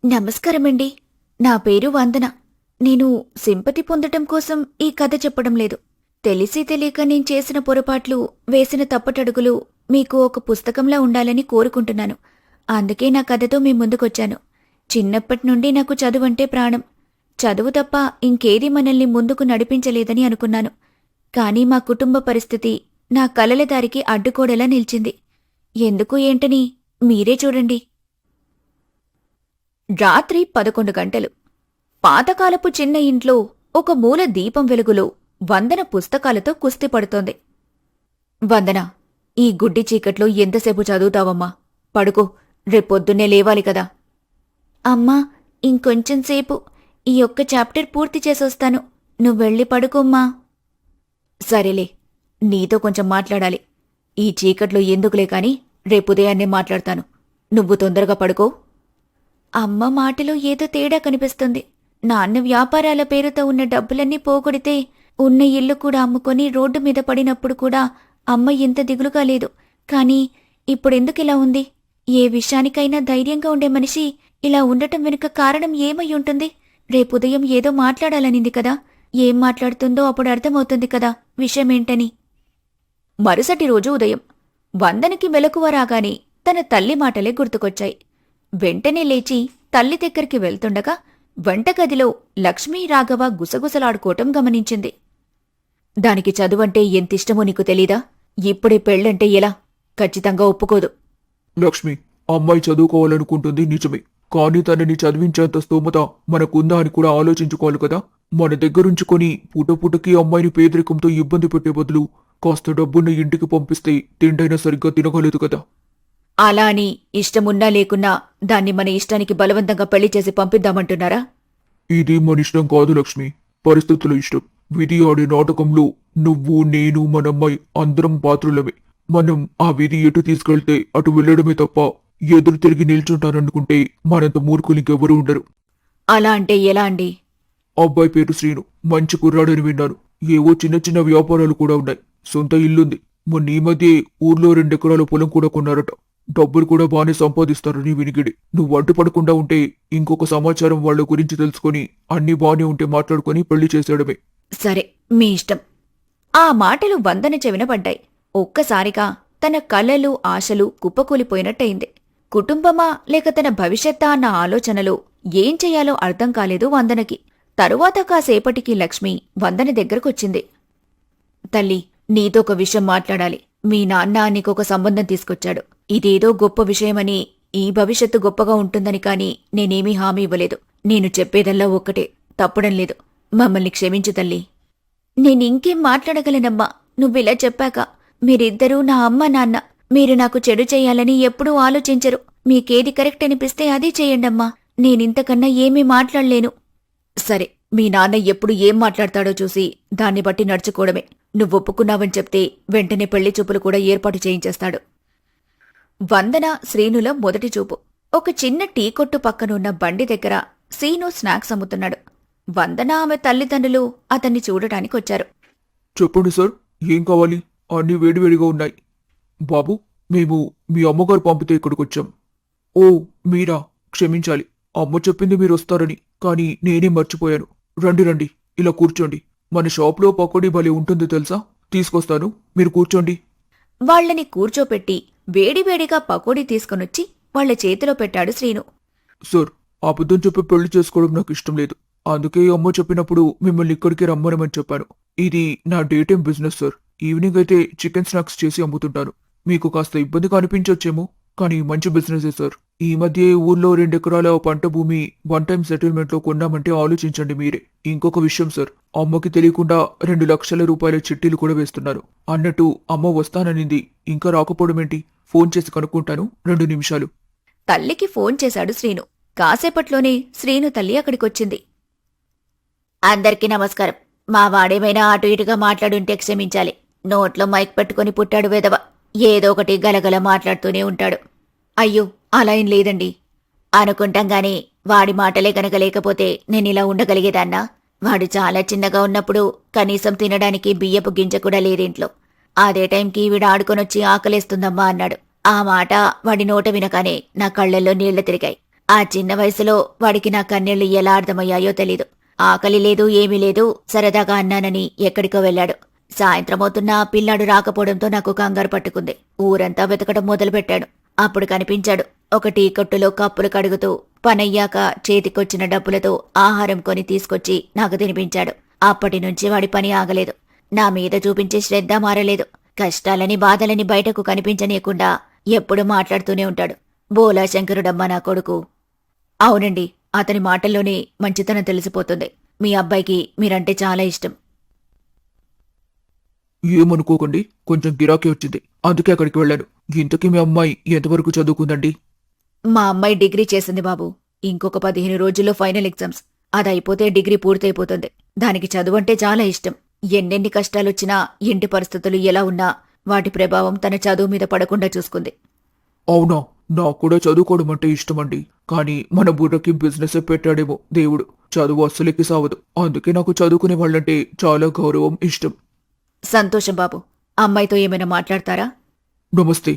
నమస్కారమండి. నా పేరు వందన. నేను సింపతి పొందటం కోసం ఈ కథ చెప్పడం లేదు. తెలిసి తెలియక నేను చేసిన పొరపాట్లు, వేసిన తప్పటడుగులు మీకు ఒక పుస్తకంలా ఉండాలని కోరుకుంటున్నాను. అందుకే నా కథతో మీ ముందుకొచ్చాను. చిన్నప్పటినుండి నాకు చదువంటే ప్రాణం. చదువు తప్ప ఇంకేదీ మనల్ని ముందుకు నడిపించలేదని అనుకున్నాను. కానీ మా కుటుంబ పరిస్థితి నా కలల దారికి అడ్డుకోడలా నిలిచింది. ఎందుకు ఏంటని మీరే చూడండి. రాత్రి 11 గంటలు. పాతకాలపు చిన్న ఇంట్లో ఒక మూల దీపం వెలుగులో వందన పుస్తకాలతో కుస్తీ పడుతోంది. వందన, ఈ గుడ్డి చీకట్లో ఎంతసేపు చదువుతావమ్మా? పడుకో, రేపొద్దున్నే లేవాలి కదా. అమ్మా, ఇంకొంచెం సేపు. ఈ ఒక్క చాప్టర్ పూర్తి చేసొస్తాను. నువ్వెళ్ళి పడుకోమ్మా. సరేలే, నీతో కొంచెం మాట్లాడాలి. ఈ చీకట్లో ఎందుకులే కాని రేపుదయాన్నే మాట్లాడతాను. నువ్వు తొందరగా పడుకో. అమ్మ మాటలో ఏదో తేడా కనిపిస్తుంది. నాన్న వ్యాపారాల పేరుతో ఉన్న డబ్బులన్నీ పోగొడితే ఉన్న ఇల్లు కూడా అమ్ముకొని రోడ్డు మీద పడినప్పుడు కూడా అమ్మ ఇంత దిగులుగా లేదు. కాని ఇప్పుడెందుకిలా ఉంది? ఏ విషయానికైనా ధైర్యంగా ఉండే మనిషి ఇలా ఉండటం వెనుక కారణం ఏమై ఉంటుంది? రేపుదయం ఏదో మాట్లాడాలనింది కదా. ఏం మాట్లాడుతుందో అప్పుడు అర్థమవుతుంది కదా విషయమేంటని. మరుసటి రోజు ఉదయం వందనకి మెలకువ రాగానే తన తల్లి మాటలే గుర్తుకొచ్చాయి. వెంటనే లేచి తల్లి దగ్గరికి వెళ్తుండగా వంటగదిలో లక్ష్మీ రాఘవ గుసగుసలాడుకోవటం గమనించింది. దానికి చదువంటే ఎంతిష్టమో నీకు తెలీదా? ఇప్పుడే పెళ్ళంటే ఎలా? ఖచ్చితంగా ఒప్పుకోదు. లక్ష్మి, అమ్మాయి చదువుకోవాలనుకుంటుంది నిజమే. కానీ తనని చదివించేంత స్తోమత మనకుందా అని కూడా ఆలోచించుకోవాలి కదా. మన దగ్గరుంచుకొని పూటపూటకి అమ్మాయిని పేదరికంతో ఇబ్బంది పెట్టే బదులు కాస్త డబ్బున్న ఇంటికి పంపిస్తే తిండైనా సరిగ్గా తినగలేదు కదా. అలా అని ఇష్టమున్నా లేకున్నా దాన్ని మన ఇష్టానికి బలవంతంగా పెళ్లి చేసి పంపిద్దామంటున్నారా? ఇది మన ఇష్టం కాదు లక్ష్మి, పరిస్థితుల ఇష్టం. విధి ఆడే నాటకంలో నువ్వు, నేను, మనమ్మాయి అందరం పాత్రులమే. మనం ఆ విధి ఎటు తీసుకెళ్తే అటు వెళ్లడమే తప్ప ఎదురు తిరిగి నిల్చుంటాననుకుంటే మనంత మూర్ఖులు ఇంకెవరూ ఉండరు. అలా అంటే ఎలా అండి? అబ్బాయి పేరు శ్రీను, మంచి కుర్రాడని విన్నాను. ఏవో చిన్న చిన్న వ్యాపారాలు కూడా ఉన్నాయి. సొంత ఇల్లుంది. మొన్న ఈ మధ్య ఊర్లో 2 ఎకరాల పొలం కూడా కొన్నారట. డబ్బులు కూడా బానే సంపాదిస్తారని వినికిడి. నువ్వు అడ్డుపడకుండా ఉంటే ఇంకొక సమాచారం వాళ్ల గురించి తెలుసుకొని అన్నీ బానే ఉంటే మాట్లాడుకుని పెళ్లి చేసేయడమే. సరే, మీ ఇష్టం. ఆ మాటలు వందన చెవిన పడ్డాయి. ఒక్కసారిగా తన కలలు, ఆశలు కుప్పకూలిపోయినట్టయింది. కుటుంబమా లేక తన భవిష్యత్తా అన్న ఆలోచనలో ఏం చెయ్యాలో అర్థం కాలేదు వందనకి. తరువాత కాసేపటికి లక్ష్మి వందన దగ్గరకొచ్చింది. తల్లి, నీతో ఒక విషయం మాట్లాడాలి. మీ నాన్న నీకొక సంబంధం తీసుకొచ్చాడు. ఇదేదో గొప్ప విషయమని, ఈ భవిష్యత్తు గొప్పగా ఉంటుందని కాని నేనేమీ హామీ ఇవ్వలేదు. నేను చెప్పేదల్లా ఒక్కటే, తప్పడం లేదు. మమ్మల్ని క్షమించు తల్లి. నేనింకేం మాట్లాడగలనమ్మా నువ్విలా చెప్పాక. మీరిద్దరూ నా అమ్మ నాన్న. మీరు నాకు చెడు చెయ్యాలని ఎప్పుడూ ఆలోచించరు. మీకేది కరెక్ట్ అనిపిస్తే అదే చెయ్యండమ్మా. నేనింతకన్నా ఏమీ మాట్లాడలేను. సరే, మీ నాన్న ఎప్పుడు ఏం మాట్లాడతాడో చూసి దాన్ని బట్టి నడుచుకోవడమే. నువ్వొప్పుకున్నావని చెప్తే వెంటనే పెళ్లి చూపులు కూడా ఏర్పాటు చేయించేస్తాడు. వందన, శ్రీనుల మొదటి చూపు. ఒక చిన్న టీ కొట్టు పక్కనున్న బండి దగ్గర శ్రీను స్నాక్స్ అమ్ముతున్నాడు. వందన, ఆమె తల్లిదండ్రులు అతన్ని చూడటానికొచ్చారు. చెప్పండి సార్, ఏం కావాలి? అన్నీ వేడివేడిగా ఉన్నాయి. బాబు, మేము మీ అమ్మగారు పంపితే ఇక్కడికొచ్చాం. ఓ, మీరా? క్షమించాలి. అమ్మ చెప్పింది మీరు వస్తారని, కానీ నేనే మర్చిపోయాను. రండి రండి, ఇలా కూర్చోండి. మన షాప్లో పకోడీ భలే ఉంటుంది తెలుసా? తీసుకొస్తాను, మీరు కూర్చోండి. వాళ్లని కూర్చోపెట్టి వేడివేడిగా పకోడీ తీసుకొనొచ్చి వాళ్ల చేతిలో పెట్టాడు శ్రీను. సార్, అబద్ధం చెప్పి పెళ్లి చేసుకోవడం నాకు ఇష్టం లేదు. అందుకే అమ్మ చెప్పినప్పుడు మిమ్మల్ని ఇక్కడికి రమ్మనమని చెప్పాను. ఇది నా day time business sir. Evening అయితే చికెన్ స్నాక్స్ చేసి అమ్ముతుంటాను. మీకు కాస్త ఇబ్బందిగా అనిపించొచ్చేమో, కానీ మంచి బిజినెసే సార్. ఈ మధ్య ఊర్లో 2 ఎకరాల పంట భూమి 1 టైం సెటిల్మెంట్లో కొన్నామంటే ఆలోచించండి మీరే. ఇంకొక విషయం సార్, అమ్మకి తెలియకుండా 2 లక్షల రూపాయల చిట్టీలు కూడా వేస్తున్నారు. అన్నట్టు అమ్మ వస్తాననింది, ఇంకా రాకపోవడమేంటి? ఫోన్ చేసి కనుక్కుంటాను, 2 నిమిషాలు. తల్లికి ఫోన్ చేశాడు శ్రీను. కాసేపట్లోనే శ్రీను తల్లి అక్కడికొచ్చింది. అందరికీ నమస్కారం. మా వాడేమైనా అటు ఇటుగా మాట్లాడుంటే క్షమించాలి. నోట్లో మైక్ పెట్టుకుని పుట్టాడు వెదవ. ఏదో ఒకటి గలగల మాట్లాడుతూనే ఉంటాడు. అయ్యో, అలా ఏం లేదండి. అనుకుంటాం గాని వాడి మాటలే కనుక లేకపోతే నేనిలా ఉండగలిగేదాన్నా? వాడు చాలా చిన్నగా ఉన్నప్పుడు కనీసం తినడానికి బియ్యపు గింజ కూడా లేదేంట్లో. అదే టైంకి వీడు ఆడుకొనొచ్చి ఆకలేస్తుందమ్మా అన్నాడు. ఆ మాట వాడి నోట వినగానే నా కళ్లల్లో నీళ్లు తిరిగాయి. ఆ చిన్న వయసులో వాడికి నా కన్నీళ్లు ఎలా అర్థమయ్యాయో తెలీదు. ఆకలి లేదు, ఏమీ లేదు, సరదాగా అన్నానని ఎక్కడికో వెళ్ళాడు. సాయంత్రమవుతున్నా పిల్లాడు రాకపోవడంతో నాకు కంగారు పట్టుకుంది. ఊరంతా వెతకడం మొదలుపెట్టాడు. అప్పుడు కనిపించాడు. ఒక టీ కొట్టులో కప్పులు కడుగుతూ పనయ్యాక చేతికొచ్చిన డబ్బులతో ఆహారం కొని తీసుకొచ్చి నాకు తినిపించాడు. అప్పటినుంచి వాడి పని ఆగలేదు. నా మీద చూపించే శ్రద్ధ మారలేదు. కష్టాలని బాధలని బయటకు కనిపించనీయకుండా ఎప్పుడూ మాట్లాడుతూనే ఉంటాడు. బోలాశంకరుడమ్మా నా కొడుకు. అవునండి, అతని మాటల్లోనే మంచితనం తెలిసిపోతుంది. మీ అబ్బాయికి మీరంటే చాలా ఇష్టం. ఏమనుకోకండి, కొంచెం గిరాకీ వచ్చింది, అందుకే అక్కడికి వెళ్ళాను. ఇంతకీ మీ అమ్మాయి ఎంతవరకు చదువుకుందండి? మా అమ్మాయి డిగ్రీ చేసింది బాబు. ఇంకొక 15 రోజుల్లో ఫైనల్ ఎగ్జామ్స్. అదయిపోతే డిగ్రీ పూర్తయిపోతుంది. దానికి చదువంటే చాలా ఇష్టం. ఎన్నెన్ని కష్టాలొచ్చినా, ఇంటి పరిస్థితులు ఎలా ఉన్నా వాటి ప్రభావం తన చదువు మీద పడకుండా చూసుకుంది. అవునా? నాకు కూడా చదువుకోవడం అంటే ఇష్టమండి. కానీ మన బుర్రకి బిజినెస్ పెట్టాడేమో దేవుడు. చదువు అస్సలకి సావదు. అందుకే నాకు చదువుకునే వాళ్ళంటే చాలా గౌరవం, ఇష్టం. సంతోషం బాబు. అమ్మాయితో ఏమైనా మాట్లాడతారా? నమస్తే.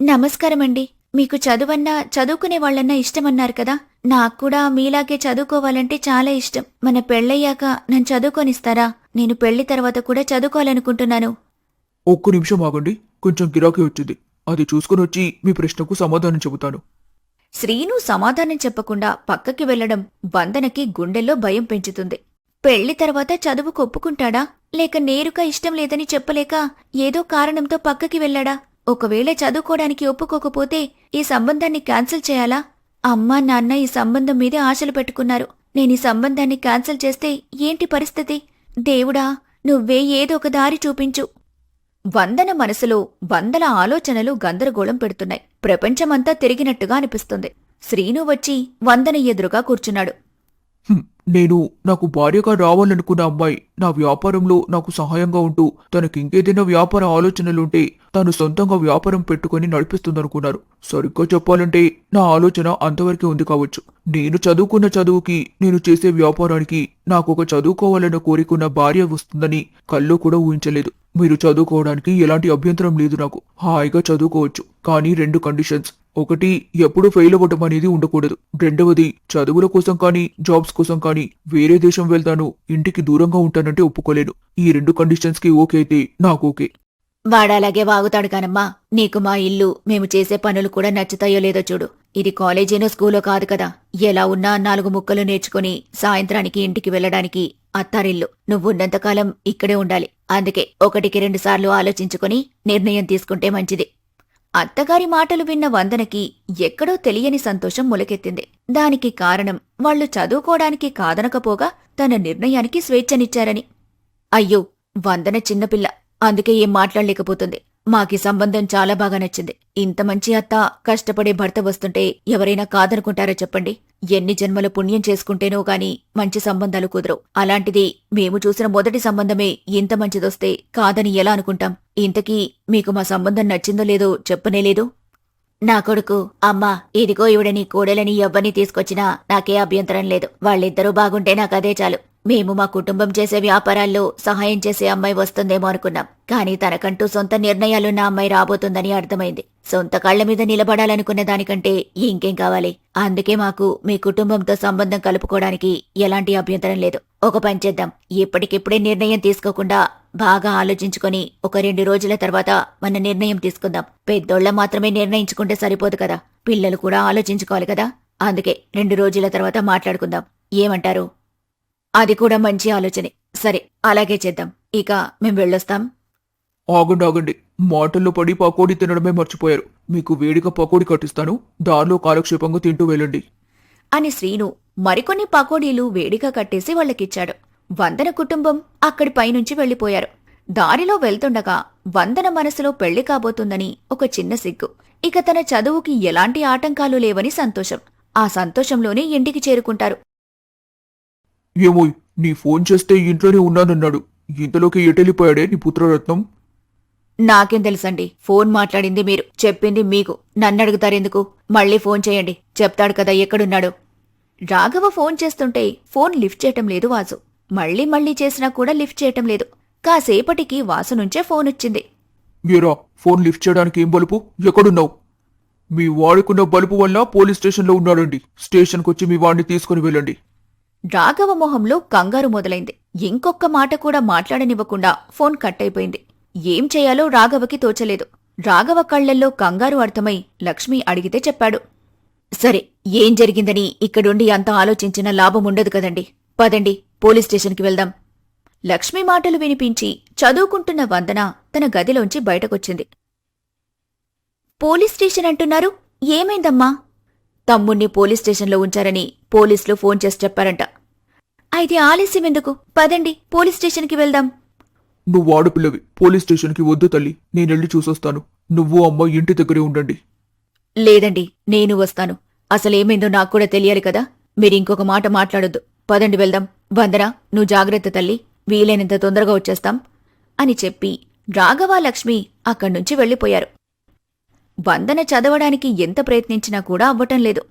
నమస్కారమండి. మీకు చదువన్నా చదువుకునే వాళ్ళన్నా ఇష్టమన్నారు కదా. నాక్కూడా మీలాగే చదువుకోవాలంటే చాలా ఇష్టం. మన పెళ్ళయ్యాక నన్ను చదువుకొనిస్తారా? నేను పెళ్లి తర్వాత కూడా చదువుకోవాలనుకుంటున్నాను. ఒక్క నిమిషం ఆగండి, కొంచెం గిరాకీ వచ్చింది. అది చూసుకుని వచ్చి మీ ప్రశ్నకు సమాధానం చెబుతాను. శ్రీను సమాధానం చెప్పకుండా పక్కకి వెళ్లడం వందనకి గుండెల్లో భయం పెంచుతుంది. పెళ్లి తర్వాత చదువుకు ఒప్పుకుంటాడా, లేక నేరుగా ఇష్టం లేదని చెప్పలేక ఏదో కారణంతో పక్కకి వెళ్లాడా? ఒకవేళ చదువుకోవడానికి ఒప్పుకోకపోతే ఈ సంబంధాన్ని క్యాన్సిల్ చేయాలా? అమ్మా నాన్న ఈ సంబంధం మీదే ఆశలు పెట్టుకున్నారు. నేనీ సంబంధాన్ని క్యాన్సిల్ చేస్తే ఏంటి పరిస్థితి? దేవుడా, నువ్వే ఏదో ఒక దారి చూపించు. వందన మనసులో వందల ఆలోచనలు గందరగోళం పెడుతున్నాయి. ప్రపంచమంతా తిరిగినట్టుగా అనిపిస్తుంది. శ్రీను వచ్చి వందన ఎదురుగా కూర్చున్నాడు. నేను నాకు భార్యగా రావాలనుకున్న అమ్మాయి నా వ్యాపారంలో నాకు సహాయంగా ఉంటూ తనకింకేదైనా వ్యాపార ఆలోచనలుంటే తాను సొంతంగా వ్యాపారం పెట్టుకుని నడిపిస్తుందనుకున్నారు. సరిగ్గా చెప్పాలంటే నా ఆలోచన అంతవరకే ఉంది కావచ్చు. నేను చదువుకున్న చదువుకి, నేను చేసే వ్యాపారానికి నాకొక చదువుకోవాలన్న కోరికున్న భార్య వస్తుందని కల్లో కూడా ఊహించలేదు. మీరు చదువుకోవడానికి ఎలాంటి అభ్యంతరం లేదు నాకు. హాయిగా చదువుకోవచ్చు. కానీ 2 కండిషన్స్. ఒకటి, ఎప్పుడూ ఫెయిల్ అవ్వటం అనేది ఉండకూడదు. రెండవది, చదువుల కోసం కానీ జాబ్స్ కోసం కానీ వేరే దేశం వెళ్తాను, ఇంటికి దూరంగా ఉంటానంటే ఒప్పుకోలేను. ఈ 2 కండిషన్స్ కి ఓకే అయితే నాకు ఓకే. వాడలాగే వాగుతాడు కానమ్మా. నీకు మా ఇల్లు, మేము చేసే పనులు కూడా నచ్చుతాయో లేదో చూడు. ఇది కాలేజీనో స్కూలో కాదు కదా. ఎలా ఉన్నా 4 ముక్కలు నేర్చుకుని సాయంత్రానికి ఇంటికి వెళ్లడానికి అత్తారిల్లు. నువ్వున్నంతకాలం ఇక్కడే ఉండాలి. అందుకే 1కి 2 సార్లు ఆలోచించుకుని నిర్ణయం తీసుకుంటే మంచిది. అత్తగారి మాటలు విన్న వందనకి ఎక్కడో తెలియని సంతోషం మొలకెత్తింది. దానికి కారణం వాళ్లు చదువుకోవడానికి కాదనకపోగా తన నిర్ణయానికి స్వేచ్ఛనిచ్చారని. అయ్యో, వందన చిన్నపిల్ల, అందుకే ఏం మాట్లాడలేకపోతుంది. మాకీ సంబంధం చాలా బాగా నచ్చింది. ఇంత మంచి అత్త, కష్టపడే భర్త వస్తుంటే ఎవరైనా కాదనుకుంటారా చెప్పండి? ఎన్ని జన్మల పుణ్యం చేసుకుంటేనో గాని మంచి సంబంధాలు కుదరవు. అలాంటిది మేము చూసిన మొదటి సంబంధమే ఇంత మంచిదొస్తే కాదని ఎలా అనుకుంటాం? ఇంతకీ మీకు మా సంబంధం నచ్చిందో లేదో చెప్పనేలేదు. నా కొడుకు, అమ్మా, ఇదిగో ఈవిడ నీ కోడలని ఎవ్వరిని తీసుకొచ్చినా నాకే అభ్యంతరం లేదు. వాళ్ళిద్దరూ బాగుంటే నాకదే చాలు. మేము మా కుటుంబం చేసే వ్యాపారాల్లో సహాయం చేసే అమ్మాయి వస్తుందేమో అనుకున్నాం. కానీ తనకంటూ సొంత నిర్ణయాలున్న అమ్మాయి రాబోతుందని అర్థమైంది. సొంత కాళ్ల మీద నిలబడాలనుకున్న దానికంటే ఇంకేం కావాలి? అందుకే మాకు మీ కుటుంబంతో సంబంధం కలుపుకోవడానికి ఎలాంటి అభ్యంతరం లేదు. ఒక పని చేద్దాం. ఇప్పటికిప్పుడే నిర్ణయం తీసుకోకుండా బాగా ఆలోచించుకొని ఒక 2 రోజుల తర్వాత మన నిర్ణయం తీసుకుందాం. పెద్దోళ్ల మాత్రమే నిర్ణయించుకుంటే సరిపోదు కదా. పిల్లలు కూడా ఆలోచించుకోవాలి కదా. అందుకే 2 రోజుల తర్వాత మాట్లాడుకుందాం. ఏమంటారు? అది కూడా మంచి ఆలోచనే. సరే, అలాగే చేద్దాం. ఇక మేం వెళ్ళొస్తాం. ఆగండి ఆగండి, మాటల్లో పడి పకోడీ తినడమే మర్చిపోయారు. మీకు వేడిగా పకోడీ కట్టిస్తాను, దారిలో కాలక్షేపంగా తింటూ వెళ్ళండి అని శ్రీను మరికొన్ని పకోడీలు వేడిగా కట్టేసి వాళ్ళకిచ్చాడు. వందన కుటుంబం అక్కడి పైనుంచి వెళ్లిపోయారు. దారిలో వెళ్తుండగా వందన మనసులో పెళ్లి కాబోతుందని ఒక చిన్న సిగ్గు. ఇక తన చదువుకి ఎలాంటి ఆటంకాలు లేవని సంతోషం. ఆ సంతోషంలోనే ఇంటికి చేరుకుంటారు. ఏమోయ్, నీ ఫోన్ చేస్తే ఇంట్లోనే ఉన్నానన్నాడు. ఇంతలోకి ఎటెళ్ళిపోయాడే నీ పుత్రరత్నం? నాకేం తెలుసండి. ఫోన్ మాట్లాడింది మీరు, చెప్పింది మీకు. నన్నడుగుతారెందుకు? మళ్ళీ ఫోన్ చేయండి, చెప్తాడు కదా ఎక్కడున్నాడు. రాఘవ ఫోన్ చేస్తుంటే ఫోన్ లిఫ్ట్ చేయటం లేదు వాసు. మళ్ళీ మళ్ళీ చేసినా కూడా లిఫ్ట్ చేయటం లేదు. కాసేపటికి వాసు నుంచే ఫోనొచ్చింది. ఏరా, ఫోన్ లిఫ్ట్ చేయడానికి ఏం బలుపు? ఎక్కడున్నావు? మీ వాడుకున్న బలుపు వల్ల పోలీస్ స్టేషన్లో ఉన్నాడండి. స్టేషన్కొచ్చి మీ వాడిని తీసుకుని వెళ్ళండి. రాఘవ మొహంలో కంగారు మొదలైంది. ఇంకొక్క మాట కూడా మాట్లాడనివ్వకుండా ఫోన్ కట్ అయిపోయింది. ఏం చేయాలో రాఘవకి తోచలేదు. రాఘవ కళ్లల్లో కంగారు అర్థమై లక్ష్మి అడిగితే చెప్పాడు. సరే, ఏం జరిగిందని ఇక్కడుండి అంత ఆలోచించిన లాభముండదు కదండి. పదండి, పోలీస్ స్టేషన్కి వెళ్దాం. లక్ష్మి మాటలు వినిపించి చదువుకుంటున్న వందన తన గదిలోంచి బయటకొచ్చింది. పోలీస్ స్టేషన్ అంటున్నారు, ఏమైందమ్మా? తమ్ముణ్ణి పోలీస్ స్టేషన్లో ఉంచారని పోలీసులు ఫోన్ చేసి చెప్పారంట. అయితే ఆలస్యమెందుకు? పదండి, పోలీస్ స్టేషన్కి వెళ్దాం. నువ్వు ఆడపిల్లవి, పోలీస్ స్టేషన్కి వద్దు తల్లి. నేనెళ్ళి చూసొస్తాను. నువ్వు అమ్మ ఇంటి దగ్గరే ఉండండి. లేదండి, నేను వస్తాను. అసలేమైందో నాకు కూడా తెలియాలి కదా. మీరింకొక మాట మాట్లాడొద్దు. పదండి వెళ్దాం. వందన, నువ్వు జాగ్రత్త తల్లి. వీలైనంత తొందరగా వచ్చేస్తాం అని చెప్పి రాఘవ, లక్ష్మి అక్కడ్నుంచి వెళ్ళిపోయారు. వందన చదవడానికి ఎంత ప్రయత్నించినా కూడా అవ్వటం లేదు.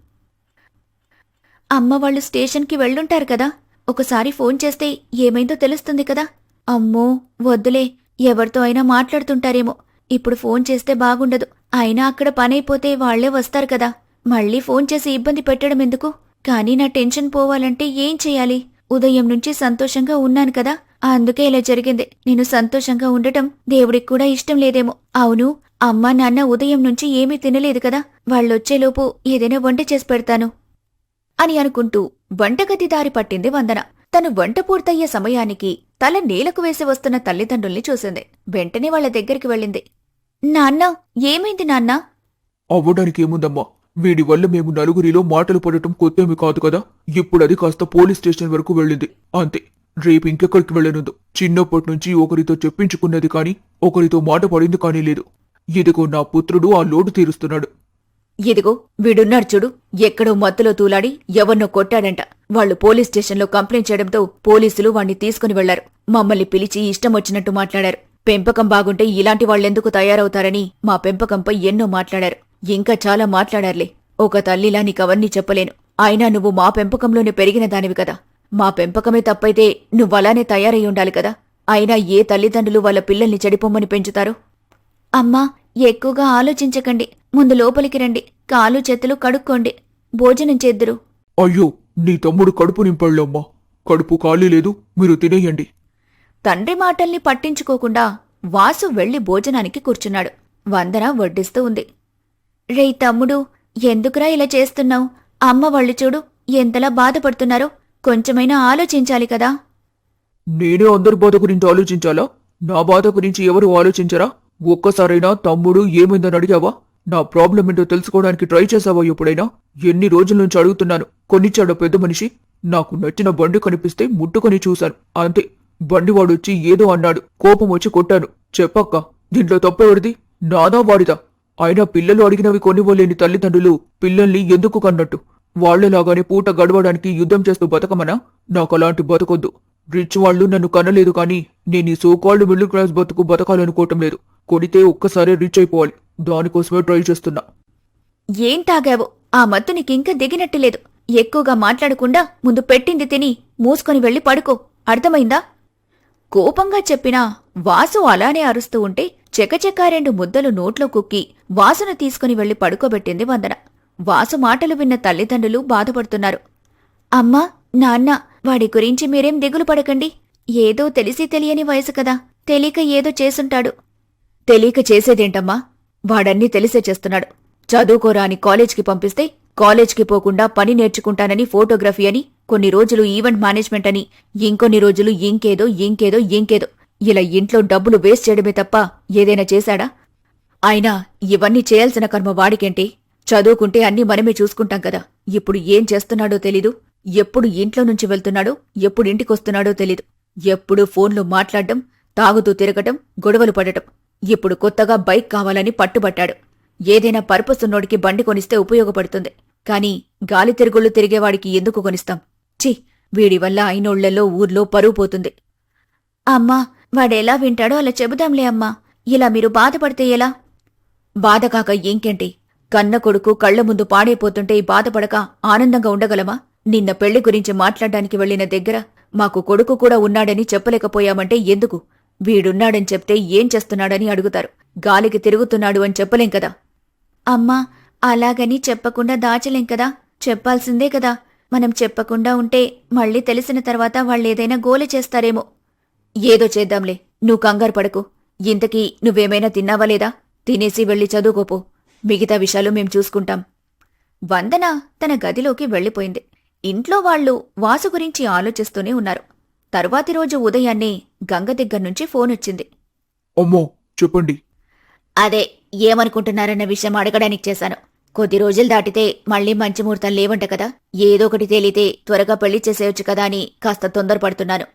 అమ్మ వాళ్ళు స్టేషన్కి వెళ్ళుంటారు కదా, ఒకసారి ఫోన్ చేస్తే ఏమైందో తెలుస్తుంది కదా. అమ్మో వద్దులే, ఎవరితో అయినా మాట్లాడుతుంటారేమో. ఇప్పుడు ఫోన్ చేస్తే బాగుండదు. అయినా అక్కడ పనైపోతే వాళ్లే వస్తారు కదా. మళ్ళీ ఫోన్ చేసి ఇబ్బంది పెట్టడం ఎందుకు? కానీ నా టెన్షన్ పోవాలంటే ఏం చెయ్యాలి? ఉదయం నుంచి సంతోషంగా ఉన్నాను కదా, అందుకే ఇలా జరిగింది. నేను సంతోషంగా ఉండటం దేవుడికి కూడా ఇష్టం లేదేమో. అవును, అమ్మా నాన్న ఉదయం నుంచి ఏమీ తినలేదు కదా, వాళ్ళొచ్చేలోపు ఏదైనా వంట చేసి పెడతాను అని అనుకుంటూ వంటగది దారి పట్టింది వందన. తను వంట పూర్తయ్యే సమయానికి తల నేలకు వేసి వస్తున్న తల్లిదండ్రుల్ని చూసింది. వెంటనే వాళ్ల దగ్గరికి వెళ్ళింది. నాన్నా, ఏమైంది నాన్నా? అవ్వడానికి ఏముందమ్మా, వీడి వల్ల మేము నలుగురిలో మాటలు పడటం కొత్తేమి కాదు కదా. ఇప్పుడది కాస్త పోలీస్ స్టేషన్ వరకు వెళ్ళింది, అంతే. రేపు ఇంకెక్కడికి వెళ్ళనుందో. చిన్నప్పటి నుంచి ఒకరితో చెప్పించుకున్నది కాని ఒకరితో మాట పడింది కానీ లేదు. ఇదిగో నా పుత్రుడు ఆ లోటు తీరుస్తున్నాడు. ఇదిగో వీడున్నాడు చూడు, ఎక్కడో మత్తులో తూలాడి ఎవరినో కొట్టాడంట. వాళ్లు పోలీస్ స్టేషన్లో కంప్లైంట్ చేయడంతో పోలీసులు వాణ్ణి తీసుకుని వెళ్లారు. మమ్మల్ని పిలిచి ఇష్టం వచ్చినట్టు మాట్లాడారు. పెంపకం బాగుంటే ఇలాంటి వాళ్లెందుకు తయారవుతారని మా పెంపకంపై ఎన్నో మాట్లాడారు. ఇంకా చాలా మాట్లాడారులే. ఒక తల్లిలా నీకవన్నీ చెప్పలేను. అయినా నువ్వు మా పెంపకంలోనే పెరిగిన దానివి కదా. మా పెంపకమే తప్పైతే నువ్వలానే తయారై ఉండాలి కదా. అయినా ఏ తల్లిదండ్రులు వాళ్ళ పిల్లల్ని చెడిపోమ్మని పెంచుతారు? అమ్మా, ఎక్కువగా ఆలోచించకండి. ముందు లోపలికి రండి. కాలు చేతులు కడుక్కోండి. భోజనం చేద్దురు. అయ్యో, నీ తమ్ముడు కడుపు నింపాళ్ళమ్మా. కడుపు ఖాళీ లేదు, మీరు తినేయండి. తండ్రి మాటల్ని పట్టించుకోకుండా వాసు వెళ్లి భోజనానికి కూర్చున్నాడు. వందన వడ్డిస్తూ ఉంది. రేయ్ తమ్ముడు, ఎందుకురా ఇలా చేస్తున్నావు? అమ్మ వాళ్ళు చూడు ఎంతలా బాధపడుతున్నారో. కొంచెమైనా ఆలోచించాలి కదా. నేనే అందరి బాధ గురించి ఆలోచించాలా? నా బాధ గురించి ఎవరు ఆలోచించరా? ఒక్కసారైనా తమ్ముడు ఏమైందని అడిగావా? నా ప్రాబ్లం ఏంటో తెలుసుకోవడానికి ట్రై చేశావా ఎప్పుడైనా? ఎన్ని రోజుల నుంచి అడుగుతున్నాను. కొనిచ్చాడో పెద్ద మనిషి. నాకు నచ్చిన బండి కనిపిస్తే ముట్టుకొని చూశాను, అంతే. బండివాడొచ్చి ఏదో అన్నాడు, కోపం వచ్చి కొట్టాను. చెప్పక్క, దీంట్లో తప్పెవరిది? నాదా వాడిదా? అయినా పిల్లలు అడిగినవి కొనివ్వలేని తల్లిదండ్రులు పిల్లల్ని ఎందుకు కన్నట్టు? వాళ్లలాగానే పూట గడవడానికి యుద్ధం చేస్తూ బతకమనా? నాకలాంటి బతకొద్దు. రిచ్ వాళ్లు నన్ను కనలేదు కానీ నేను ఈ సోకాల్డ్ మిడిల్ క్లాస్ బతుకు బతకాలనుకోవటం లేదు. కొడితే ఒక్కసారి రిచ్ అయిపోవాలి, దానికోసమే ట్రై చేస్తున్నా. ఏం తాగావో? ఆ మత్తు నీకింకా దిగినట్టులేదు. ఎక్కువగా మాట్లాడకుండా ముందు పెట్టింది తిని మూసుకొని వెళ్లి పడుకో, అర్థమైందా? కోపంగా చెప్పినా వాసు అలానే అరుస్తూ ఉంటే చెకచెకా 2 ముద్దలు నోట్లో కుక్కి వాసును తీసుకుని వెళ్లి పడుకోబెట్టింది వందన. వాసు మాటలు విన్న తల్లిదండ్రులు బాధపడుతున్నారు. అమ్మా, నాన్న, వాడి గురించి మీరేం దిగులు పడకండి. ఏదో తెలిసి తెలియని వయసు కదా, తెలియక ఏదో చేసుంటాడు. తెలియక చేసేదేంటమ్మా? వాడన్నీ తెలిసే చేస్తున్నాడు. చదువుకోరా అని కాలేజ్కి పంపిస్తే కాలేజ్కి పోకుండా పని నేర్చుకుంటానని ఫోటోగ్రఫీ అని, కొన్ని రోజులు ఈవెంట్ మేనేజ్మెంట్ అని, ఇంకొన్ని రోజులు ఇంకేదో ఇంకేదో ఇంకేదో. ఇలా ఇంట్లో డబ్బులు వేస్ట్ చేయడమే తప్ప ఏదైనా చేశాడా? అయినా ఇవన్నీ చేయాల్సిన కర్మ వాడికేంటి? చదువుకుంటే అన్నీ మనమే చూసుకుంటాం కదా. ఇప్పుడు ఏం చేస్తున్నాడో తెలీదు. ఎప్పుడు ఇంట్లో నుంచి వెళ్తున్నాడో, ఎప్పుడు ఇంటికొస్తున్నాడో తెలీదు. ఎప్పుడూ ఫోన్లో మాట్లాడ్డం, తాగుతూ తిరగటం, గొడవలు పడటం. ఇప్పుడు కొత్తగా బైక్ కావాలని పట్టుబట్టాడు. ఏదైనా పర్పస్ ఉన్నోడికి బండి కొనిస్తే ఉపయోగపడుతుంది. కాని గాలి తిరుగుళ్ళు తిరిగేవాడికి ఎందుకు కొనిస్తాం? ఛీ, వీడి వల్ల అయినోళ్లలో ఊర్లో పరువు పోతుంది. అమ్మా, వాడెలా వింటాడో అలా చెబుదాంలే అమ్మా. ఇలా మీరు బాధపడితే ఎలా? బాధకాక ఇంకేంటి? కన్న కొడుకు కళ్ల ముందు పాడైపోతుంటే బాధపడక ఆనందంగా ఉండగలమా? నిన్న పెళ్లి గురించి మాట్లాడ్డానికి వెళ్లిన దగ్గర మాకు కొడుకు కూడా ఉన్నాడని చెప్పలేకపోయామంటే ఎందుకు? వీడున్నాడని చెప్తే ఏం చేస్తున్నాడని అడుగుతారు. గాలికి తిరుగుతున్నాడు అని చెప్పలేం కదా. అమ్మా, అలాగని చెప్పకుండా దాచలేం కదా, చెప్పాల్సిందే కదా. మనం చెప్పకుండా ఉంటే మళ్ళీ తెలిసిన తర్వాత వాళ్ళేదైనా గోల చేస్తారేమో. ఏదో చేద్దాంలే, నువ్వు కంగారు పడకు. ఇంతకీ నువ్వేమైనా తిన్నావా లేదా? తినేసి వెళ్ళి చదువుకోపో. మిగతా విషయాలు మేం చూసుకుంటాం. వందన తన గదిలోకి వెళ్ళిపోయింది. ఇంట్లో వాళ్ళు వాసు గురించి ఆలోచిస్తూనే ఉన్నారు. తరువాతి రోజు ఉదయాన్నే గంగ దగ్గర్నుంచి ఫోనొచ్చింది. అమ్మో, చెప్పండి. అదే ఏమనుకుంటున్నారన్న విషయం అడగడానికి చేశాను. కొద్ది రోజులు దాటితే మళ్ళీ మంచి ముహూర్తం లేవంట కదా. ఏదో ఒకటి తేలితే త్వరగా పెళ్లి చేసేయొచ్చు కదా అని కాస్త తొందరపడుతున్నాను.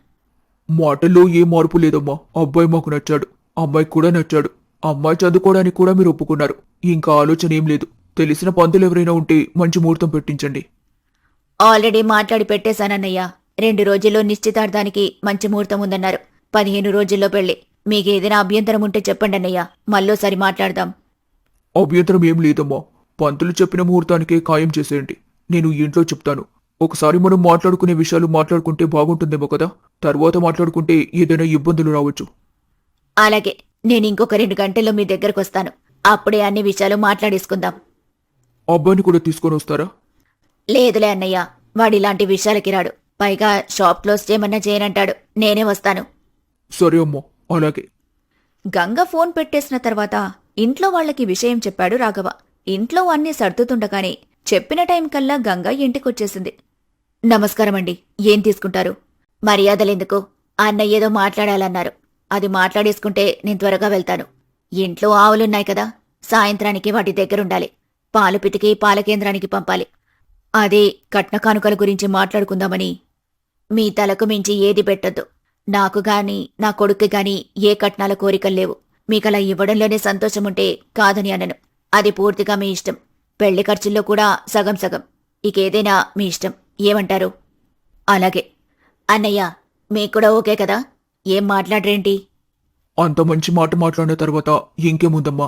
మాటల్లో ఏ మార్పు లేదమ్మా. అబ్బాయి మాకు నచ్చాడు, అమ్మాయికి కూడా నచ్చాడు. అమ్మాయి చదువుకోవడానికి కూడా మీరు ఒప్పుకున్నారు. ఇంకా ఆలోచన ఏం లేదు. తెలిసిన పంతులు ఎవరైనా ఉంటే మంచి ముహూర్తం పెట్టించండి. ఆల్రెడీ మాట్లాడి పెట్టేశానన్నయ్య. 2 రోజుల్లో నిశ్చితార్థానికి మంచి ముహూర్తం ఉందన్నారు. 15 రోజుల్లో పెళ్లి. మీకేదైనా అభ్యంతరం ఉంటే చెప్పండి అన్నయ్య, మళ్ళోసారి మాట్లాడదాం. అభ్యంతరం ఏం లేదమ్మా. పంతులు చెప్పిన ముహూర్తానికే ఖాయం చేసేయండి. నేను ఇంట్లో చెప్తాను. ఒకసారి మనం మాట్లాడుకునే విషయాలు మాట్లాడుకుంటే బాగుంటుందేమో కదా. తర్వాత మాట్లాడుకుంటే ఏదైనా ఇబ్బందులు రావచ్చు. అలాగే, నేను ఇంకొక 2 గంటల్లో మీ దగ్గరకొస్తాను. అప్పుడే అన్ని విషయాలు మాట్లాడేసుకుందాం. అబ్బాయిని కూడా తీసుకొని వస్తారా? లేదులే అన్నయ్య, వాడిలాంటి విషయాలకి రాడు. పైగా షాప్ క్లోజ్ చేయమన్నా చేయనంటాడు. నేనే వస్తాను. సరే అమ్మా, అలాగే. గంగ ఫోన్ పెట్టేసిన తర్వాత ఇంట్లో వాళ్ళకి విషయం చెప్పాడు రాఘవ. ఇంట్లో అన్నీ సర్దుతుండగానే చెప్పిన టైం కల్లా గంగ ఇంటికొచ్చేసింది. నమస్కారమండి, ఏం తీసుకుంటారు? మర్యాదలెందుకు? అన్నయ్య ఏదో మాట్లాడాలన్నారు. అది మాట్లాడేసుకుంటే నేను త్వరగా వెళ్తాను. ఇంట్లో ఆవులున్నాయి కదా, సాయంత్రానికి వాటి దగ్గరుండాలి. పాలు పితికి పాల కేంద్రానికి పంపాలి. అదే కట్న కానుకల గురించి మాట్లాడుకుందామని. మీ తలకు మించి ఏది పెట్టొద్దు. నాకు గాని నా కొడుక్కి గాని ఏ కట్నాల కోరికల్లేవు. మీకలా ఇవ్వడంలోనే సంతోషముంటే కాదని అనను. అది పూర్తిగా మీ ఇష్టం. పెళ్లి ఖర్చుల్లో కూడా సగం సగం. ఇకేదైనా మీ ఇష్టం. ఏమంటారు? అలాగే. అన్నయ్య, మీకూడా ఓకే కదా? ఏం మాట్లాడరేంటి? అంత మంచి మాట మాట్లాడిన తర్వాత ఇంకేముందమ్మా.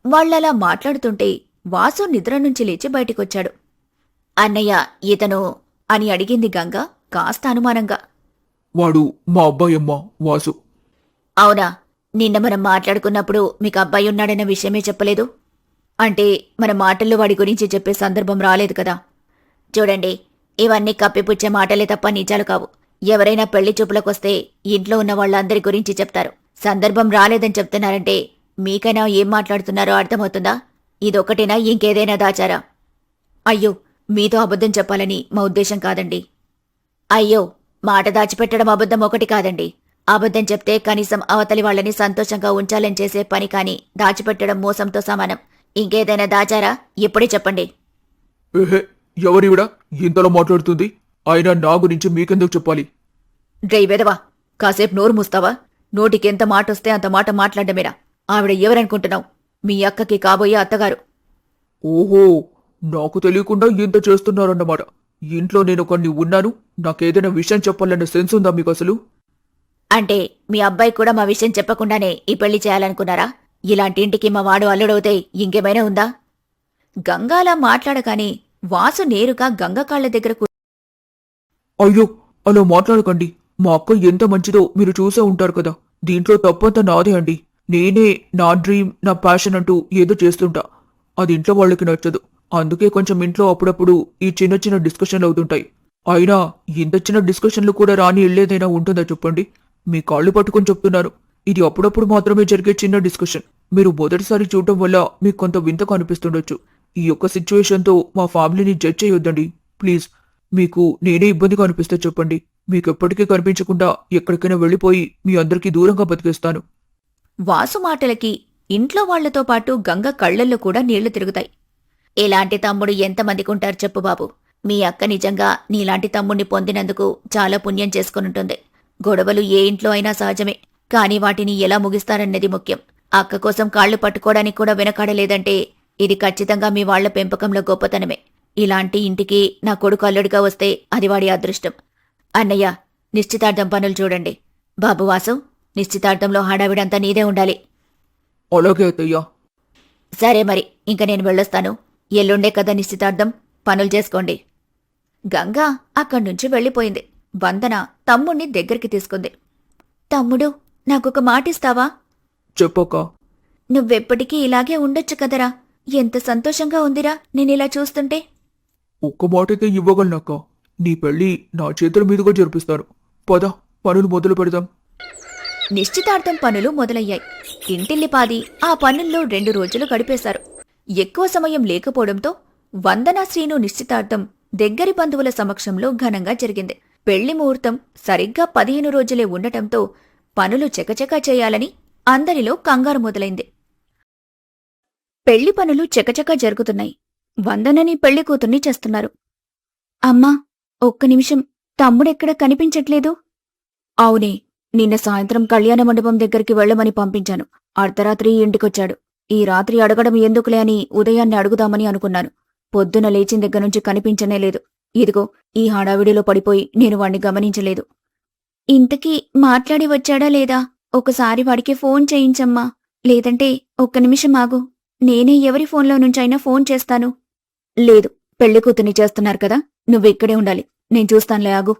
వాళ్లలా మాట్లాడుతుంటే వాసు నిద్ర నుంచి లేచి బయటికొచ్చాడు. అన్నయ్య, ఇతను అని అడిగింది గంగ కాస్త అనుమానంగా. వాడు మా అబ్బాయి అమ్మా, వాసు. అవునా? నిన్న మనం మాట్లాడుకున్నప్పుడు మీకు అబ్బాయి ఉన్నాడన్న విషయమే చెప్పలేదు. అంటే మన మాటల్లో వాడి గురించి చెప్పే సందర్భం రాలేదు కదా. చూడండి, ఇవన్నీ కప్పిపుచ్చే మాటలే తప్ప నిజాలు కావు. ఎవరైనా పెళ్లి చూపులకొస్తే ఇంట్లో ఉన్న వాళ్ళందరి గురించి చెప్తారు. సందర్భం రాలేదని చెప్తున్నారంటే మీకైనా ఏం మాట్లాడుతున్నారో అర్థమవుతుందా? ఇదొక్కటేనా, ఇంకేదైనా దాచారా? అయ్యో, మీతో అబద్ధం చెప్పాలని మా ఉద్దేశం కాదండి. అయ్యో, మాట దాచిపెట్టడం అబద్ధం ఒకటి కాదండి. అబద్ధం చెప్తే కనీసం అవతలి వాళ్ళని సంతోషంగా ఉంచాలని చేసే పని కాని దాచిపెట్టడం మోసంతో సమానం. ఇంకేదైనా దాచారా? ఇప్పుడే చెప్పండి. ఏహే, ఎవరివిడా ఇంతలో మాట్లాడుతుంది? అయినా నా గురించి మీకెందుకు చెప్పాలి? డ్రై వెదవా, కాసేపు నోరు మూస్తావా? నోటికెంత మాటొస్తే అంత మాట మాట్లాడమేరా. ఆవిడ ఎవరనుకుంటున్నావు? మీ అక్కకి కాబోయే అత్తగారు. ఓహో, నాకు తెలియకుండా ఇంత చేస్తున్నారన్నమాట. ఇంట్లో నేను కొన్ని ఉన్నాను. నాకేదైనా విషయం చెప్పాలన్న సెన్స్ ఉందా మీకు అసలు? అంటే మీ అబ్బాయి కూడా మా విషయం చెప్పకుండానే ఈ పెళ్లి చేయాలనుకున్నారా? ఇలాంటి ఇంటికి మా వాడు అల్లుడవుతే ఇంకేమైనా ఉందా? గంగాలా మాట్లాడగానే వాసు నేరుగా గంగ కాళ్ల దగ్గర అయ్యో, అలా మాట్లాడకండి. మా అక్క ఎంత మంచిదో మీరు చూసే ఉంటారు కదా. దీంట్లో తప్పంతా నాదే అండి. నేనే నా డ్రీమ్, నా ప్యాషన్ అంటూ ఏదో చేస్తుంటా. అది ఇంట్లో వాళ్ళకి నచ్చదు. అందుకే కొంచెం ఇంట్లో అప్పుడప్పుడు ఈ చిన్న చిన్న డిస్కషన్లు అవుతుంటాయి. అయినా ఇంత చిన్న డిస్కషన్లు కూడా రాని ఇళ్లేదైనా ఉంటుందా చెప్పండి? మీ కాళ్ళు పట్టుకొని చెప్తున్నాను. ఇది అప్పుడప్పుడు మాత్రమే జరిగే చిన్న డిస్కషన్. మీరు మొదటిసారి చూడటం వల్ల మీకు కొంత వింతగా అనిపిస్తుండొచ్చు. ఈ యొక్క సిచ్యువేషన్తో మా ఫ్యామిలీని జడ్జ్ చేయొద్దండి ప్లీజ్. మీకు నేనే ఇబ్బందిగా అనిపిస్తే చెప్పండి. మీకెప్పటికీ కనిపించకుండా ఎక్కడికైనా వెళ్ళిపోయి మీ అందరికీ దూరంగా బతికేస్తాను. వాసు మాటలకి ఇంట్లో వాళ్లతో పాటు గంగ కళ్లల్లో కూడా నీళ్లు తిరుగుతాయి. ఇలాంటి తమ్ముడు ఎంతమందికుంటారు చెప్పు బాబు. మీ అక్క నిజంగా నీలాంటి తమ్ముణ్ణి పొందినందుకు చాలా పుణ్యం చేసుకునుంటుంది. గొడవలు ఏ ఇంట్లో అయినా సహజమే, కాని వాటిని ఎలా ముగిస్తారన్నది ముఖ్యం. అక్క కోసం కాళ్లు పట్టుకోవడానికి కూడా వెనకాడలేదంటే ఇది ఖచ్చితంగా మీ వాళ్ల పెంపకంలో గొప్పతనమే. ఇలాంటి ఇంటికి నా కొడుకు అల్లుడిగా వస్తే అది వాడి అదృష్టం. అన్నయ్య, నిశ్చితార్థం పనులు చూడండి. బాబు వాసు, నిశ్చితార్థంలో హడావిడంతా నీదే ఉండాలి. అలాగే అత్తయ్యా. సరే మరి, ఇంక నేను వెళ్ళొస్తాను. ఎల్లుండే కదా నిశ్చితార్థం, పనులు చేసుకోండి. గంగా అక్కడ్నుంచి వెళ్ళిపోయింది. వందన తమ్ముణ్ణి దగ్గరికి తీసుకుంది. తమ్ముడు, నాకొక మాటిస్తావా? చెప్పక్క. నువ్వెప్పటికీ ఇలాగే ఉండొచ్చు కదరా. ఎంత సంతోషంగా ఉందిరా నేనిలా చూస్తుంటే. ఒక్క మాటైతే ఇవ్వగలనక్క. నీ పెళ్లి నా చేతుల మీదుగా జరిపిస్తాను. పద, పనులు మొదలు పెడదాం. నిశ్చితార్థం పనులు మొదలయ్యాయి. ఇంటిల్లిపాది ఆ పనుల్లో 2 రోజులు గడిపేశారు. ఎక్కువ సమయం లేకపోవడంతో వందన శ్రీను నిశ్చితార్థం దగ్గరి బంధువుల సమక్షంలో ఘనంగా జరిగింది. పెళ్లి ముహూర్తం సరిగ్గా 15 రోజులే ఉండటంతో పనులు చకచకా చేయాలని అందరిలో కంగారు మొదలైంది. పెళ్లి పనులు చకచకా జరుగుతున్నాయి. వందనని పెళ్లి కూతుర్ని చేస్తున్నారు. అమ్మా, ఒక్క నిమిషం, తమ్ముడెక్కడ కనిపించట్లేదు. అవునే, నిన్న సాయంత్రం కళ్యాణ మండపం దగ్గరికి వెళ్లమని పంపించాను. అర్ధరాత్రి ఇంటికొచ్చాడు. ఈ రాత్రి అడగడం ఎందుకులే అని ఉదయాన్నే అడుగుదామని అనుకున్నాను. పొద్దున లేచిన దగ్గర్నుంచి కనిపించనే లేదు. ఇదిగో ఈ హడావిడిలో పడిపోయి నేను వాణ్ణి గమనించలేదు. ఇంతకీ మాట్లాడి వచ్చాడా లేదా? ఒకసారి వాడికి ఫోన్ చేయించమ్మా. లేదంటే ఒక్క నిమిషం ఆగు, నేనే ఎవరి ఫోన్లో నుంచైనా ఫోన్ చేస్తాను. లేదు, పెళ్లి కూతుర్ని చేస్తున్నారు కదా, నువ్విక్కడే ఉండాలి. నేను చూస్తానులే, ఆగు.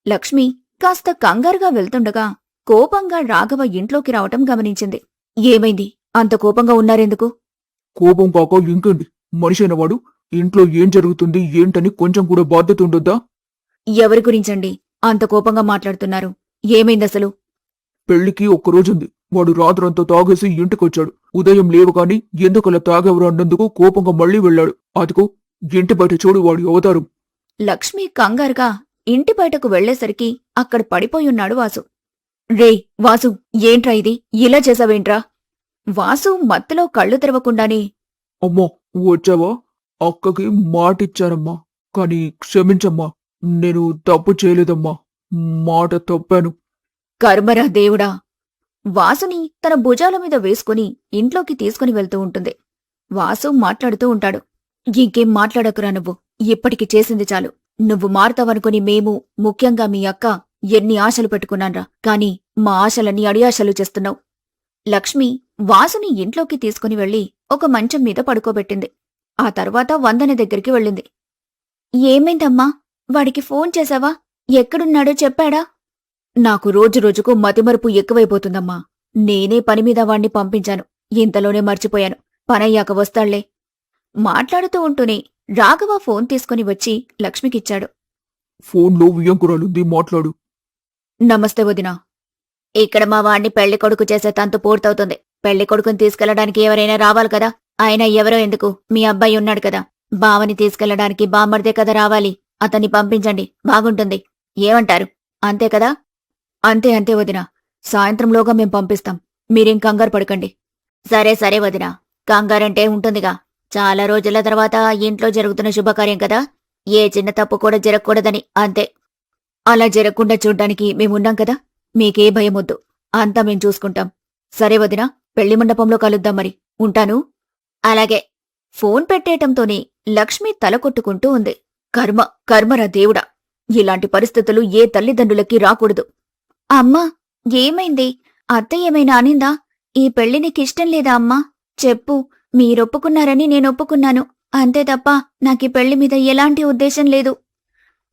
లక్ష్మి కాస్త కంగారుగా వెళ్తుండగా కోపంగా రాఘవ ఇంట్లోకి రావటం గమనించింది. ఏమైంది? అంత కోపంగా ఉన్నారెందుకు? కోపం కాక ఇంకేంటి? మనిషైన వాడు ఇంట్లో ఏం జరుగుతుంది ఏంటని కొంచెం కూడా బాధ్యత ఉండొద్దా? ఎవరి గురించండి అంత కోపంగా మాట్లాడుతున్నారు? ఏమైందసలు? పెళ్లికి ఒక్కరోజుంది. వాడు రాత్రంతా తాగేసి ఇంటికొచ్చాడు. ఉదయం లేవగాని ఎందుకలా తాగెవరు అన్నందుకు కోపంగా మళ్లీ వెళ్ళాడు. అదిగో ఇంటి బయట చూడు వాడి అవతారం. లక్ష్మి కంగారుగా ఇంటి బయటకు వెళ్లేసరికి అక్కడ పడిపోయున్నాడు వాసు. రేయ్ వాసు, ఏంట్రా ఇది? ఇలా చేసావేంట్రా? వాసు మత్తులో కళ్ళు తెరవకుండానే, అమ్మా, వచ్చావా? అక్కకి మాటిచ్చానమ్మా, కాని క్షమించమ్మా. నేను తప్పు చేయలేదమ్మా. మాట తప్పాను. కర్మరా దేవుడా! వాసుని తన భుజాల మీద వేసుకుని ఇంట్లోకి తీసుకుని వెళ్తూ ఉంటుంది. వాసు మాట్లాడుతూ ఉంటాడు. ఇంకేం మాట్లాడకురా నువ్వు. ఇప్పటికి చేసింది చాలు. నువ్వు మారుతావనుకుని మేము, ముఖ్యంగా మీ అక్క, ఎన్ని ఆశలు పెట్టుకున్నాన్రా. కాని మా ఆశలన్నీ అడియాశలు చేస్తున్నావు. లక్ష్మి వాసుని ఇంట్లోకి తీసుకుని వెళ్లి ఒక మంచం మీద పడుకోబెట్టింది. ఆ తర్వాత వందన దగ్గరికి వెళ్ళింది. ఏమైందమ్మా? వాడికి ఫోన్ చేశావా? ఎక్కడున్నాడో చెప్పాడా? నాకు రోజురోజుకు మతిమరుపు ఎక్కువైపోతుందమ్మా. నేనే పనిమీద వాణ్ణి పంపించాను. ఇంతలోనే మర్చిపోయాను. పనయ్యాక వస్తాళ్లే. మాట్లాడుతూ ఉంటూనే రాఘవ ఫోన్ తీసుకుని వచ్చి లక్ష్మికిచ్చాడు. ఫోన్లో వియ్యంకురాలుంది, మాట్లాడు. నమస్తే వదినా. ఇక్కడ మా వాణ్ణి పెళ్లి కొడుకు చేసే తంతు పూర్తవుతుంది. పెళ్లి కొడుకుని తీసుకెళ్లడానికి ఎవరైనా రావాలి కదా. అయినా ఎవరో ఎందుకు, మీ అబ్బాయి ఉన్నాడు కదా. బావని తీసుకెళ్లడానికి బామ్మర్దే కదా రావాలి. అతన్ని పంపించండి, బాగుంటుంది. ఏమంటారు? అంతే కదా? అంతే అంతే వదినా. సాయంత్రంలోగా మేం పంపిస్తాం. మీరేం కంగారు పడకండి. సరే సరే వదినా, కంగారంటే ఉంటుందిగా. చాలా రోజుల తర్వాత ఇంట్లో జరుగుతున్న శుభకార్యం కదా. ఏ చిన్న తప్పు కూడా జరగకూడదని, అంతే. అలా జరగకుండా చూడ్డానికి మేమున్నాం కదా. మీకే భయమొద్దు. అంతా మేం చూసుకుంటాం. సరే వదినా, పెళ్లి మండపంలో కలుద్దాం మరి. ఉంటాను. అలాగే. ఫోన్ పెట్టేయటంతోనే లక్ష్మి తల కొట్టుకుంటూ ఉంది. కర్మ, కర్మరా దేవుడా! ఇలాంటి పరిస్థితులు ఏ తల్లిదండ్రులకి రాకూడదు. అమ్మా, ఏమైంది? అత్త ఏమైనా అనిందా? ఈ పెళ్లి నీకిష్టం లేదా అమ్మా? చెప్పు. మీరొప్పుకున్నారని నేనొప్పుకున్నాను. అంతే తప్ప నాకీ పెళ్లి మీద ఎలాంటి ఉద్దేశం లేదు.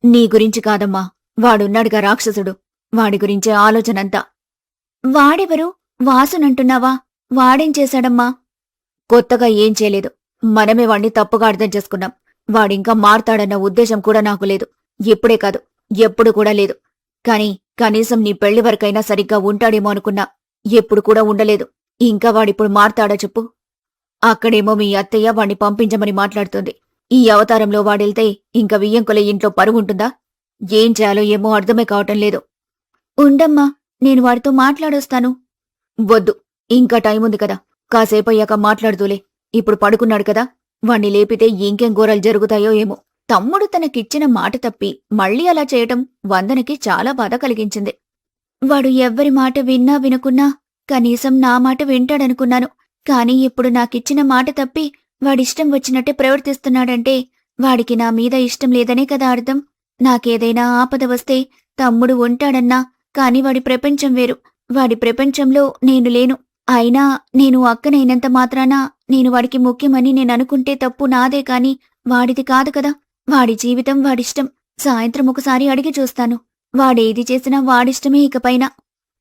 నీ గురించి కాదమ్మా. వాడున్నాడుగా రాక్షసుడు. వాడి గురించే ఆలోచనంతా. వాడెవరు? వాసునంటున్నావా? వాడేం చేశాడమ్మా? కొత్తగా ఏం చేయలేదు. మనమే వాణ్ణి తప్పుగా అర్థం చేసుకున్నాం. వాడింకా మారతాడన్న ఉద్దేశం కూడా నాకు లేదు. ఇప్పుడే కాదు, ఎప్పుడు కూడా లేదు. కాని కనీసం నీ పెళ్లి వరకైనా సరిగ్గా ఉంటాడేమో అనుకున్నా. ఎప్పుడు కూడా ఉండలేదు. ఇంకా వాడిప్పుడు మారతాడా చెప్పు? అక్కడేమో మీ అత్తయ్య వాణ్ణి పంపించమని మాట్లాడుతోంది. ఈ అవతారంలో వాడెళ్తే ఇంక వియ్యంకుల ఇంట్లో పరుగుంటుందా? ఏం చేయాలో ఏమో అర్థమే కావటం లేదు. ఉండమ్మా, నేను వాడితో మాట్లాడొస్తాను. వద్దు, ఇంకా టైముంది కదా. కాసేపయ్యాక మాట్లాడుతూలే. ఇప్పుడు పడుకున్నాడు కదా. వాణ్ణి లేపితే ఇంకేం ఘోరాలు జరుగుతాయో ఏమో. తమ్ముడు తనకిచ్చిన మాట తప్పి మళ్లీ అలా చేయటం వందనకి చాలా బాధ కలిగించింది. వాడు ఎవ్వరి మాట విన్నా వినకున్నా కనీసం నా మాట వింటాడనుకున్నాను. కాని ఇప్పుడు నాకిచ్చిన మాట తప్పి వాడిష్టం వచ్చినట్టే ప్రవర్తిస్తున్నాడంటే వాడికి నా మీద ఇష్టం లేదనే కదా అర్థం. నాకేదైనా ఆపద వస్తే తమ్ముడు ఉంటాడన్నా, కాని వాడి ప్రపంచం వేరు. వాడి ప్రపంచంలో నేను లేను. అయినా నేను అక్కనైనంత మాత్రాన నేను వాడికి ముఖ్యమని నేననుకుంటే తప్పు నాదే కాని వాడిది కాదు కదా. వాడి జీవితం వాడిష్టం. సాయంత్రం ఒకసారి అడిగి చూస్తాను. వాడేది చేసినా వాడిష్టమే ఇకపైన.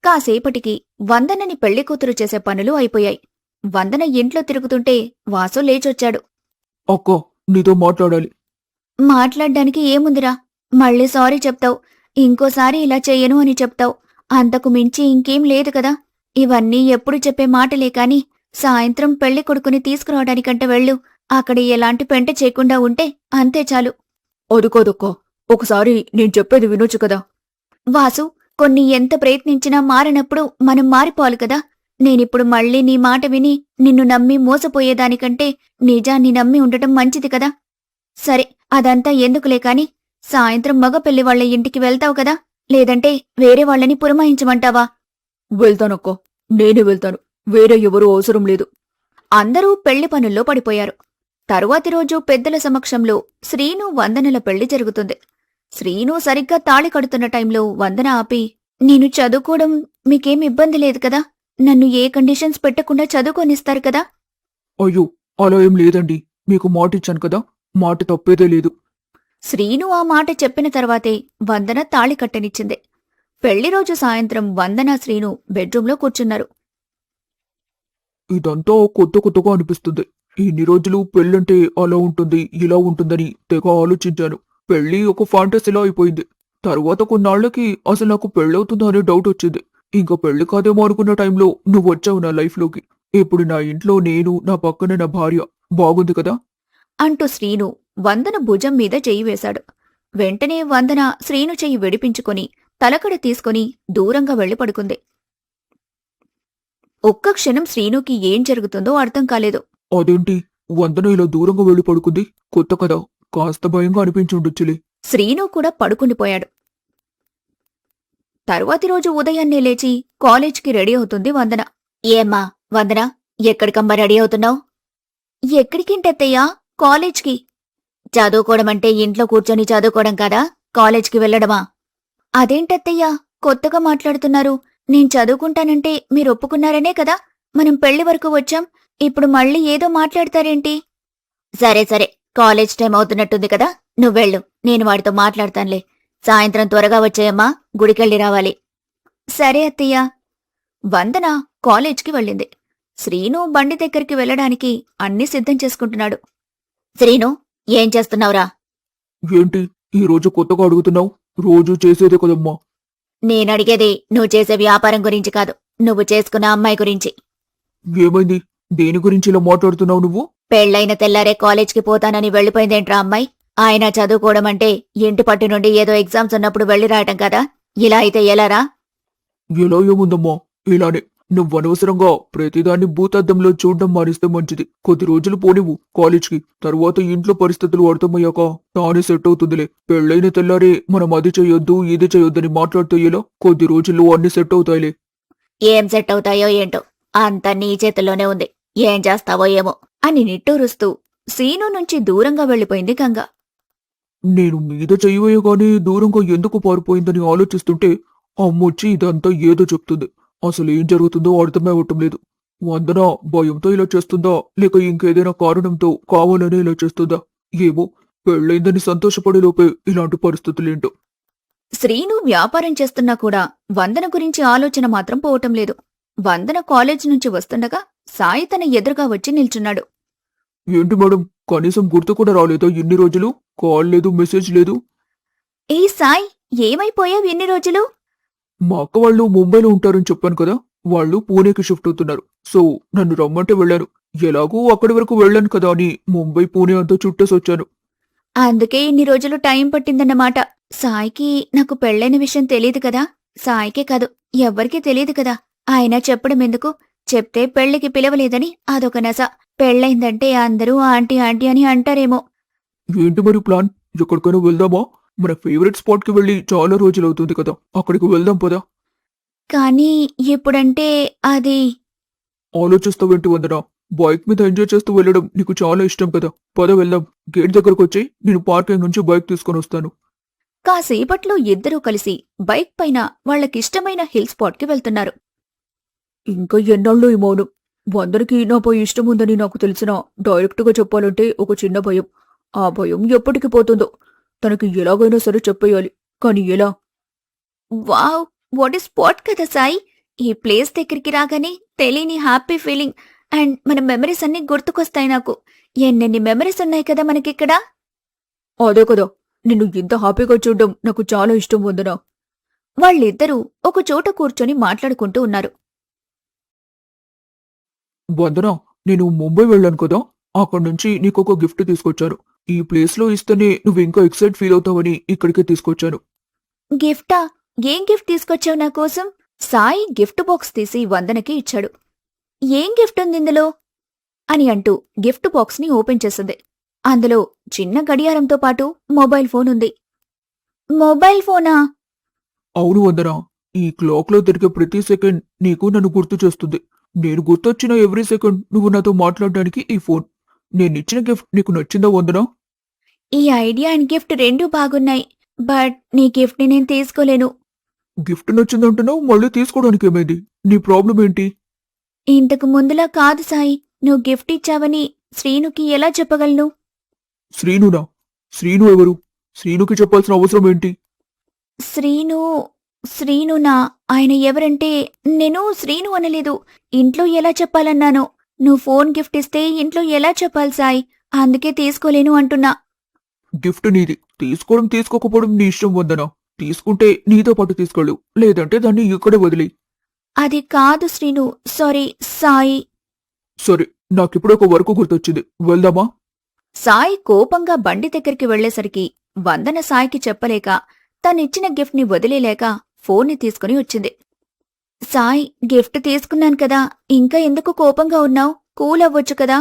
కాసేపటికి వందనని పెళ్లికూతురు చేసే పనులు అయిపోయాయి. వందన ఇంట్లో తిరుగుతుంటే వాసు లేచొచ్చాడు. అక్క, నీతో మాట్లాడాలి. మాట్లాడ్డానికి ఏముందిరా? మళ్ళీ సారీ చెప్తావు, ఇంకోసారి ఇలా చెయ్యను అని చెప్తావు. అంతకు మించి ఇంకేం లేదు కదా. ఇవన్నీ ఎప్పుడు చెప్పే మాటలే కాని సాయంత్రం పెళ్లి కొడుకుని తీసుకురావడానికంటే వెళ్ళు. అక్కడ ఎలాంటి పెంట చేయకుండా ఉంటే అంతే చాలు. అదుకోదక్క, ఒకసారి నేను చెప్పేది వినొచ్చు కదా. వాసు, కొన్ని ఎంత ప్రయత్నించినా మారనప్పుడు మనం మారిపోవాలి కదా. నేనిప్పుడు మళ్ళీ నీ మాట విని నిన్ను నమ్మి మోసపోయేదానికంటే నిజాన్ని నమ్మి ఉండటం మంచిది కదా. సరే, అదంతా ఎందుకులే కాని సాయంత్రం మగ పెళ్లి వాళ్ల ఇంటికి వెళ్తావు కదా, లేదంటే వేరే వాళ్ళని పురమాయించమంటావా? వెళ్తానక్క, నేనే వెళ్తాను. వేరే ఎవరూ అవసరం లేదు. అందరూ పెళ్లి పనుల్లో పడిపోయారు. తరువాతి రోజు పెద్దల సమక్షంలో శ్రీను వందనల పెళ్లి జరుగుతుంది. శ్రీను సరిగ్గా తాళి కడుతున్న టైంలో వందన ఆపి, నేను చదువుకోవడం మీకేం ఇబ్బంది లేదు కదా? నన్ను ఏ కండిషన్స్ పెట్టకుండా చదువుకోనిస్తారు కదా? అయ్యో, అలా ఏం లేదండి. మీకు మాటిచ్చాను కదా, మాట తప్పేదే లేదు. శ్రీను ఆ మాట చెప్పిన తర్వాతే వందన తాళి కట్టనిచ్చింది. పెళ్లిరోజు సాయంత్రం వందన శ్రీను బెడ్రూంలో కూర్చున్నారు. ఇదంతా కొత్తగా అనిపిస్తుంది. ఇన్ని రోజులు పెళ్ళంటే అలా ఉంటుంది, ఇలా ఉంటుందని తెగ ఆలోచించాను. పెళ్లి ఒక ఫాంటసీలా అయిపోయింది. తర్వాత కొన్నాళ్లకి అసలు నాకు పెళ్ళవుతుందా అనే డౌట్ వచ్చింది. ఇంకా పెళ్లి కాదేమో అనుకున్న టైంలో నువ్వు వచ్చావు నా లైఫ్లోకి. ఇప్పుడు నా ఇంట్లో నేను, నా పక్కన నా భార్య. బాగుంది కదా అంటూ శ్రీను వందన భుజం మీద చెయ్యి వేశాడు. వెంటనే వందన శ్రీను చెయ్యి విడిపించుకొని తలకడ తీసుకుని దూరంగా వెళ్లి పడుకుంది. ఒక్క క్షణం శ్రీనుకి ఏం జరుగుతుందో అర్థం కాలేదు. అదేంటి, వందన ఇలా దూరంగా వెళ్ళి పడుకుంది? కొత్త కదా, కాస్త భయంగా అనిపించి ఉండొచ్చులే. శ్రీను కూడా పడుకుండిపోయాడు. తరువాతి రోజు ఉదయాన్నే లేచి కాలేజ్కి రెడీ అవుతుంది వందన. ఏమ్మా వందన, ఎక్కడికమ్మా రెడీ అవుతున్నావు? ఎక్కడికింటత్తయ్యా? కాలేజ్కి. చదువుకోవడమంటే ఇంట్లో కూర్చొని చదువుకోవడం కాదా, కాలేజ్కి వెళ్లడమా? అదేంటత్తయ్యా కొత్తగా మాట్లాడుతున్నారు? నేను చదువుకుంటానంటే మీరు ఒప్పుకున్నారనే కదా మనం పెళ్లి వరకు వచ్చాం. ఇప్పుడు మళ్ళీ ఏదో మాట్లాడతారేంటి? సరే సరే, కాలేజ్ టైం అవుతున్నట్టుంది కదా, నువ్వెళ్ళు, నేను వాడితో మాట్లాడతానులే. సాయంత్రం త్వరగా వచ్చేయమ్మా, గుడికెళ్ళి రావాలి. సరే అత్తయ్యా. వందన కాలేజ్కి వెళ్ళింది. శ్రీను బండి దగ్గరికి వెళ్లడానికి అన్నీ సిద్ధం చేసుకుంటున్నాడు. శ్రీను, ఏం చేస్తున్నావురా? ఏంటి ఈ రోజు కొత్తగా అడుగుతున్నావు? రోజు చేసేదే కదమ్మా. నేనడిగేది నువ్వు చేసే వ్యాపారం గురించి కాదు, నువ్వు చేసుకున్న అమ్మాయి గురించి. ఏమైంది? దేని గురించి ఇలా మాట్లాడుతున్నావు నువ్వు? పెళ్లైన తెల్లారే కాలేజ్కి పోతానని వెళ్ళిపోయిందేంట్రా అమ్మాయి? ఆయన చదువుకోవడం అంటే ఇంటి పట్టు నుండి ఏదో ఎగ్జామ్స్ ఉన్నప్పుడు వెళ్లి రాయటం కదా. ఇలా అయితే ఎలారా? ఎలా ఏముందమ్మా, ఇలానే. నువ్వు అనవసరంగా ప్రతిదాన్ని భూతద్దంలో చూడడం మానేస్తే మంచిది. కొద్ది రోజులు పోనివ్వు కాలేజ్కి. తర్వాత ఇంట్లో పరిస్థితులు అర్థమయ్యాక తానే సెట్ అవుతుందిలే. పెళ్లైన తెల్లారే మనం అది చేయొద్దు ఇది చేయొద్దని మాట్లాడితే ఎలా? కొద్ది రోజుల్లో అన్ని సెట్ అవుతాయిలే. ఏం సెట్ అవుతాయో ఏంటో, అంతా నీ చేతుల్లోనే ఉంది. ఏం చేస్తావో ఏమో అని నిట్టూరుస్తూ సీను నుంచి దూరంగా వెళ్లిపోయింది గంగ. నేను మీద చెయ్యగానే దూరంగా ఎందుకు పారిపోయిందని ఆలోచిస్తుంటే అమ్మొచ్చి ఇదంతా ఏదో చెప్తుంది. అసలు ఏం జరుగుతుందో అర్థమే అవటం లేదు. వందన భయంతో ఇలా చేస్తుందా, లేక ఇంకేదైనా కారణంతో కావాలనే ఇలా చేస్తుందా? ఏమో, పెళ్ళైందని సంతోషపడే లోపే ఇలాంటి పరిస్థితులేంటో. శ్రీను వ్యాపారం చేస్తున్నా కూడా వందన గురించి ఆలోచన మాత్రం పోవటం లేదు. వందన కాలేజ్ నుంచి వస్తుండగా సాయి తన ఎదురుగా వచ్చి నిల్చున్నాడు. ఏంటి మేడం, కనీసం గుర్తు కూడా రాలేదా ఇన్ని రోజులు? కాల్ లేదు, మెసేజ్ లేదు. ఏ సాయ్, ఏమైపోయావు ఇన్ని రోజులు? మా అక్క వాళ్ళు ముంబైలో ఉంటారని చెప్పాను కదా, వాళ్ళు పూణేకి షిఫ్ట్ అవుతున్నారు. సో నన్ను రమ్మంటే వెళ్ళాను. ఎలాగూ అక్కడి వరకు వెళ్ళాను కదా అని ముంబై పూణే అంతా చుట్టేసొచ్చాను. అందుకే ఇన్ని రోజులు టైం పట్టిందన్నమాట. సాయికి నాకు పెళ్లైన విషయం తెలీదు కదా. సాయికే కాదు, ఎవ్వరికీ తెలీదు కదా. ఆయన చెప్పడం ఎందుకు? చెప్తే పెళ్లికి పిలవలేదని అదొక నస. పెళ్లైందంటే అందరూ ఆంటీ ఆంటీ అని అంటారేమో. ఏంటి మరి ప్లాన్? ఎక్కడికైనా వెళ్దామా? మన ఫేవరెట్ స్పాట్ కి వెళ్ళి చాలా రోజులవుతుంది కదా, అక్కడికి వెళ్దాం పదా. కానీ ఇప్పుడంటే అది... ఆలోచిస్తావేంటి వందనా? బైక్ మీద ఎంజాయ్ చేస్తూ వెళ్ళడం నీకు చాలా ఇష్టం కదా. పద వెళ్దాం. గేట్ దగ్గరకు వచ్చి నేను పార్కింగ్ నుంచి బైక్ తీసుకొని వస్తాను. కాసేపట్లో ఇద్దరూ కలిసి బైక్ పైన వాళ్లకిష్టమైన హిల్ స్పాట్కి వెళ్తున్నారు. ఇంకా ఎన్నాళ్ళు ఈ మౌనం? వందరికి నాపై ఇష్టం ఉందని నాకు తెలిసినా డైరెక్ట్గా చెప్పాలంటే ఒక చిన్న భయం. ఆ భయం ఎప్పటికి పోతుందో. తనకి ఎలాగైనా సరే చెప్పేయాలి. కానీ ఎలా? వావ్, వాట్ ఏ స్పాట్ కదా సాయి. ఈ ప్లేస్ దగ్గరికి రాగానే తెలియని హ్యాపీ ఫీలింగ్. అండ్ మన మెమరీస్ అన్నీ గుర్తుకొస్తాయి నాకు. ఎన్నెన్ని మెమరీస్ ఉన్నాయి కదా మనకిక్కడ. అదే కదా, నిన్ను ఇంత హ్యాపీగా చూడడం నాకు చాలా ఇష్టం వందన. వాళ్ళిద్దరూ ఒక చోట కూర్చొని మాట్లాడుకుంటూ ఉన్నారు. వందన, నేను ముంబై వెళ్ళాను కదా, అక్కడి నుంచి నీకొక గిఫ్ట్ తీసుకొచ్చాను. ఈ ప్లేస్లో ఇస్తేనే నువ్వు ఇంకా ఎక్సైట్ ఫీల్ అవుతావని ఇక్కడికే తీసుకొచ్చాను. గిఫ్టా? ఏం గిఫ్ట్ తీసుకొచ్చావు నా కోసం? సాయి గిఫ్ట్ బాక్స్ తీసి వందనకి ఇచ్చాడు. ఏం గిఫ్ట్ ఉంది ఇందులో అని అంటూ గిఫ్ట్ బాక్స్ని ఓపెన్ చేసింది. అందులో చిన్న గడియారంతో పాటు మొబైల్ ఫోన్ ఉంది. మొబైల్ ఫోనా? అవును వందన, ఈ క్లాక్లో తిరిగే ప్రతి సెకండ్ నీకు నన్ను గుర్తు చేస్తుంది. నేను గుర్తొచ్చిన ఎవ్రీ సెకండ్ నువ్వు నాతో మాట్లాడడానికి ఈ ఫోన్. నేనిచ్చిన గిఫ్ట్ నీకు నచ్చిందా వందన? ఈ ఐడియా అండ్ గిఫ్ట్ రెండూ బాగున్నాయి. బట్ నీ గిఫ్ట్ని నేను తీసుకోలేను. గిఫ్ట్ నచ్చిందంటున్నావు, మళ్ళీ తీసుకోవడానికి ఏమైంది? నీ ప్రాబ్లం ఏంటి? ఇంతకు ముందులా కాదు సాయి. నువ్వు గిఫ్ట్ ఇచ్చావని శ్రీనుకి ఎలా చెప్పగలను? శ్రీనునా? శ్రీను ఎవరు? శ్రీనుకి చెప్పాల్సిన అవసరం ఏంటి? శ్రీను శ్రీనునా? ఆయన ఎవరంటే నేను శ్రీను అనలేదు. ఇంట్లో ఎలా చెప్పాలన్నాను. నువ్వు ఫోన్ గిఫ్ట్ ఇస్తే ఇంట్లో ఎలా చెప్పాలి సాయి? అందుకే తీసుకోలేను అంటున్నా. గిఫ్ట్ నీది. తీసుకోవడం తీసుకోకపోవడం నీ ఇష్టం వందన. తీసుకుంటే నీతో పాటు తీసుకెళ్ళు, లేదంటే దాన్ని ఇక్కడే వదిలి. అది కాదు శ్రీను. సారీ సాయి. సరే, నాకిప్పుడు ఒక వర్క్ గుర్తొచ్చింది, వెళ్దామా? సాయి కోపంగా బండి దగ్గరికి వెళ్లేసరికి వందన సాయికి చెప్పలేక తనిచ్చిన గిఫ్ట్ని వదిలేలేక ఫోన్ని తీసుకుని వచ్చింది. సాయి, గిఫ్ట్ తీసుకున్నాను కదా, ఇంకా ఎందుకు కోపంగా ఉన్నావు? కూల్ అవ్వొచ్చు కదా.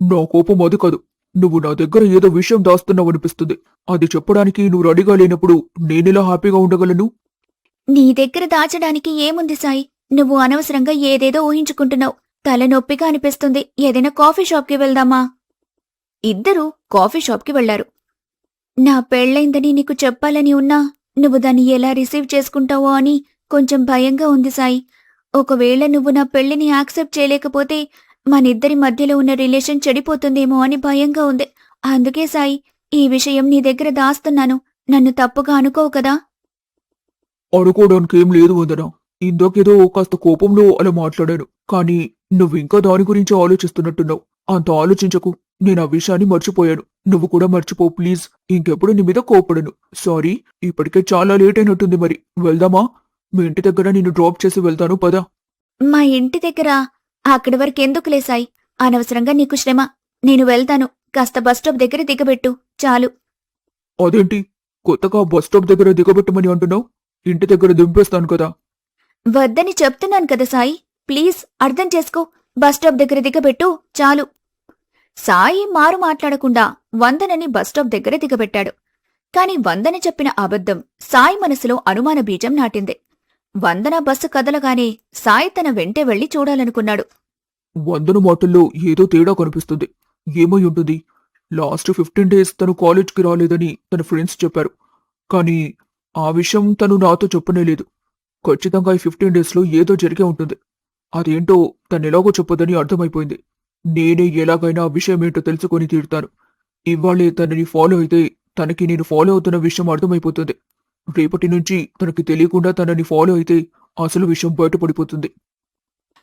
నా కోపం అది కాదు. నువ్వు నా దగ్గర ఏదో విషయం దాస్తున్నావనిపిస్తుంది. అది చెప్పడానికి నువ్వు రెడీగా లేనప్పుడు నేనెలా హ్యాపీగా ఉండగలను? నీ దగ్గర దాచడానికి ఏముంది సాయి? నువ్వు అనవసరంగా ఏదేదో ఊహించుకుంటున్నావు. తలనొప్పిగా అనిపిస్తుంది. ఏదైనా కాఫీ షాప్కి వెళ్దామా? ఇద్దరూ కాఫీ షాప్కి వెళ్లారు. నా పెళ్లైందని నీకు చెప్పాలని ఉన్నా నువ్వు దాన్ని ఎలా రిసీవ్ చేసుకుంటావో అని కొంచెం భయంగా ఉంది సాయి. ఒకవేళ నువ్వు నా పెళ్లిని యాక్సెప్ట్ చేయలేకపోతే మనిద్దరి మధ్యలో ఉన్న రిలేషన్ చెడిపోతుందేమో అని భయంగా ఉంది. అందుకే సాయి, ఈ విషయం నీ దగ్గర దాస్తున్నాను. నన్ను తప్పుగా అనుకోవు కదా? అనుకోవడానికి ఏం లేదు వందన. ఇందాకేదో కాస్త కోపంలో అలా మాట్లాడాను, కానీ నువ్వింకా దాని గురించి ఆలోచిస్తున్నట్టున్నావు. అంత ఆలోచించకు. నేను ఆ విషయాన్ని మర్చిపోయాను. నువ్వు కూడా మర్చిపో ప్లీజ్. ఇంకెప్పుడు నీ మీద కోపడను. సారీ, ఇప్పటికే చాలా లేట్ అయినట్టుంది. మరి వెళ్దామా? మీ ఇంటి దగ్గర నిన్ను డ్రాప్ చేసి వెళ్తాను, పదా. మా ఇంటి దగ్గర? అక్కడి వరకెందుకులే సాయి, అనవసరంగా నీకు శ్రమ. నేను వెళ్తాను. కాస్త బస్టాప్ దగ్గర దిగబెట్టు చాలు. అదేంటి కొత్తగా బస్ స్టాప్ దగ్గర దిగబెట్టమని అంటున్నావు? ఇంటి దగ్గర దింపేస్తాను కదా. వద్దని చెప్తున్నాను కదా సాయి, ప్లీజ్ అర్థం చేసుకో. బస్టాప్ దగ్గర దిగబెట్టు చాలు. సాయి మారు మాట్లాడకుండా వందనని బస్టాప్ దగ్గర దిగబెట్టాడు. కాని వందన చెప్పిన అబద్ధం సాయి మనసులో అనుమాన బీజం నాటింది. వందన బస్సు కదలగానే సాయి తన వెంటే వెళ్లి చూడాలనుకున్నాడు. వందన మాటల్లో ఏదో తేడా కనిపిస్తుంది. ఏమై ఉంటుంది? లాస్ట్ 15 days తను కాలేజ్కి రాలేదని తన ఫ్రెండ్స్ చెప్పారు. కానీ ఆ విషయం తను నాతో చెప్పనేలేదు. ఖచ్చితంగా ఈ 15 daysలో ఏదో జరిగే ఉంటుంది. అదేంటో తనెలాగో చెప్పదని అర్థమైపోయింది. నేనే ఎలాగైనా ఆ విషయం ఏంటో తెలుసుకొని తీరుతాను. ఇవాళే తనని ఫాలో అయితే తనకి నేను ఫాలో అవుతున్న విషయం అర్థమైపోతుంది. రేపటి నుంచి తనకి తెలియకుండా తనని ఫాలో అయితే అసలు విషయం బయటపడిపోతుంది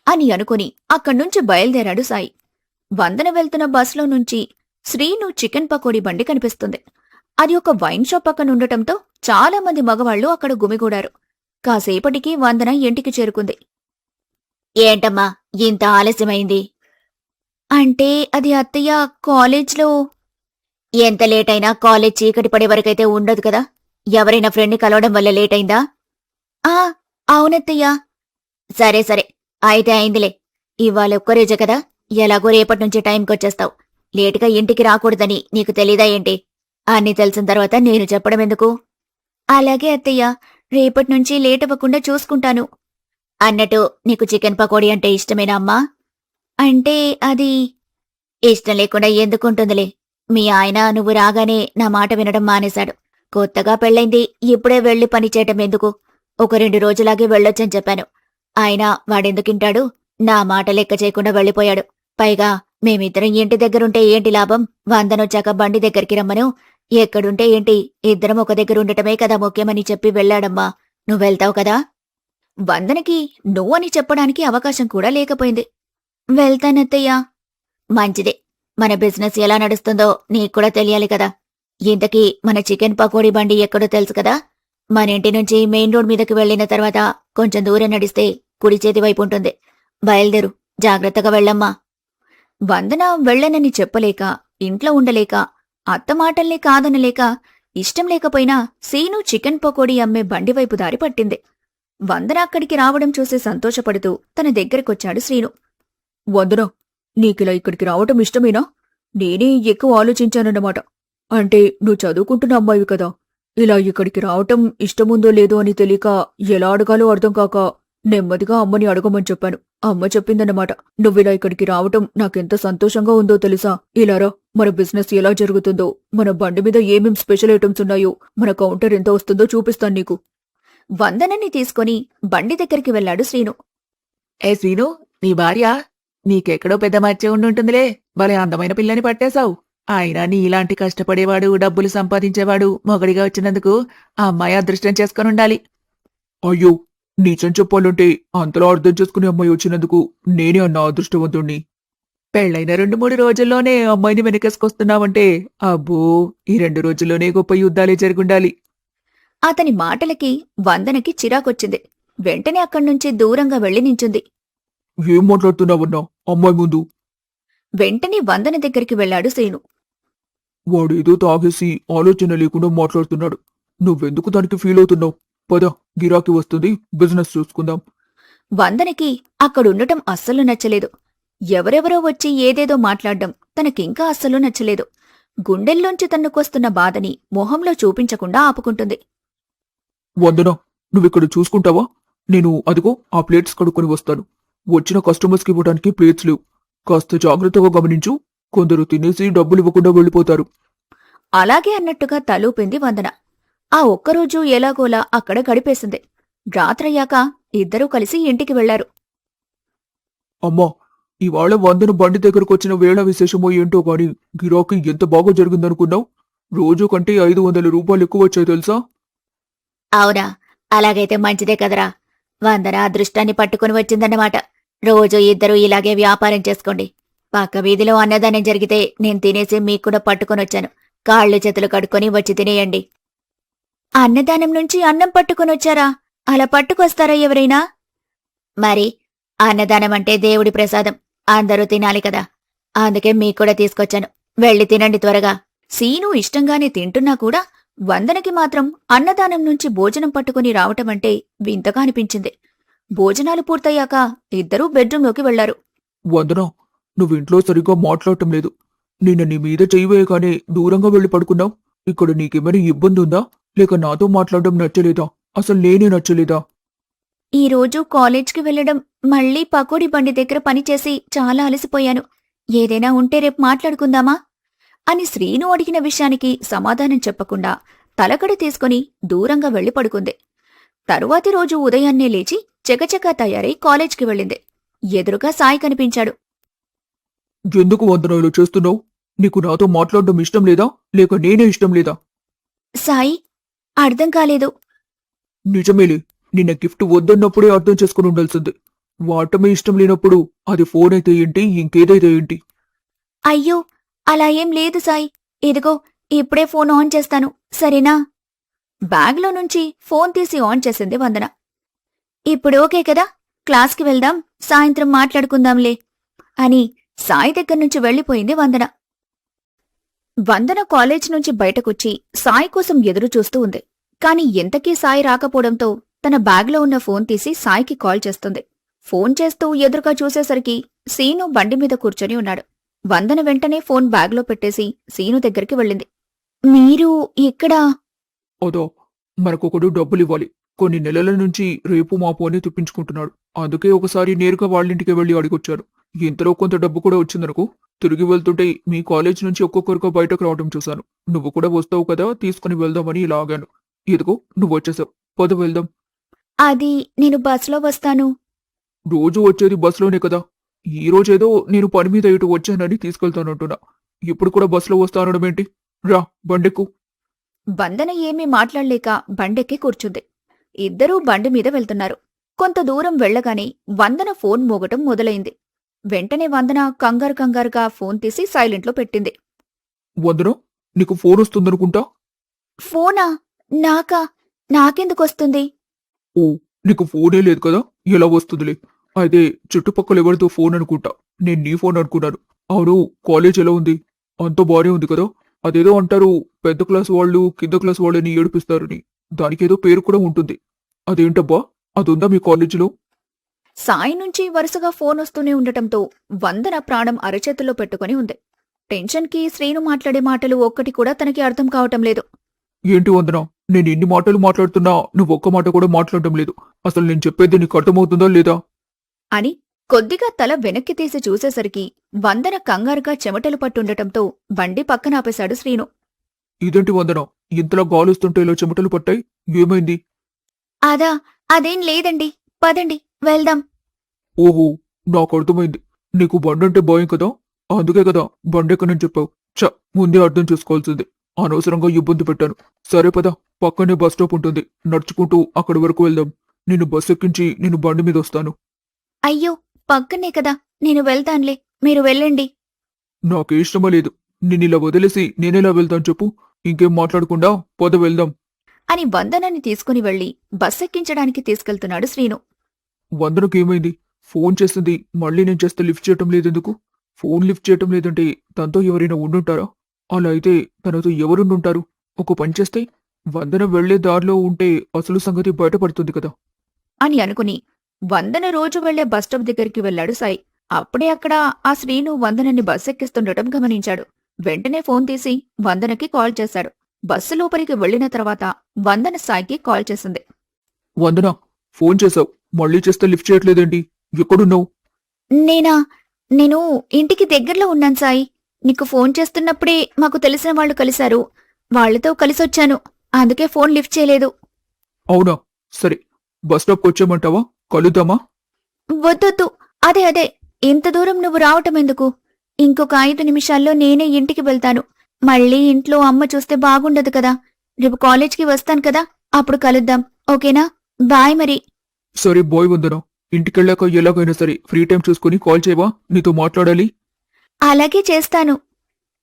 అని అనుకుని అక్కడ్నుంచి బయలుదేరాడు సాయి. వందన వెళ్తున్న బస్లో నుంచి శ్రీను చికెన్ పకోడీ బండి కనిపిస్తుంది. అది ఒక వైన్ షాప్ పక్కనుండటంతో చాలామంది మగవాళ్లు అక్కడ గుమిగూడారు. కాసేపటికి వందన ఇంటికి చేరుకుంది. ఏంటమ్మా ఇంత ఆలస్యమైంది? అంటే అది అత్తయ్య, కాలేజ్లో. ఎంత లేటైనా కాలేజ్ చీకటి పడే వరకైతే ఉండదు కదా. ఎవరైనా ఫ్రెండ్ని కలవడం వల్ల లేటైందా? ఆ అవునత్తయ్యా. సరే సరే, అయితే అయిందిలే. ఇవాళ ఒక్కరోజే కదా, ఎలాగో రేపటినుంచి టైంకొచ్చేస్తావు. లేటుగా ఇంటికి రాకూడదని నీకు తెలీదా ఏంటి? అన్నీ తెలిసిన తర్వాత నేను చెప్పడం ఎందుకు? అలాగే అత్తయ్య, రేపటినుంచి లేటవ్వకుండా చూసుకుంటాను. అన్నట్టు నీకు చికెన్ పకోడీ అంటే ఇష్టమేనా అమ్మా? అంటే అది ఇష్టం లేకుండా ఎందుకుంటుందిలే. మీ ఆయన నువ్వు రాగానే నా మాట వినడం మానేశాడు. కొత్తగా పెళ్ళైంది, ఇప్పుడే వెళ్లి పని చేయటం ఎందుకు? ఒక 2 రోజులాగే వెళ్ళొచ్చని చెప్పాను. అయినా వాడెందుకింటాడు? నా మాట లెక్క చేయకుండా వెళ్ళిపోయాడు. పైగా మేమిద్దరం ఇంటి దగ్గరుంటే ఏంటి లాభం? వందనొచ్చాక బండి దగ్గరికి రమ్మను. ఎక్కడుంటే ఏంటి, ఇద్దరం ఒక దగ్గర ఉండటమే కదా ముఖ్యమని చెప్పి వెళ్ళాడమ్మా. నువ్వెళ్తావు కదా? వందనకి నువ్వని చెప్పడానికి అవకాశం కూడా లేకపోయింది. వెళ్తానత్తయ్యా. మంచిదే. మన బిజినెస్ ఎలా నడుస్తుందో నీక్కూడా తెలియాలి కదా. ఇంతకీ మన చికెన్ పకోడీ బండి ఎక్కడో తెలుసు కదా. మన ఇంటి నుంచి మెయిన్ రోడ్ మీదకి వెళ్ళిన తర్వాత కొంచెం దూరం నడిస్తే కుడి చేతి వైపు ఉంటుంది. బయలుదేరు, జాగ్రత్తగా వెళ్ళమ్మా. వందన వెళ్ళనని చెప్పలేక, ఇంట్లో ఉండలేక, అత్త మాటల్ని కాదనలేక, ఇష్టం లేకపోయినా సీను చికెన్ పకోడీ అమ్మే బండివైపు దారి పట్టింది. వందన అక్కడికి రావడం చూసి సంతోషపడుతూ తన దగ్గరకొచ్చాడు శ్రీను. వందన, నీకిలా ఇక్కడికి రావటం ఇష్టమేనా? నేనే ఎక్కువ ఆలోచించానన్నమాట. అంటే నువ్వు చదువుకుంటున్న అమ్మాయివి కదా. ఇలా ఇక్కడికి రావటం ఇష్టముందో లేదో అని తెలియక ఎలా అడగాలో అర్థం కాక నెమ్మదిగా అమ్మని అడగమని చెప్పాను. అమ్మ చెప్పిందన్నమాట. నువ్విలా ఇక్కడికి రావటం నాకెంత సంతోషంగా ఉందో తెలుసా? ఇలారా, మన బిజినెస్ ఎలా జరుగుతుందో, మన బండి మీద ఏమేం స్పెషల్ ఐటమ్స్ ఉన్నాయో, మన కౌంటర్ ఎంత వస్తుందో చూపిస్తాను నీకు. వందనని తీసుకుని బండి దగ్గరికి వెళ్లాడు శ్రీను. ఏ శ్రీను, నీ భార్య నీకెక్కడో పెద్ద మచ్చ ఉండుంటుందిలే. భలే అందమైన పిల్లని పట్టేశావు. అయినా నీ ఇలాంటి కష్టపడేవాడు, డబ్బులు సంపాదించేవాడు మొగడిగా వచ్చినందుకు ఆ అమ్మాయి అదృష్టం చేసుకునుండాలి. అయ్యో, నిజం చెప్పాలంటే అంతలా అర్థం చేసుకునే అమ్మాయి వచ్చినందుకు నేనే అన్న అదృష్టవంతుణ్ణి. పెళ్ళైన 2-3 రోజుల్లోనే అమ్మాయిని వెనకేసుకొస్తున్నావంటే అబ్బో, ఈ 2 రోజుల్లోనే గొప్ప యుద్ధాలే జరుగుండాలి. అతని మాటలకి వందనకి చిరాకొచ్చింది. వెంటనే అక్కడ్నుంచి దూరంగా వెళ్లి నించుంది. ఏం మాట్లాడుతున్నావన్నా అమ్మాయి ముందు? వెంటనే వందన దగ్గరికి వెళ్లాడు శ్రీను. వాడేదో తాగేసి ఆలోచన లేకుండా మాట్లాడుతున్నాడు. నువ్వెందుకు దానికి ఫీల్ అవుతున్నావు? పద, గిరాకీ వస్తుంది, బిజినెస్ చూసుకుందాం. వందనకి అక్కడుండటం అస్సలు నచ్చలేదు. ఎవరెవరో వచ్చి ఏదేదో మాట్లాడ్డం తనకింకా అస్సలు నచ్చలేదు. గుండెల్లోంచి తన్నుకొస్తున్న బాధని మొహంలో చూపించకుండా ఆపుకుంటుంది. వందనా, నువ్విక్కడ చూసుకుంటావా? నేను అదిగో ఆ ప్లేట్స్ కడుక్కొని వస్తాను. వచ్చిన కస్టమర్స్కి ఇవ్వడానికి ప్లేట్స్ లేవు. కాస్త జాగ్రత్తగా గమనించు. కొందరు తినేసి డబ్బులు ఇవ్వకుండా వెళ్ళిపోతారు. అలాగే అన్నట్టుగా తలూపింది వందన. ఆ ఒక్కరోజు ఎలాగోలా అక్కడ గడిపేసింది. రాత్రయ్యాక ఇద్దరూ కలిసి ఇంటికి వెళ్లారు. అమ్మా, ఇవాళ వందన బండి దగ్గరకొచ్చిన వేళ విశేషమో ఏంటో గాని గిరాకీ ఎంత బాగా జరిగిందనుకున్నావు? రోజు కంటే 500 రూపాయలు ఎక్కువ వచ్చాయి తెలుసా? అవునా? అలాగైతే మంచిదే కదరా. వందన అదృష్టాన్ని పట్టుకుని వచ్చిందన్నమాట. రోజు ఇద్దరూ ఇలాగే వ్యాపారం చేసుకోండి. పక్క వీధిలో అన్నదానం జరిగితే నేను తినేసి మీక్కూడా పట్టుకొనొచ్చాను. కాళ్ళు చేతులు కడుక్కొని వచ్చి తినేయండి. అన్నదానం నుంచి అన్నం పట్టుకొనొచ్చారా? అలా పట్టుకొస్తారా ఎవరైనా? మరి అన్నదానం అంటే దేవుడి ప్రసాదం, అందరూ తినాలి కదా. అందుకే మీక్కూడా తీసుకొచ్చాను. వెళ్ళి తినండి త్వరగా. సీను ఇష్టంగానే తింటున్నా కూడా వందనకి మాత్రం అన్నదానం నుంచి భోజనం పట్టుకుని రావటమంటే వింతగా అనిపించింది. భోజనాలు పూర్తయ్యాక ఇద్దరూ బెడ్రూంలోకి వెళ్లారు. వందనా, నువ్వింట్లో సరిగ్గా మాట్లాడటం లేదు. నిన్న నీ మీద చెయ్యి వేయగానే దూరంగా వెళ్ళి పడుకున్నావు. ఇక్కడ నీకేమైనా ఇబ్బంది ఉందా? లేక నాతో మాట్లాడడం నచ్చలేదా? అసలు నేనే నచ్చలేదా? ఈరోజు కాలేజ్కి వెళ్లడం, మళ్ళీ పకోడీ బండి దగ్గర పనిచేసి చాలా అలసిపోయాను. ఏదైనా ఉంటే రేపు మాట్లాడుకుందామా అని శ్రీను అడిగిన విషయానికి సమాధానం చెప్పకుండా తలకడ తీసుకుని దూరంగా వెళ్లి పడుకుంది. తరువాతి రోజు ఉదయాన్నే లేచి చకచకా తయారై కాలేజ్కి వెళ్ళింది. ఎదురుగా సాయి కనిపించాడు. ఎందుకు వందనా ఇలా చేస్తున్నావు? నీకు నాతో మాట్లాడడం ఇష్టం లేదా? లేక నేనే ఇష్టం లేదా? సాయి, అర్థం కాలేదు. నిజమేలే, నిన్న గిఫ్ట్ వద్దన్నప్పుడే అర్థం చేసుకుని ఉండాల్సింది. వాటమే ఇష్టం లేనప్పుడు అది ఫోన్ అయితే ఏంటి, ఇంకేదైతే ఏంటి? అయ్యో, అలా ఏం లేదు సాయి. ఇదిగో ఇప్పుడే ఫోన్ ఆన్ చేస్తాను, సరేనా? బ్యాగ్లో నుంచి ఫోన్ తీసి ఆన్ చేసింది వందన. ఇప్పుడు ఓకే కదా? క్లాస్కి వెళ్దాం, సాయంత్రం మాట్లాడుకుందాంలే అని సాయి దగ్గర్నుంచి వెళ్లిపోయింది వందన. వందన కాలేజ్ నుంచి బయటకొచ్చి సాయి కోసం ఎదురు చూస్తూ ఉంది. కాని ఎంతకీ సాయి రాకపోవడంతో తన బ్యాగ్లో ఉన్న ఫోన్ తీసి సాయికి కాల్ చేస్తుంది. ఫోన్ చేస్తూ ఎదురుగా చూసేసరికి సీను బండి మీద కూర్చొని ఉన్నాడు. వందన వెంటనే ఫోన్ బ్యాగ్లో పెట్టేసి సీను దగ్గరికి వెళ్ళింది. మీరు ఇక్కడా? అదో, మనకొకడు డబ్బులివ్వాలి. కొన్ని నెలల నుంచి రేపు మాపు అని తిప్పించుకుంటున్నాడు. అందుకే ఒకసారి నేరుగా వాళ్ళింటికి వెళ్లి అడిగొచ్చాను. ఇంతలో కొంత డబ్బు కూడా వచ్చిందనుకో. తిరిగి వెళ్తుంటే మీ కాలేజ్ నుంచి ఒక్కొక్కరిగా బయటకు రావడం చూశాను. నువ్వు కూడా వస్తావు కదా, తీసుకుని వెళ్దామని ఇలా ఆగాను. ఇదిగో నువ్వొచ్చేసావు. పద వెళ్దాం. అది నేను బస్లో వస్తాను. రోజు వచ్చేది బస్లోనే కదా. ఈ రోజేదో నేను పని మీద ఇటు వచ్చానని తీసుకెళ్తానంటున్నా. ఇప్పుడు కూడా బస్లో వస్తానడమేంటి? రా, బండెక్కు. వందన ఏమీ మాట్లాడలేక బండెక్కి కూర్చుంది. ఇద్దరూ బండి మీద వెళ్తున్నారు. కొంత దూరం వెళ్లగానే వందన ఫోన్ మోగటం మొదలైంది. వెంటనే వందన కంగారు కంగారుగా ఫోన్ తీసి సైలెంట్లో పెట్టింది. వందన, నీకు ఫోన్ వస్తుందనుకుంటా. ఫోనా? నాకా? నాకెందుకొస్తుంది? ఓ, నీకు ఫోనే లేదు కదా, ఎలా వస్తుందిలే. అయితే చుట్టుపక్కల ఎవరితో ఫోన్ అనుకుంటా. నేను నీ ఫోన్ అనుకున్నాను. అవును, కాలేజ్ ఎలా ఉంది? అంత బానే ఉంది కదా? అదేదో అంటారు, పెద్ద క్లాస్ వాళ్ళు కింద క్లాస్ వాళ్ళని ఏడిపిస్తారని. దానికేదో పేరు కూడా ఉంటుంది. అదేంటబ్బా, అదుందా మీ కాలేజీలో? సాయి నుంచి వరుసగా ఫోన్ వస్తూనే ఉండటంతో వందన ప్రాణం అరచేతుల్లో పెట్టుకుని ఉంది. టెన్షన్కి శ్రీను మాట్లాడే మాటలు ఒక్కటి కూడా తనకి అర్థం కావటం లేదు. ఏంటి వందన, నేను ఎన్ని మాటలు మాట్లాడుతున్నా నువ్వు ఒక్క మాట కూడా మాట్లాడటం లేదు. అసలు నేను చెప్పేది నీకు అర్థమవుతుందా లేదా? అని కొద్దిగా తల వెనక్కి తీసి చూసేసరికి వందన కంగారుగా చెమటలు పట్టుండటంతో బండి పక్కనాపేశాడు శ్రీను. ఇదేంటి వందన, ఇంతలా గాలుస్తుంటే ఇలా చెమటలు పట్టాయి? ఏమైంది? అదేం లేదండి, పదండి వెళ్దాం. ఓహో, నాకు అర్థమైంది. నీకు బండంటే భయం కదా, అందుకే కదా బండెక్కనని చెప్పావు. ముందే అర్థం చేసుకోవాల్సింది. అనవసరంగా ఇబ్బంది పెట్టాను. సరే పద, పక్కనే బస్ స్టాప్ ఉంటుంది. నడుచుకుంటూ అక్కడి వరకు వెళ్దాం. నిన్ను బస్ ఎక్కించి నేను బండి మీద వస్తాను. అయ్యో, పక్కనే కదా, నేను వెళ్తాన్లే, మీరు వెళ్ళండి. నాకే ఇష్టమా లేదు. నిన్నిలా వదిలేసి నేనెలా వెళ్తాను చెప్పు. ఇంకేం మాట్లాడకుండా పద వెళ్దాం. అని వందనని తీసుకుని వెళ్లి బస్సెక్కించడానికి తీసుకెళ్తున్నాడు శ్రీను. వందనకు ఏమైంది? ఫోన్ చేస్తుంది, మళ్ళీ నేను చేస్తే లిఫ్ట్ చేయటం లేదెందుకు? ఫోన్ లిఫ్ట్ చేయటం లేదంటే తనతో ఎవరైనా ఉండుంటారా? అలా అయితే తనతో ఎవరుండుంటారు? ఒక పని చేస్తే వందన వెళ్లే దారిలో ఉంటే అసలు సంగతి బయటపడుతుంది కదా. అని అనుకుని వందన రోజు వెళ్లే బస్టాప్ దగ్గరికి వెళ్లాడు సాయి. అప్పుడే అక్కడ ఆ శ్రీను వందనని బస్సెక్కిస్తుండటం గమనించాడు. వెంటనే ఫోన్ తీసి వందనకి కాల్ చేశాడు. బస్సు లోపలికి వెళ్లిన తర్వాత వందన సాయికి కాల్ చేసింది. వందన, ఫోన్ చేశావు, మళ్ళీ చేస్తే లిఫ్ట్ చేయట్లేదేంటి? ఎక్కడున్నావు? నేను ఇంటికి దగ్గరలో ఉన్నాను సాయి. నీకు ఫోన్ చేస్తున్నప్పుడే మాకు తెలిసిన వాళ్ళు కలిశారు. వాళ్లతో కలిసొచ్చాను, అందుకే ఫోన్ లిఫ్ట్ చేయలేదు. అవునా, సరే. బస్ స్టాప్కి వచ్చామంటావా? కలుద్దామా? వద్దొద్దు, అదే ఇంత దూరం నువ్వు రావటం ఎందుకు? ఇంకొక 5 నిమిషాల్లో నేనే ఇంటికి వెళ్తాను. మళ్ళీ ఇంట్లో అమ్మ చూస్తే బాగుండదు కదా. రేపు కాలేజ్కి వస్తాను కదా, అప్పుడు కలుద్దాం, ఓకేనా? బాయ్ మరి. సరే బాయ్ వందన. ఇంటికెళ్ళాక ఎలాగైనా సరే ఫ్రీ టైం చూసుకుని కాల్ చేయవా? నీతో మాట్లాడాలి. అలాగే చేస్తాను.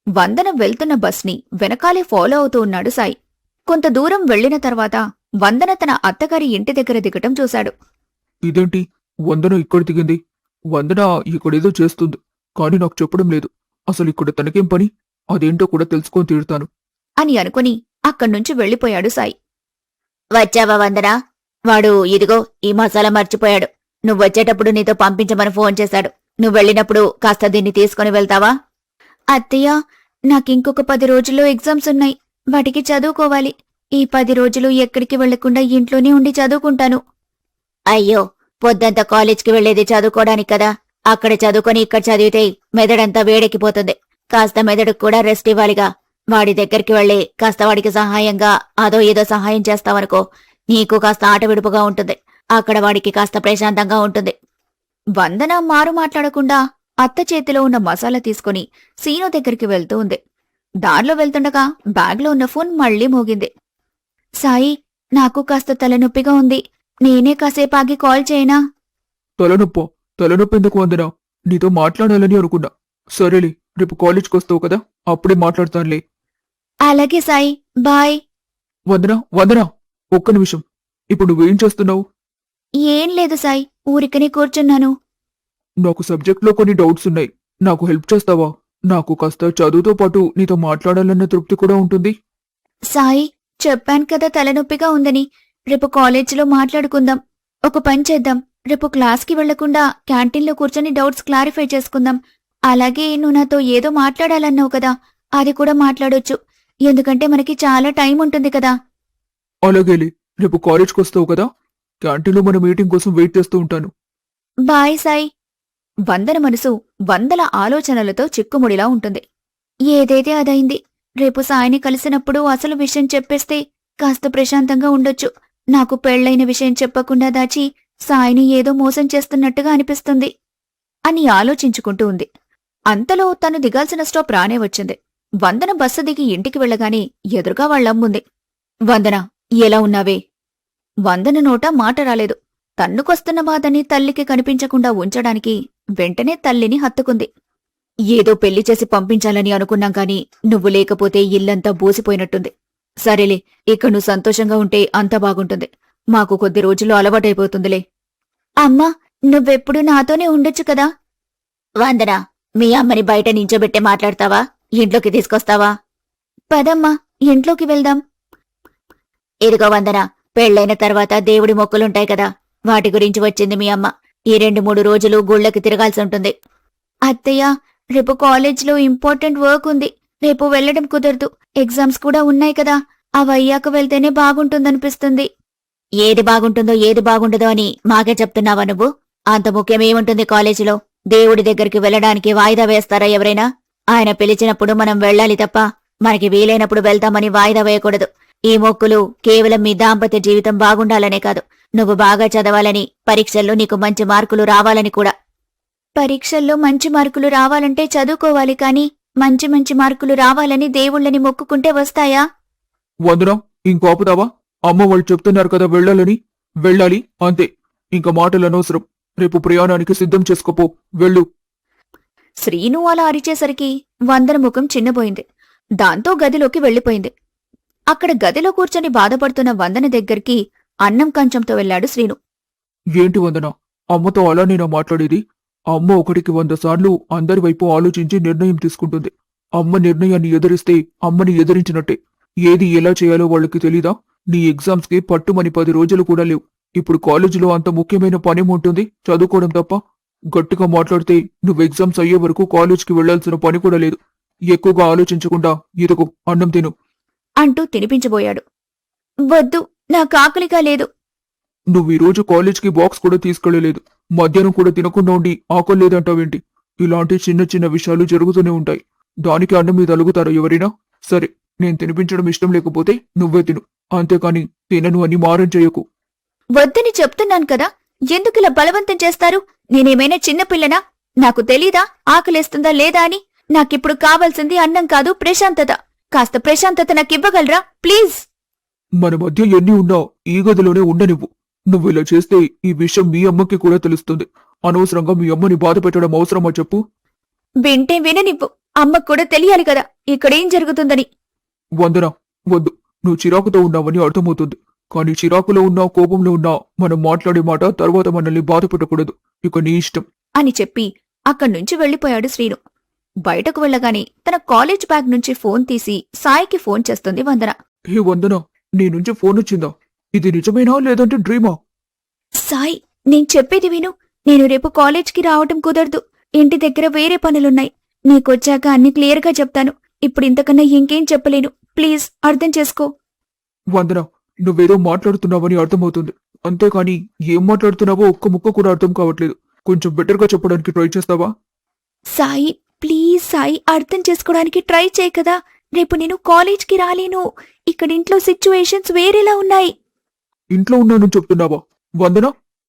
వందన వెళ్తున్న బస్ని వెనకాలే ఫాలో అవుతూ ఉన్నాడు సాయి. కొంత దూరం వెళ్లిన తర్వాత వందన తన అత్తగారి ఇంటి దగ్గర దిగటం చూశాడు. ఇదేంటి, వందన ఇక్కడ దిగింది? వందన ఇక్కడేదో చేస్తుంది, కానీ నాకు చెప్పడం లేదు. అసలు ఇక్కడ తనకేం పని? అదేంటో కూడా తెలుసుకొని తీరుతాను అని అనుకుని అక్కడ్నుంచి వెళ్లిపోయాడు సాయి. వచ్చావా వందనా? వాడు ఇదిగో ఈ మసాలా మర్చిపోయాడు. నువ్వొచ్చేటప్పుడు నీతో పంపించమని ఫోన్ చేశాడు. నువ్వెళ్ళినప్పుడు కాస్త దీన్ని తీసుకుని వెళ్తావా? అత్తయ్య, నాకింకొక 10 రోజుల్లో ఎగ్జామ్స్ ఉన్నాయి. వాటికి చదువుకోవాలి. ఈ 10 రోజులు ఎక్కడికి వెళ్లకుండా ఇంట్లోనే ఉండి చదువుకుంటాను. అయ్యో, పొద్దంతా కాలేజ్కి వెళ్లేది చదువుకోవడానికి కదా. అక్కడ చదువుకొని ఇక్కడ చదివితే మెదడంతా వేడెక్కిపోతుంది. కాస్త మెదడుకు కూడా రెస్ట్ ఇవ్వాలిగా. వాడి దగ్గరికి వెళ్లి కాస్త వాడికి సహాయంగా అదో ఏదో సహాయం చేస్తావనుకో, నీకు కాస్త ఆట విడుపుగా ఉంటుంది. అక్కడ వాడికి కాస్త ప్రశాంతంగా ఉంటుంది. వందన మారు మాట్లాడకుండా అత్త చేతిలో ఉన్న మసాలా తీసుకుని సీను దగ్గరికి వెళ్తూ ఉంది. దారిలో వెళ్తుండగా బ్యాగ్లో ఉన్న ఫోన్ మళ్లీ మోగింది. సాయి, నాకు కాస్త తలనొప్పిగా ఉంది. నేనే కాసేపాగి కాల్ చేయనా? తలనొప్పి ఎందుకు వందన? నీతో మాట్లాడాలని అనుకున్నా. సరేలే, రేపు కాలేజ్కి వస్తావు కదా, అప్పుడే మాట్లాడతానులే. అలాగే సాయి, బాయ్. వందన, ఒక్క నిమిషం. ఇప్పుడు నువ్వేం చేస్తున్నావు? ఏం లేదు సాయి, ఊరికనే కూర్చున్నాను. నాకు సబ్జెక్ట్లో కొన్ని డౌట్స్ ఉన్నాయి. నాకు హెల్ప్ చేస్తావా? నాకు కాస్త చదువుతో పాటు నీతో మాట్లాడాలన్న తృప్తి కూడా ఉంటుంది. సాయి, చెప్పాను కదా తలనొప్పిగా ఉందని. రేపు కాలేజీలో మాట్లాడుకుందాం. ఒక పని చేద్దాం, రేపు క్లాస్కి వెళ్లకుండా క్యాంటీన్లో కూర్చొని డౌట్స్ క్లారిఫై చేసుకుందాం. అలాగే నువ్వు నాతో ఏదో మాట్లాడాలన్నావు కదా, అది కూడా మాట్లాడొచ్చు. ఎందుకంటే మనకి చాలా టైం ఉంటుంది కదా. అలాగేలే, రేపు కాలేజ్కి వస్తావు కదా, క్యాంటీన్లో మన మీటింగ్ కోసం వెయిట్ చేస్తూ ఉంటాను. బాయ్ సాయి. వందన మనసు వందల ఆలోచనలతో చిక్కుముడిలా ఉంటుంది. ఏదైతే అదైంది. రేపు సాయిని కలిసినప్పుడు అసలు విషయం చెప్పేస్తే కాస్త ప్రశాంతంగా ఉండొచ్చు. నాకు పెళ్లైన విషయం చెప్పకుండా దాచి సాయిని ఏదో మోసం చేస్తున్నట్టుగా అనిపిస్తుంది అని ఆలోచించుకుంటూ ఉంది. అంతలో తను దిగాల్సిన స్టాప్ రానే వచ్చింది. వందన బస్సు దిగి ఇంటికి వెళ్లగానే ఎదురుగా వాళ్ళమ్ముంది. వందన, ఎలా ఉన్నావే? వందన నోట మాట రాలేదు. తన్నుకొస్తున్న బాధని తల్లికి కనిపించకుండా ఉంచడానికి వెంటనే తల్లిని హత్తుకుంది. ఏదో పెళ్లి చేసి పంపించాలని అనుకున్నాం కాని నువ్వు లేకపోతే ఇల్లంతా బోసిపోయినట్టుంది. సరేలే, ఇక నువ్వు సంతోషంగా ఉంటే అంత బాగుంటుంది. మాకు కొద్ది రోజుల్లో అలవాటైపోతుందిలే. అమ్మా, నువ్వెప్పుడు నాతోనే ఉండొచ్చు కదా. వందన, మీ అమ్మని బయట నించోబెట్టే మాట్లాడతావా? ఇంట్లోకి తీసుకొస్తావా? పదమ్మా, ఇంట్లోకి వెళ్దాం. ఇదిగో వందన, పెళ్లైన తర్వాత దేవుడి మొక్కులుంటాయి కదా, వాటి గురించి వచ్చింది మీ అమ్మ. ఈ 2-3 రోజులు గుళ్ళకి తిరగాల్సి ఉంటుంది. అత్తయ్య, రేపు కాలేజ్లో ఇంపార్టెంట్ వర్క్ ఉంది. రేపు వెళ్లడం కుదరదు. ఎగ్జామ్స్ కూడా ఉన్నాయి కదా, అవయ్యాక వెళ్తేనే బాగుంటుందనిపిస్తుంది. ఏది బాగుంటుందో ఏది బాగుంటుందో అని మాకే చెప్తున్నావా నువ్వు? అంత ముఖ్యమేముంటుంది కాలేజీలో? దేవుడి దగ్గరికి వెళ్లడానికి వాయిదా వేస్తారా ఎవరైనా? ఆయన పిలిచినప్పుడు మనం వెళ్ళాలి తప్ప మనకి వీలైనప్పుడు వెళ్తామని వాయిదా వేయకూడదు. ఈ మొక్కులు కేవలం మీ దాంపత్య జీవితం బాగుండాలనే కాదు, నువ్వు బాగా చదవాలని, పరీక్షల్లో నీకు మంచి మార్కులు రావాలని కూడా. పరీక్షల్లో మంచి మార్కులు రావాలంటే చదువుకోవాలి కాని మంచి మంచి మార్కులు రావాలని దేవుళ్ళని మొక్కుకుంటే వస్తాయా? వందన, ఇంకోపుతావా? అమ్మ వాళ్ళు చెప్తున్నారు కదా వెళ్ళాలని. వెళ్ళాలి, అంతే. ఇంక మాటలు అనవసరం. రేపు ప్రయాణానికి సిద్ధం చేసుకోపో, వెళ్ళు. శ్రీను అలా అరిచేసరికి వందన ముఖం చిన్నపోయింది. దాంతో గదిలోకి వెళ్లిపోయింది. అక్కడ గదిలో కూర్చొని బాధపడుతున్న వందన దగ్గరికి అన్నం కంచంతో వెళ్లాడు శ్రీను. ఏంటి వందన, అమ్మతో అలా నేనా మాట్లాడేది? అమ్మ 1కి 100 సార్లు అందరి వైపు ఆలోచించి నిర్ణయం తీసుకుంటుంది. అమ్మ నిర్ణయాన్ని ఎదిరిస్తే అమ్మని ఎదిరించినట్టే. ఏది ఎలా చేయాలో వాళ్ళకి తెలీదా? నీ ఎగ్జామ్స్కి పట్టుమని 10 రోజులు కూడా లేవు. ఇప్పుడు కాలేజీలో అంత ముఖ్యమైన పనేముంటుంది? చదువుకోవడం తప్ప. గట్టిగా మాట్లాడితే నువ్వు ఎగ్జామ్స్ అయ్యే వరకు కాలేజ్కి వెళ్లాల్సిన పని కూడా లేదు. ఎక్కువగా ఆలోచించకుండా ఇదిగో అన్నం తిను అంటూ తినిపించబోయాడు. వద్దు, నాకాకలిగా లేదు. నువ్వు ఈ రోజు కాలేజ్కి బాక్స్ కూడా తీసుకెళ్లలేదు. మధ్యాహ్నం కూడా తినకుండా ఉండి ఆకలి లేదంటావేంటి? ఇలాంటి చిన్న చిన్న విషయాలు జరుగుతూనే ఉంటాయి. దానికి అన్నం మీద అలుగుతారా ఎవరైనా? సరే, నేను తినిపించడం ఇష్టం లేకపోతే నువ్వే తిను, అంతేకాని తినను అని మారం చేయకు. వద్దని చెప్తున్నాను కదా, ఎందుకిలా బలవంతం చేస్తారు? నేనేమైనా చిన్నపిల్లనా? నాకు తెలీదా ఆకలేస్తుందా లేదా అని? నాకిప్పుడు కావాల్సింది అన్నం కాదు, ప్రశాంతత. కాస్త ప్రశాంతత నాకివ్వగలరా ప్లీజ్? మన మధ్య ఎన్ని ఉన్నా ఈ గదిలోనే ఉండనివ్వు. నువ్వు ఇలా చేస్తే ఈ విషయం మీ అమ్మకి కూడా తెలుస్తుంది. అనవసరంగా మీ అమ్మని బాధ పెట్టడం అవసరమా చెప్పు? వింటే విననివ్వు, అమ్మకు కూడా తెలియాలి కదా ఇక్కడేం జరుగుతుందని. వందన, వద్దు. నువ్వు చిరాకుతో ఉన్నావని అర్థమవుతుంది. కానీ చిరాకులో ఉన్నా కోపంలో ఉన్నా మనం మాట్లాడే మాట తర్వాత మనల్ని బాధ పెట్టకూడదు. ఇక నీ ఇష్టం అని చెప్పి అక్కడ్నుంచి వెళ్లిపోయాడు శ్రీను. బయటకు వెళ్లగానే తన కాలేజ్ బ్యాగ్ నుంచి ఫోన్ తీసి సాయికి ఫోన్ చేస్తుంది వందన. హే వందన, నీ నుంచి ఫోన్ వచ్చిందా? ఇది నిజమేనా లేదంటే డ్రీమా? సాయి, నేను చెప్పేది విను. నేను రేపు కాలేజ్కి రావటం కుదరదు. ఇంటి దగ్గర వేరే పనులున్నాయి. నీకొచ్చాక అన్ని క్లియర్గా చెప్తాను. ఇప్పుడు ఇంతకన్నా ఇంకేం చెప్పలేను. ప్లీజ్ అర్థం చేసుకో. వందన, నువ్వేదో మాట్లాడుతున్నావని అర్థమవుతుంది. అంతేకాని ఏం మాట్లాడుతున్నావో ఒక్క ముక్క కూడా అర్థం కావట్లేదు. కొంచెం బెటర్గా చెప్పడానికి ట్రై చేస్తావా? సాయి, ప్లీజ్ సాయి, అర్థం చేసుకోవడానికి ట్రై చేయి కదా. రేపు నేను కాలేజ్కి రాలేను. ఇక్కడ ఇంట్లో సిచ్యువేషన్స్ వేరేలా ఉన్నాయి. ఇంట్లో ఉన్నానని చెప్తున్నావా? వందన,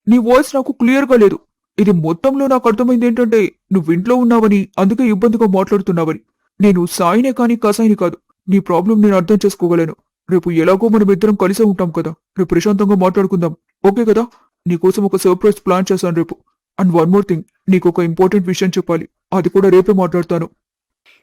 నీ వాయిస్ నాకు క్లియర్గా లేదు. ఇది మొత్తంలో నాకు అర్థమైంది ఏంటంటే నువ్వు ఇంట్లో ఉన్నావని, అందుకే ఇబ్బందిగా మాట్లాడుతున్నావని. నేను సాయినే కాని కసాయిని కాదు. నీ ప్రాబ్లం నేను అర్థం చేసుకోగలను. రేపు ఎలాగో మనం ఇద్దరం కలిసే ఉంటాం కదా. రేపు ప్రశాంతంగా మాట్లాడుకుందాం, ఓకే కదా? నీకోసం ఒక సర్ప్రైజ్ ప్లాన్ చేశాను రేపు. అండ్ వన్ మోర్ థింగ్, నీకు ఒక ఇంపార్టెంట్ విషయం చెప్పాలి. అది కూడా రేపే మాట్లాడతాను.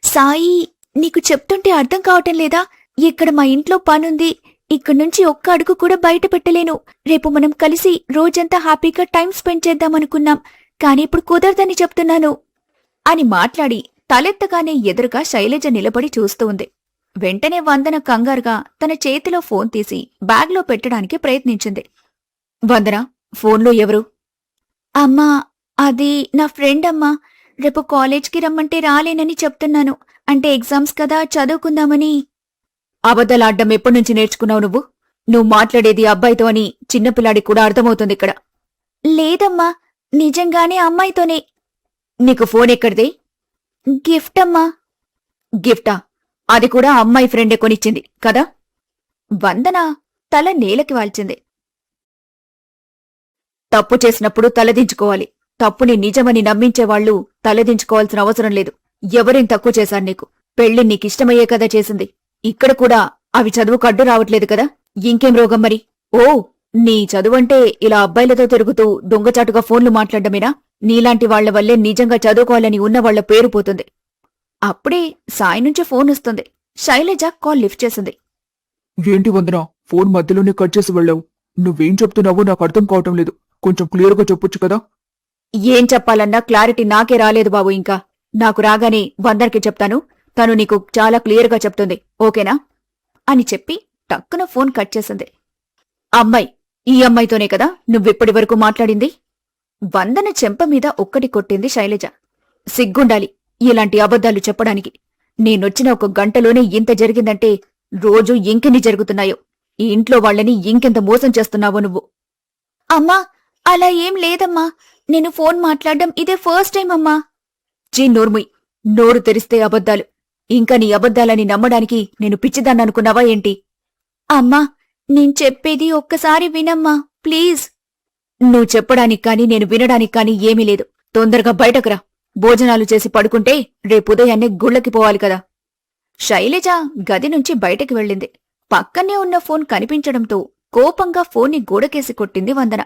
సాయి, నీకు చెప్తుంటే అర్థం కావటం లేదా? ఇక్కడ మా ఇంట్లో పనుంది. ఇక్కడి నుంచి ఒక్క అడుగు కూడా బయట పెట్టలేను. రేపు మనం కలిసి రోజంతా హ్యాపీగా టైం స్పెండ్ చేద్దామనుకున్నాం. కానీ ఇప్పుడు కుదరదని చెప్తున్నాను అని మాట్లాడి తలెత్తగానే ఎదురుగా శైలజ నిలబడి చూస్తూ ఉంది. వెంటనే వందన కంగారుగా తన చేతిలో ఫోన్ తీసి బ్యాగ్లో పెట్టడానికి ప్రయత్నించింది. వందన, ఫోన్లో ఎవరు? అమ్మా, అది నా ఫ్రెండ్ అమ్మా. రేపు కాలేజ్కి రమ్మంటే రాలేనని చెప్తున్నాను. అంటే ఎగ్జామ్స్ కదా, చదువుకుందామని. అబద్ధాలాడ్డం ఎప్పటినుంచి నేర్చుకున్నావు నువ్వు? నువ్వు మాట్లాడేది అబ్బాయితో అని చిన్నపిల్లాడికి కూడా అర్థమవుతుంది ఇక్కడ. లేదమ్మా, నిజంగానే అమ్మాయితోనే. నీకు ఫోన్ ఎక్కడిది? గిఫ్ట్ అమ్మా. గిఫ్టా? అది కూడా అమ్మాయి ఫ్రెండే కొనిచ్చింది కదా? వందన తల నేలకి వాల్చింది. తప్పు చేసినప్పుడు తలదించుకోవాలి. తప్పుని నిజమని నమ్మించేవాళ్లు తలదించుకోవాల్సిన అవసరం లేదు. ఎవరేం తక్కువ చేశారు నీకు? పెళ్లి నీకిష్టమయ్యే కదా చేసింది. ఇక్కడ కూడా అవి చదువుకు అడ్డు రావట్లేదు కదా? ఇంకేం రోగం మరి? ఓ, నీ చదువంటే ఇలా అబ్బాయిలతో తిరుగుతూ దొంగచాటుగా ఫోన్లు మాట్లాడమేనా? నీలాంటి వాళ్ల వల్లే నిజంగా చదువుకోవాలని ఉన్న వాళ్ల పేరు పోతుంది. అప్పుడే సాయి నుంచి ఫోన్ వస్తుంది. శైలజ కాల్ లిఫ్ట్ చేసింది. ఏంటి వందన, ఫోన్ మధ్యలోనే కట్ చేసి వెళ్ళావు? నువ్వేం చెప్తున్నావో నాకు అర్థం కావటం లేదు. కొంచెం క్లియర్గా చెప్పొచ్చు కదా? ఏం చెప్పాలన్నా క్లారిటీ నాకే రాలేదు బాబు. ఇంకా నాకు రాగానే వందరికి చెప్తాను. తను నీకు చాలా క్లియర్గా చెప్తుంది, ఓకేనా అని చెప్పి టక్కున ఫోన్ కట్ చేసింది. అమ్మాయి, ఈ అమ్మాయితోనే కదా నువ్విప్పటి వరకు మాట్లాడింది? వందన చెంప మీద ఒక్కటి కొట్టింది శైలజ. సిగ్గుండాలి ఇలాంటి అబద్ధాలు చెప్పడానికి. నేనొచ్చిన ఒక గంటలోనే ఇంత జరిగిందంటే రోజు ఇంకెన్ని జరుగుతున్నాయో. ఈ ఇంట్లో వాళ్ళని ఇంకెంత మోసం చేస్తున్నావో నువ్వు. అమ్మా, అలా ఏం లేదమ్మా. నేను ఫోన్ మాట్లాడడం ఇదే ఫస్ట్ టైం అమ్మా. నోర్ముయ్, నోరు తెరిస్తే అబద్ధాలు. ఇంకా నీ అబద్ధాలని నమ్మడానికి నేను పిచ్చిదాన్ననుకున్నావా ఏంటి? అమ్మా, నేను చెప్పేది ఒక్కసారి వినమ్మా ప్లీజ్. నువ్వు చెప్పడానికి కాని నేను వినడానికి కాని ఏమీ లేదు. తొందరగా బయటకురా. భోజనాలు చేసి పడుకుంటే రేపుదయాన్నే గుళ్ళకి పోవాలి కదా. శైలజ గది నుంచి బయటకు వెళ్ళింది. పక్కనే ఉన్న ఫోన్ కనిపించడంతో కోపంగా ఫోన్ని గోడకేసి కొట్టింది వందన.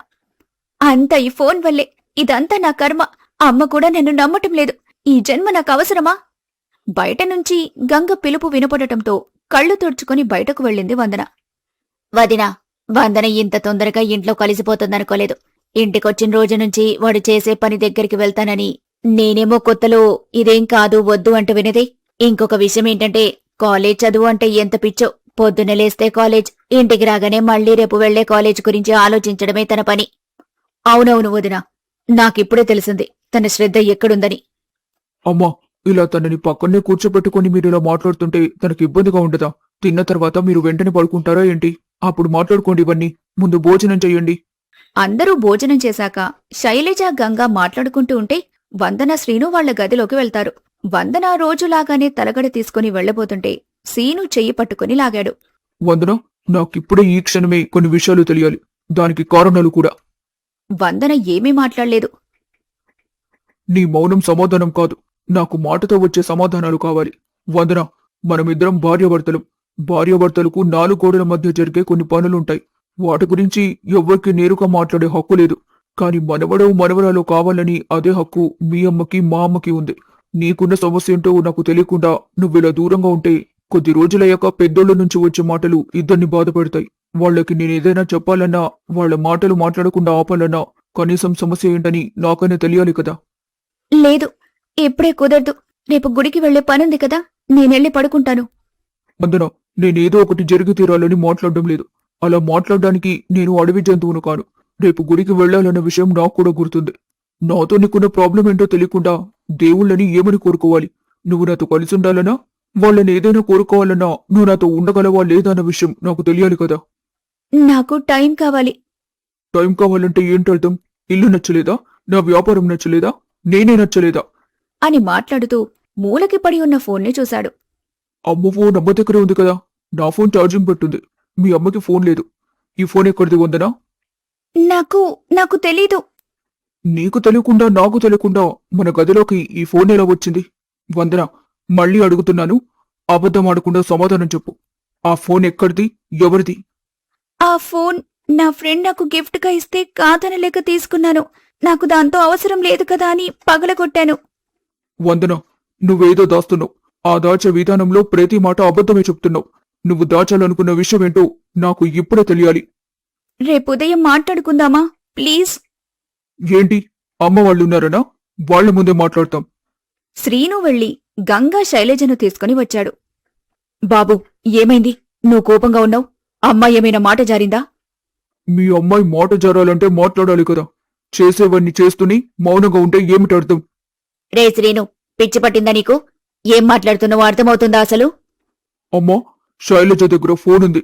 అంతా ఈ ఫోన్ వల్లే. ఇదంతా నా కర్మ. అమ్మ కూడా నన్ను నమ్మటం లేదు. ఈ జన్మ నాకు అవసరమా? బయట నుంచి గంగ పిలుపు వినపడటంతో కళ్ళు తుడుచుకుని బయటకు వెళ్ళింది వందన. వదినా, వందన ఇంత తొందరగా ఇంట్లో కలిసిపోతుందనుకోలేదు. ఇంటికొచ్చిన రోజు నుంచి వాడు చేసే పని దగ్గరికి వెళ్తానని నేనేమో కొత్తలో ఇదేం కాదు వద్దు అంటూ వినదే. ఇంకొక విషయం ఏంటంటే కాలేజ్ చదువు అంటే ఎంత పిచ్చో. పొద్దున లేస్తే కాలేజ్, ఇంటికి రాగానే మళ్లీ రేపు వెళ్లే కాలేజ్ గురించి ఆలోచించడమే తన పని. అవునవును వదినా, నాకిప్పుడే తెలిసింది తన శ్రద్ధ ఎక్కడుందని. అమ్మా, ఇలా తనని పక్కనే కూర్చోబెట్టుకుని మీరు ఇలా మాట్లాడుతుంటే తనకి ఇబ్బందిగా ఉండదా? తిన్న తర్వాత మీరు వెంటనే పడుకుంటారా ఏంటి? అప్పుడు మాట్లాడుకోండి. ఇవన్నీ ముందు భోజనం చెయ్యండి. అందరూ భోజనం చేశాక శైలజ గంగా మాట్లాడుకుంటూ ఉంటే వందన శ్రీను వాళ్ల గదిలోకి వెళ్తారు. వందన రోజులాగానే తలగడ తీసుకుని వెళ్లబోతుంటే శ్రీను చెయ్యి పట్టుకుని లాగాడు. వందన, నాకిప్పుడే ఈ క్షణమే కొన్ని విషయాలు తెలియాలి. దానికి కారణాలు కూడా. వందన ఏమీ మాట్లాడలేదు. నీ మౌనం సమాధానం కాదు, నాకు మాటతో వచ్చే సమాధానాలు కావాలి. వందన, మనమిద్దరం భార్యాభర్తలం. భార్యాభర్తలకు 4 గోడల మధ్య జరిగే కొన్ని పనులుంటాయి. వాటి గురించి ఎవ్వరికీ నేరుగా మాట్లాడే హక్కు లేదు. కాని మనవడో మనవరాలు కావాలని అదే హక్కు మీ అమ్మకి మా అమ్మకి ఉంది. నీకున్న సమస్య ఏంటో నాకు తెలియకుండా నువ్విలా దూరంగా ఉంటే కొద్ది రోజులయ్యాక పెద్దోళ్ల నుంచి వచ్చే మాటలు ఇద్దరిని బాధపడతాయి. వాళ్లకి నేనేదైనా చెప్పాలన్నా, వాళ్ల మాటలు మాట్లాడకుండా ఆపాలన్నా కనీసం సమస్య ఏంటని నాకైనా తెలియాలి కదా. లేదు, ఇప్పుడే కుదరదు. రేపు గుడికి వెళ్లే పనుంది కదా, నేనెళ్ళి పడుకుంటాను. వందన, నేనేదో ఒకటి జరిగి తీరాలని మాట్లాడడం లేదు. అలా మాట్లాడడానికి నేను అడవి జంతువును కాను. రేపు గుడికి వెళ్లాలన్న విషయం నాకు కూడా గుర్తుంది. నాతో నీకున్న ప్రాబ్లం ఏంటో తెలియకుండా దేవుళ్ళని ఏమని కోరుకోవాలి? నువ్వు నాతో కలిసి ఉండాలన్నా, వాళ్ళని ఏదైనా కోరుకోవాలన్నా నువ్వు నాతో ఉండగలవా లేదా అన్న విషయం నాకు తెలియాలి కదా. నాకు టైం కావాలి. టైం కావాలంటే ఏంటర్థం? ఇల్లు నచ్చలేదా? నా వ్యాపారం నచ్చలేదా? నేనే నచ్చలేదా? అని మాట్లాడుతూ మూలకి పడి ఉన్న ఫోన్ని చూశాడు. అమ్మ ఫోన్ అమ్మ దగ్గరే ఉంది కదా. నా ఫోన్ ఛార్జింగ్ పెట్టుంది. మీ అమ్మకి ఫోన్ లేదు. ఈ ఫోన్ ఎక్కడిది వందనా? నాకు తెలీదు. నీకు తెలియకుండా నాకు తెలియకుండా మన గదిలోకి ఈ ఫోన్ ఎలా వచ్చింది? వందన, మళ్ళీ అడుగుతున్నాను, అబద్ధం ఆడకుండా సమాధానం చెప్పు. ఆ ఫోన్ ఎక్కడిది? ఎవరిది? ఆ ఫోన్ నా ఫ్రెండ్ నాకు గిఫ్ట్గా ఇస్తే కాదనలేక తీసుకున్నాను. నాకు దాంతో అవసరం లేదు కదా అని పగలగొట్టాను. వందన, నువ్వేదో దాస్తున్నావు. ఆ దాచే విధానంలో ప్రతి మాట అబద్ధమే చెప్తున్నావు. నువ్వు దాచాలనుకున్న విషయం ఏంటో నాకు ఇప్పుడే తెలియాలి. రేపుదయం మాట్లాడుకుందామా ప్లీజ్? ఏంటి, అమ్మ వాళ్ళున్నారనా? వాళ్ల ముందే మాట్లాడతాం. శ్రీను వెళ్లి గంగా శైలజను తీసుకుని వచ్చాడు. బాబు, ఏమైంది? నువ్వు కోపంగా ఉన్నావు. అమ్మాయి ఏమైనా మాట జారిందా? మీ అమ్మాయి మాట జారాలంటే మాట్లాడాలి కదా. చేసేవన్నీ చేస్తూనే మౌనంగా ఉంటే ఏమిటర్థం? రే శ్రీను, పిచ్చి పట్టిందా నీకు? ఏం మాట్లాడుతున్నావో అర్థమవుతుందా అసలు? అమ్మా, శైలజ దగ్గర ఫోన్ ఉంది.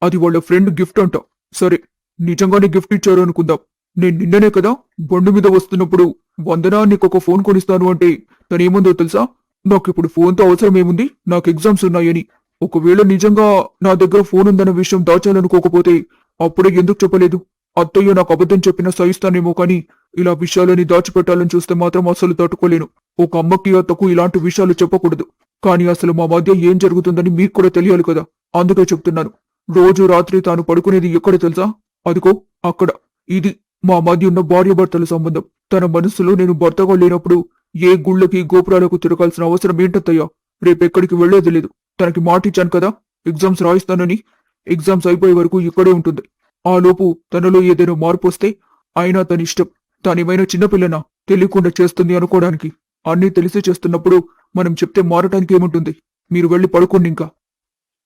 అది వాళ్ళ ఫ్రెండ్ గిఫ్ట్ అంట. సరే, నిజంగానే గిఫ్ట్ ఇచ్చారు అనుకుందాం. నేను నిన్ననే కదా బండి మీద వస్తున్నప్పుడు వందనా నీకొక ఫోన్ కొనిస్తాను అంటే తనేముందో తెలుసా? నాకిప్పుడు ఫోన్తో అవసరం ఏముంది, నాకు ఎగ్జామ్స్ ఉన్నాయని. ఒకవేళ నిజంగా నా దగ్గర ఫోన్ ఉందన్న విషయం దాచాలనుకోకపోతే అప్పుడే ఎందుకు చెప్పలేదు? అత్తయ్య నాకు అబద్ధం చెప్పినా సహిస్తానేమో, కానీ ఇలా విషయాలని దాచిపెట్టాలని చూస్తే మాత్రం అసలు తట్టుకోలేను. ఒక అమ్మకి అత్తకు ఇలాంటి విషయాలు చెప్పకూడదు. కానీ అసలు మా మధ్య ఏం జరుగుతుందని మీకు కూడా తెలియాలి కదా. అందుకే చెప్తున్నాను. రోజు రాత్రి తాను పడుకునేది ఎక్కడ తెలుసా? అదిగో అక్కడ ఇది మా మధ్య ఉన్న భార్యాభర్తల సంబంధం. తన మనసులో నేను భర్తగా లేనప్పుడు ఏ గుళ్ళకి గోపురాలకు తిరగాల్సిన అవసరం ఏంటత్తయ్యా? రేపెక్కడికి వెళ్లేది లేదు. తనకి మాట ఇచ్చాను కదా, ఎగ్జామ్స్ రాయిస్తానని. ఎగ్జామ్స్ అయిపోయే వరకు ఇక్కడే ఉంటుంది. ఆలోపు తనలో ఏదైనా మార్పు వస్తే అయినా తన ఇష్టం. తానేమైనా చిన్నపిల్లనా తెలియకుండా చేస్తుంది అనుకోవడానికి? అన్నీ తెలిసి చేస్తున్నప్పుడు మనం చెప్తే మారటానికి ఏముంటుంది? మీరు వెళ్ళి పడుకోండి ఇంకా.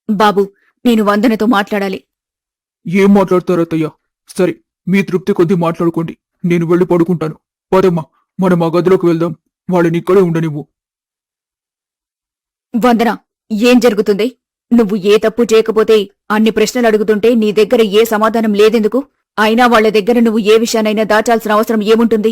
బాబు, నేను వందనతో మాట్లాడాలి. ఏం మాట్లాడతారత్తయ్యా? సరే, మీ తృప్తి కొద్దీ మాట్లాడుకోండి. నేను వెళ్ళి పడుకుంటాను. పదమ్మా, మనం ఆ గదిలోకి వెళ్దాం. వాళ్ళని ఇక్కడే ఉండనివ్వు. వందన, ఏం జరుగుతుంది? నువ్వు ఏ తప్పు చేయకపోతే అన్ని ప్రశ్నలు అడుగుతుంటే నీ దగ్గర ఏ సమాధానం లేదెందుకు? అయినా వాళ్ల దగ్గర నువ్వు ఏ విషయానైనా దాచాల్సిన అవసరం ఏముంటుంది?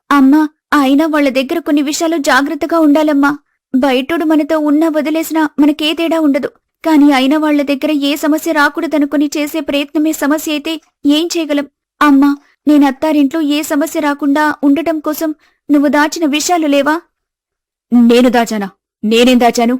అమ్మా, అయినా వాళ్ల దగ్గర కొన్ని విషయాలు జాగ్రత్తగా ఉండాలమ్మా. బయటోడు మనతో ఉన్నా వదిలేసినా మనకే తేడా ఉండదు. కాని అయినా వాళ్ల దగ్గర ఏ సమస్య రాకూడదనుకుని చేసే ప్రయత్నమే సమస్య అయితే ఏం చేయగలం? అమ్మా, నేను అత్తారింట్లో ఏ సమస్య రాకుండా ఉండటం కోసం నువ్వు దాచిన విషయాలు లేవా? నేను దాచానా? నేనేం దాచాను?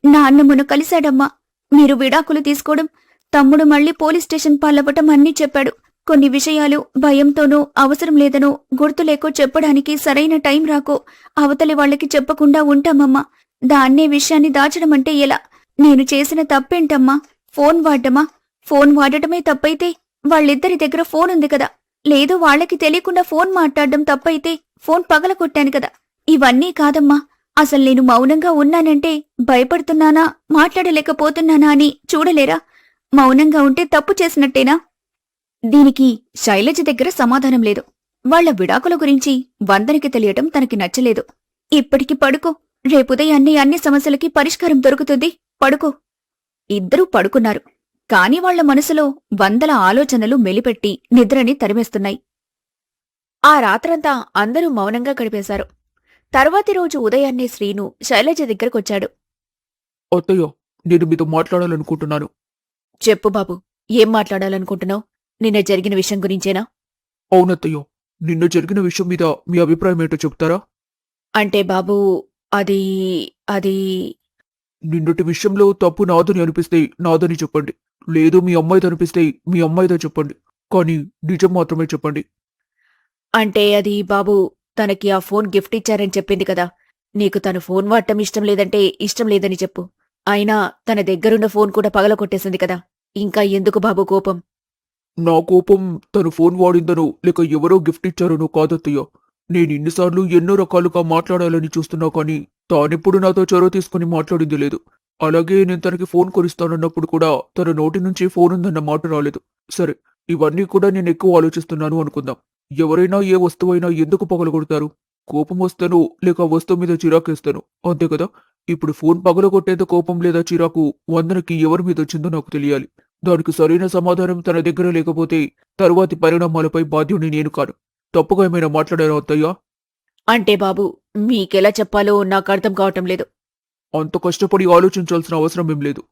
నాన్న మొన్న కలిశాడమ్మా. మీరు విడాకులు తీసుకోవడం, తమ్ముడు మళ్ళీ పోలీస్ స్టేషన్ పాలవ్వటం అన్నీ చెప్పాడు. కొన్ని విషయాలు భయంతోనో అవసరం లేదనో గుర్తులేకో చెప్పడానికి సరైన టైం రాకో అవతలి వాళ్లకి చెప్పకుండా ఉంటామమ్మా. దాన్నే విషయాన్ని దాచడమంటే ఎలా? నేను చేసిన తప్పేంటమ్మా? ఫోన్ వాడ్డమా? ఫోన్ వాడటమే తప్పైతే వాళ్ళిద్దరి దగ్గర ఫోన్ ఉంది కదా. లేదు వాళ్లకి తెలియకుండా ఫోన్ మాట్లాడడం తప్పైతే ఫోన్ పగలగొట్టాను కదా. ఇవన్నీ కాదమ్మా. అసలు నేను మౌనంగా ఉన్నానంటే భయపడుతున్నానా, మాట్లాడలేకపోతున్నానా అని చూడలేరా? మౌనంగా ఉంటే తప్పు చేసినట్టేనా? దీనికి శైలజ దగ్గర సమాధానం లేదు. వాళ్ల విడాకుల గురించి వందనకి తెలియటం తనకి నచ్చలేదు. ఇప్పటికి పడుకో, రేపుదయాన్నే అన్ని సమస్యలకి పరిష్కారం దొరుకుతుంది. పడుకో. ఇద్దరూ పడుకున్నారు. కాని వాళ్ల మనసులో వందల ఆలోచనలు మెలిపెట్టి నిద్రని తరిమేస్తున్నాయి. ఆ రాత్రంతా అందరూ మౌనంగా గడిపేశారు. తర్వాతి రోజు ఉదయాన్నే శ్రీను శైలజ దగ్గరకొచ్చాడు. అత్తయ్య, నేను మీతో మాట్లాడాలనుకుంటున్నాను. చెప్పు బాబు, ఏం మాట్లాడాలనుకుంటున్నావు? నిన్న జరిగిన విషయం గురించేనా? అవునత్తయ్య, నిన్న జరిగిన విషయం మీద మీ అభిప్రాయం ఏంటో చెప్తారా? అంటే బాబూ, అది అది నిన్నటి విషయంలో తప్పు నాదని అనిపిస్తే నాదని చెప్పండి. లేదు మీ అమ్మాయితో అనిపిస్తే మీ అమ్మాయితో చెప్పండి. కానీ నిజం మాత్రమే చెప్పండి. అంటే అది బాబూ, తనకి ఆ ఫోన్ గిఫ్ట్ ఇచ్చారని చెప్పింది కదా. నీకు తను ఫోన్ వాడటం ఇష్టం లేదంటే ఇష్టం లేదని చెప్పు. అయినా తన దగ్గరున్న ఫోన్ కూడా పగలకొట్టేసింది కదా. ఇంకా ఎందుకు బాబు కోపం? నా కోపం తను ఫోన్ వాడిందనో లేక ఎవరో గిఫ్ట్ ఇచ్చారనో కాదత్తయ్య. నేను ఇన్నిసార్లు ఎన్నో రకాలుగా మాట్లాడాలని చూస్తున్నా కానీ తానెప్పుడు నాతో చొరవ తీసుకుని మాట్లాడింది లేదు. అలాగే నేను తనకి ఫోన్ కొనిస్తానన్నప్పుడు కూడా తన నోటి నుంచి ఫోన్ ఉందన్న మాట రాలేదు. సరే, ఇవన్నీ కూడా నేను ఎక్కువ ఆలోచిస్తున్నాను అనుకుందాం. ఎవరైనా ఏ వస్తువైనా ఎందుకు పగలగొడతారు? కోపం వస్తాను లేక వస్తువు మీద చిరాకేస్తాను, అంతే కదా. ఇప్పుడు ఫోన్ పగలగొట్టేంత కోపం లేదా చిరాకు వందనకి ఎవరి మీద వచ్చిందో నాకు తెలియాలి. దానికి సరైన సమాధానం తన దగ్గర లేకపోతే తరువాతి పరిణామాలపై బాధ్యుని నేను కాను. తప్పుగా ఏమైనా మాట్లాడారా అత్తయ్యా? అంటే బాబు, మీకెలా చెప్పాలో నాకు అర్థం కావటం లేదు. అంత కష్టపడి ఆలోచించాల్సిన అవసరం ఏం లేదు.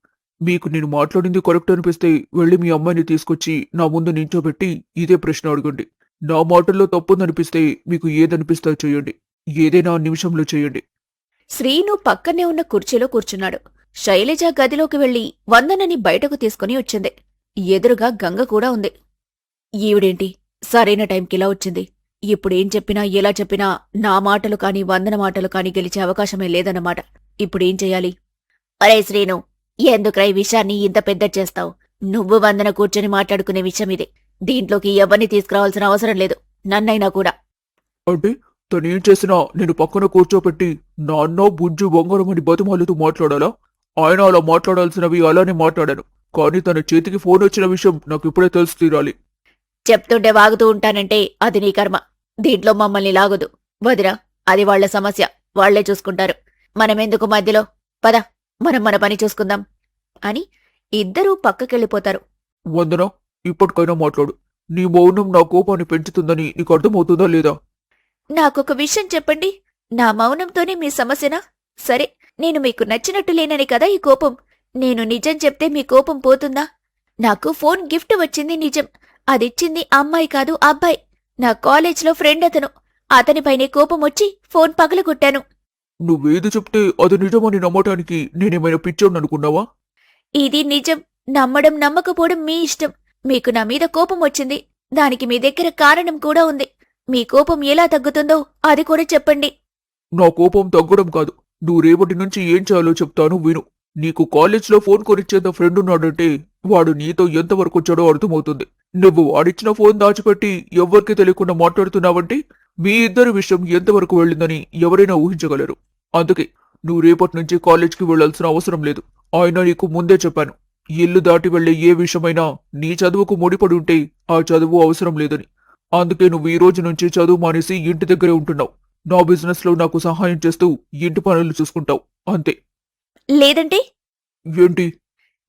మీకు నేను మాట్లాడింది కరెక్ట్ అనిపిస్తే వెళ్ళి మీ అమ్మాయిని తీసుకొచ్చి నా ముందు నించోబెట్టి ఇదే ప్రశ్న అడగండి. నా మాటల్లో తప్పుందనిపిస్తే మీకు ఏదనిపిస్తా చేయండి. ఏదైనా నిమిషంలో చేయండి. శ్రీను పక్కనే ఉన్న కుర్చీలో కూర్చున్నాడు. శైలజ గదిలోకి వెళ్లి వందనని బయటకు తీసుకుని వచ్చింది. ఎదురుగా గంగ కూడా ఉంది. ఈవిడేంటి సరైన టైంకిలా వచ్చింది? ఇప్పుడేం చెప్పినా ఎలా చెప్పినా నా మాటలు కాని వందన మాటలు కాని గెలిచే అవకాశమే లేదన్నమాట. ఇప్పుడేం చెయ్యాలి? అరే శ్రీను, ఎందుకురా ఈ విషయాన్ని ఇంత పెద్ద చేస్తావు? నువ్వు వందన కూర్చొని మాట్లాడుకునే విషయం ఇదే. దీంట్లోకి ఎవరిని తీసుకురావాల్సిన అవసరం లేదు, నన్నైనా కూడా. అంటే తనేం చేసినా నేను పక్కన కూర్చోపెట్టి నాన్న బుజ్జు బొంగరం అని బతిమాలుతూ మాట్లాడాలా? ఆయన అలా మాట్లాడాల్సినవి అలానే మాట్లాడాను. కానీ తన చేతికి ఫోన్ వచ్చిన విషయం నాకు ఇప్పుడే తెలిసి తీరాలి. చెప్తుంటే వాగుతూ ఉంటానంటే అది నీ కర్మ. దీంట్లో మమ్మల్ని లాగదు. వదిరా, అది వాళ్ల సమస్య, వాళ్లే చూసుకుంటారు. మనమెందుకు మధ్యలో? పద, మనం మన పని చూసుకుందాం అని ఇద్దరూ పక్కకెళ్ళిపోతారు. వందన, ఇప్పటికైనా మాట్లాడు. నీ మౌనం నా కోపాన్ని పెంచుతుందని నీకు అర్థమవుతుందా లేదా? నాకొక విషయం చెప్పండి. నా మౌనంతోనే మీ సమస్యనా? సరే, నేను మీకు నచ్చినట్టు లేనని కదా ఈ కోపం. నేను నిజం చెప్తే మీ కోపం పోతుందా? నాకు ఫోన్ గిఫ్ట్ వచ్చింది నిజం. అదిచ్చింది అమ్మాయి కాదు, అబ్బాయి. నా కాలేజ్లో ఫ్రెండ్ అతను. అతనిపైనే కోపం వచ్చి ఫోన్ పగలగొట్టాను. నువ్వేది చెప్తే అది నిజమని నమ్మటానికి నేనేమైనా పిచ్చోడ్ననుకున్నావా? ఇది నిజం. నమ్మడం నమ్మకపోవడం మీ ఇష్టం. మీకు నా మీద కోపం వచ్చింది. దానికి మీ దగ్గర కారణం కూడా ఉంది. మీ కోపం ఎలా తగ్గుతుందో అది కూడా చెప్పండి. నా కోపం తగ్గడం కాదు. నువ్వు రేపటి నుంచి ఏం చేయాలో చెప్తాను విను. నీకు కాలేజ్లో ఫోన్ కొనిచ్చేంత ఫ్రెండ్ ఉన్నాడంటే వాడు నీతో ఎంతవరకు వచ్చాడో అర్థమవుతుంది. నువ్వు వాడిచ్చిన ఫోన్ దాచిపెట్టి ఎవ్వరికీ తెలియకుండా మాట్లాడుతున్నావంటే మీ ఇద్దరి విషయం ఎంతవరకు వెళ్ళిందని ఎవరైనా ఊహించగలరు. అందుకే నువ్వు రేపటి నుంచి కాలేజ్కి వెళ్లాల్సిన అవసరం లేదు. ఆయన నీకు ముందే చెప్పాను, ఇల్లు దాటి వెళ్లే ఏ విషయమైనా నీ చదువుకు ముడిపడి ఉంటే ఆ చదువు అవసరం లేదని. అందుకే నువ్వు ఈ రోజు నుంచి చదువు మానేసి ఇంటి దగ్గరే ఉంటున్నావు. నా బిజినెస్ లో నాకు సహాయం చేస్తూ ఇంటి పనులు చూసుకుంటావు అంతే. లేదంటే ఏంటి?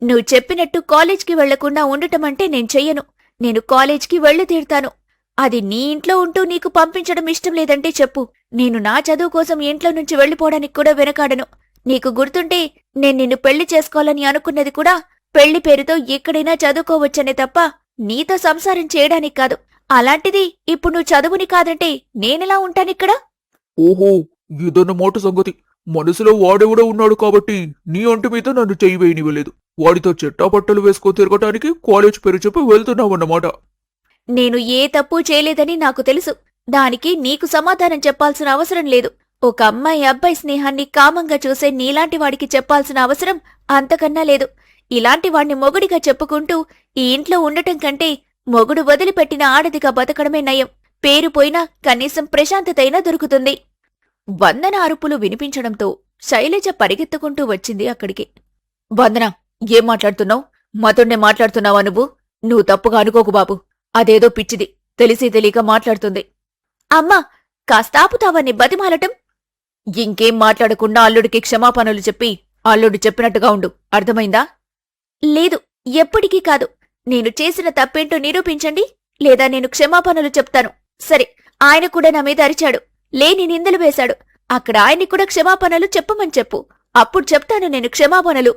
నువ్వు చెప్పినట్టు కాలేజ్కి వెళ్లకుండా ఉండటమంటే నేను చెయ్యను. నేను కాలేజ్కి వెళ్లి తీరుతాను. అది నీ ఇంట్లో ఉంటూ నీకు పంపించడం ఇష్టం లేదంటే చెప్పు. నేను నా చదువు కోసం ఇంట్లో నుంచి వెళ్లిపోవడానికి కూడా వెనకాడను. నీకు గుర్తుంటే నేను నిన్ను పెళ్లి చేసుకోవాలని అనుకున్నది కూడా పెళ్లి పేరుతో ఎక్కడైనా చదువుకోవచ్చనే తప్ప నీతో సంసారం చేయడానికి కాదు. అలాంటిది ఇప్పుడు నువ్వు చదువుని కాదంటే నేనెలా ఉంటానిక్కడ? ఓహో, ఇదన్నమాట సంగతి. మనసులో వాడెవడో ఉన్నాడు కాబట్టి నీ ఒంటి మీద నన్ను చెయ్యి వేయనివ్వలేదు. వాడితో చెట్టాపట్టలు వేసుకో తిరగటానికి కాలేజ్ పేరు చెప్పి వెళ్తున్నావన్నమాట. నేను ఏ తప్పు చేయలేదని నాకు తెలుసు. దానికి నీకు సమాధానం చెప్పాల్సిన అవసరం లేదు. ఒక అమ్మాయి అబ్బాయి స్నేహాన్ని కామంగా చూసే నీలాంటి వాడికి చెప్పాల్సిన అవసరం అంతకన్నా లేదు. ఇలాంటి వాణ్ణి మొగుడిగా చెప్పుకుంటూ ఈ ఇంట్లో ఉండటం కంటే మొగుడు వదిలిపెట్టిన ఆడదిగా బతకడమే నయం. పేరు పోయినా కనీసం ప్రశాంతతైనా దొరుకుతుంది. వందన అరుపులు వినిపించడంతో శైలజ పరిగెత్తుకుంటూ వచ్చింది అక్కడికి. వందన, ఏం మాట్లాడుతున్నావు? మతోన్నే మాట్లాడుతున్నావా నువ్వు? నువ్వు తప్పుగా అనుకోకు బాబు. అదేదో పిచ్చిది, తెలిసి తెలియక మాట్లాడుతుంది. అమ్మా, కాస్తాపుతావని బతిమాలటం. ఇంకేం మాట్లాడకుండా అల్లుడికి క్షమాపణలు చెప్పి అల్లుడు చెప్పినట్టుగా ఉండు, అర్థమైందా? లేదు, ఎప్పటికీ కాదు. నేను చేసిన తప్పేంటో నిరూపించండి, లేదా నేను క్షమాపణలు చెప్తాను. సరే, ఆయన కూడా నా మీద అరిచాడు, లేని నిందలు వేశాడు. అక్కడ ఆయన్ని కూడా క్షమాపణలు చెప్పమని చెప్పు, అప్పుడు చెప్తాను నేను క్షమాపణలు.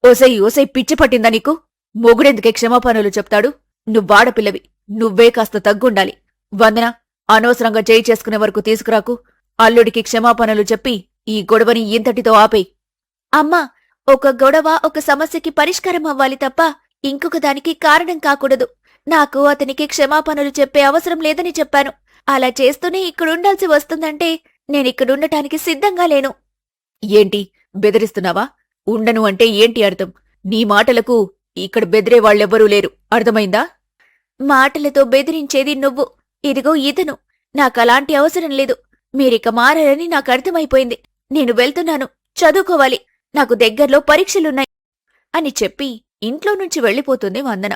ఓసై ఓసై, పిచ్చి పట్టిందా నీకు? మొగుడెందుకే క్షమాపణలు చెప్తాడు? నువ్వాడపిల్లవి, నువ్వే కాస్త తగ్గుండాలి. వందన, అనవసరంగా చేయి చేసుకునే వరకు తీసుకురాకు. అల్లుడికి క్షమాపణలు చెప్పి ఈ గొడవని ఇంతటితో ఆపేయ్. అమ్మా, ఒక గొడవ ఒక సమస్యకి పరిష్కారం అవ్వాలి తప్ప ఇంకొక దానికి కారణం కాకూడదు. నాకు అతనికి క్షమాపణలు చెప్పే అవసరం లేదని చెప్పాను. అలా చేస్తూనే ఇక్కడుండాల్సి వస్తుందంటే నేనిక్కడుండటానికి సిద్ధంగా లేను. ఏంటి, బెదిరిస్తున్నావా? ఉండను అంటే ఏంటి అర్థం? నీ మాటలకు ఇక్కడ బెదిరే వాళ్ళెవ్వరూ లేరు, అర్థమైందా? మాటలతో బెదిరించేది నువ్వు, ఇదిగో ఇతను. నాకలాంటి అవసరం లేదు. మీరిక మారారని నాకు అర్థమైపోయింది. నేను వెళ్తున్నాను, చదువుకోవాలి. నాకు దగ్గర్లో పరీక్షలున్నాయి అని చెప్పి ఇంట్లో నుంచి వెళ్ళిపోతుంది వందన.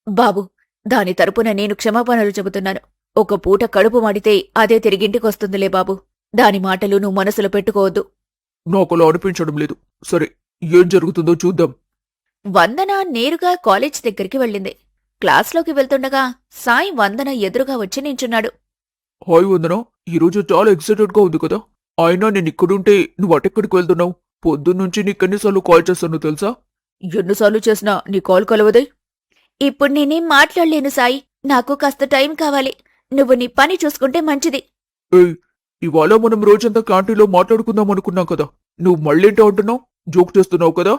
బాబు, దాని తరపున నేను క్షమాపణలు చెబుతున్నాను. ఒక పూట కడుపు మాడితే అదే తిరిగింటికొస్తుందిలే బాబు. దాని మాటలు నువ్వు మనసులో పెట్టుకోవద్దు. నాకలా అనిపించడం లేదు. సరే, ఏం జరుగుతుందో చూద్దాం. వందన నేరుగా కాలేజ్ దగ్గరికి వెళ్ళింది. క్లాస్లోకి వెళ్తుండగా సాయి వందన ఎదురుగా వచ్చి నించున్నాడు. హాయ్ వందన, ఈరోజు చాలా ఎక్సైటెడ్ గా ఉంది కదా? అయినా నేను ఇక్కడుంటే నువ్వు అటెక్కడికి వెళ్తున్నావు? పొద్దున్నుంచి నీకెన్నిసార్లు కాల్ చేస్తాను తెలుసా? ఎన్నిసార్లు చేసినా నీ కాల్ కలవదే. ఇప్పుడు నేనేం మాట్లాడలేను సాయి, నాకు కాస్త టైం కావాలి. నువ్వు నీ పని చూసుకుంటే మంచిది. ఏయ్, ఇవాళ మనం రోజంతా క్యాంటీన్లో మాట్లాడుకుందాం అనుకున్నాం కదా, నువ్వు మళ్ళేంటో అంటున్నావు? జోక్ చేస్తున్నావు కదా?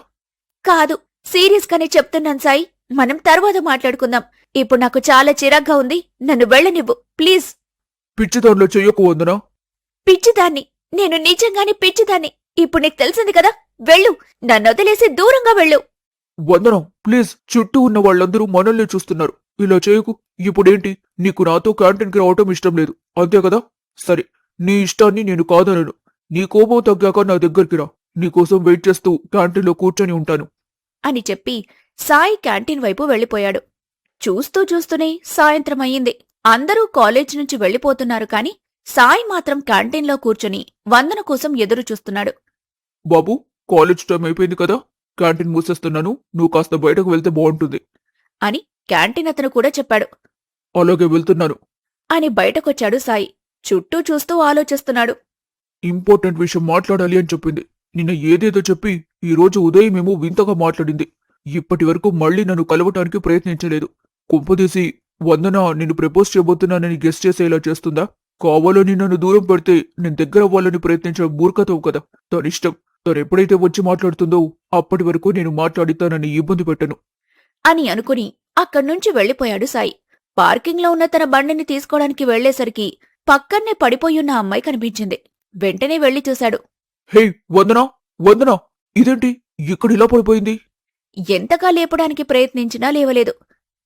కాదు, సీరియస్గానే చెప్తున్నాను సాయి. మనం తర్వాత మాట్లాడుకుందాం. ఇప్పుడు నాకు చాలా చిరాగ్గా ఉంది. నన్ను వెళ్ళనివ్వు ప్లీజ్. పిచ్చిదానిలో చెయ్యకు వందన. పిచ్చిదాన్ని, నేను నిజంగానే పిచ్చిదాన్ని. ఇప్పుడు నీకు తెలిసింది కదా, వెళ్ళు. నన్ను వదిలేసి దూరంగా వెళ్ళు. వందన ప్లీజ్, చుట్టూ ఉన్న వాళ్ళందరూ మనల్ని చూస్తున్నారు. ఇలా చేయకు. ఇప్పుడేంటి, నీకు నాతో క్యాంటీన్కి రావటం ఇష్టం లేదు, అంతే కదా? సరే, నీ ఇష్టాన్ని నేను కాదనను. నీ కోపం తగ్గాక నా దగ్గరికి రా. నీకోసం వెయిట్ చేస్తూ క్యాంటీన్లో కూర్చొని ఉంటాను అని చెప్పి సాయి క్యాంటీన్ వైపు వెళ్ళిపోయాడు. చూస్తూ చూస్తూనే సాయంత్రం అయ్యింది. అందరూ కాలేజ్ నుంచి వెళ్ళిపోతున్నారు కాని సాయి మాత్రం క్యాంటీన్లో కూర్చొని వందన కోసం ఎదురు చూస్తున్నాడు. బాబు, కాలేజ్ టైం అయిపోయింది కదా, క్యాంటీన్ మూసేస్తున్నాను. నువ్వు కాస్త బయటకు వెళ్తే బాగుంటుంది అని క్యాంటీన్ అతను కూడా చెప్పాడు. అలాగే వెళ్తున్నాను అని బయటకొచ్చాడు సాయి. చుట్టూ చూస్తూ ఆలోచిస్తున్నాడు. ఇంపార్టెంట్ విషయం మాట్లాడాలి అని చెప్పింది. నిన్న ఏదేదో చెప్పి ఈ రోజు ఉదయమేమో వింతగా మాట్లాడింది. ఇప్పటి వరకు మళ్లీ నన్ను కలవటానికి ప్రయత్నించలేదు. కుంపదీసి వందన నిన్ను ప్రపోజ్ చేయబోతున్నానని గెస్ట్ చేసేలా చేస్తుందా? కావాలని నన్ను దూరం పెడితే నేను దగ్గర అవ్వాలని ప్రయత్నించడం మూర్ఖతవు కదా. తనిష్టం. తను ఎప్పుడైతే వచ్చి మాట్లాడుతుందో అప్పటి వరకు నేను మాట్లాడితానని ఇబ్బంది పెట్టను అని అనుకుని అక్కడ్నుంచి వెళ్ళిపోయాడు సాయి. పార్కింగ్లో ఉన్న తన బండిని తీసుకోవడానికి వెళ్లేసరికి పక్కన్నే పడిపోయున్న అమ్మాయి కనిపించింది. వెంటనే వెళ్లి చూశాడు. హే వందనా, వందనా, ఇదేంటి ఇక్కడిలా పడిపోయింది? ఎంతగా లేపడానికి ప్రయత్నించినా లేవలేదు.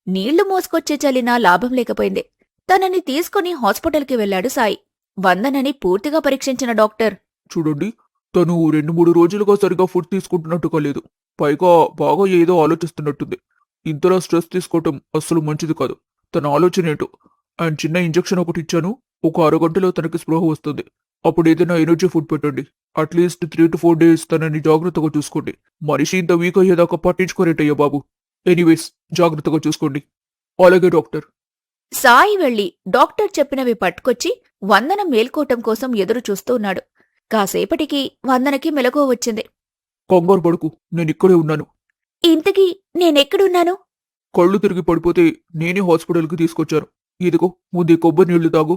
నీళ్లు మోసుకొచ్చే చలినా లాభం లేకపోయింది. తనని తీసుకుని హాస్పిటల్కి వెళ్లాడు సాయి. వందనని పూర్తిగా పరీక్షించిన డాక్టర్, చూడండి, తను 2-3 రోజులుగా సరిగా ఫుడ్ తీసుకుంటున్నట్టుగా లేదు. పైగా బాగా ఏదో ఆలోచిస్తున్నట్టుంది. ఇంతలా స్ట్రెస్ తీసుకోవటం అస్సలు మంచిది కాదు. తన ఆలోచన ఏంటో. అండ్ చిన్న ఇంజెక్షన్ ఒకటి ఇచ్చాను. ఒక అరగంటలో తనకి స్పృహ వస్తుంది. అప్పుడు ఏదైనా ఎనర్జీ ఫుడ్ పెట్టండి. అట్లీస్ట్ 3-4 డేస్ తనని జాగ్రత్తగా చూసుకోండి. మనిషి ఇంత వీక్ అయ్యేదాకా పట్టించుకోరేటయ్యా బాబు. ఎనీవేస్, జాగ్రత్తగా చూసుకోండి. అలాగే డాక్టర్. సాయి వెళ్లి డాక్టర్ చెప్పినవి పట్టుకొచ్చి వందన మేల్కోటం కోసం ఎదురు చూస్తూ ఉన్నాడు. కాసేపటికి వందనకి మెలకువ వచ్చింది. కంగారు పడుకు, నేనిక్కడే ఉన్నాను. ఇంతకీ నేనెక్కడున్నాను? కళ్ళు తిరిగి పడిపోతే నేనే హాస్పిటల్కి తీసుకొచ్చాను. ఇదిగో, ముందు ఈ కొబ్బరి నీళ్లు తాగు.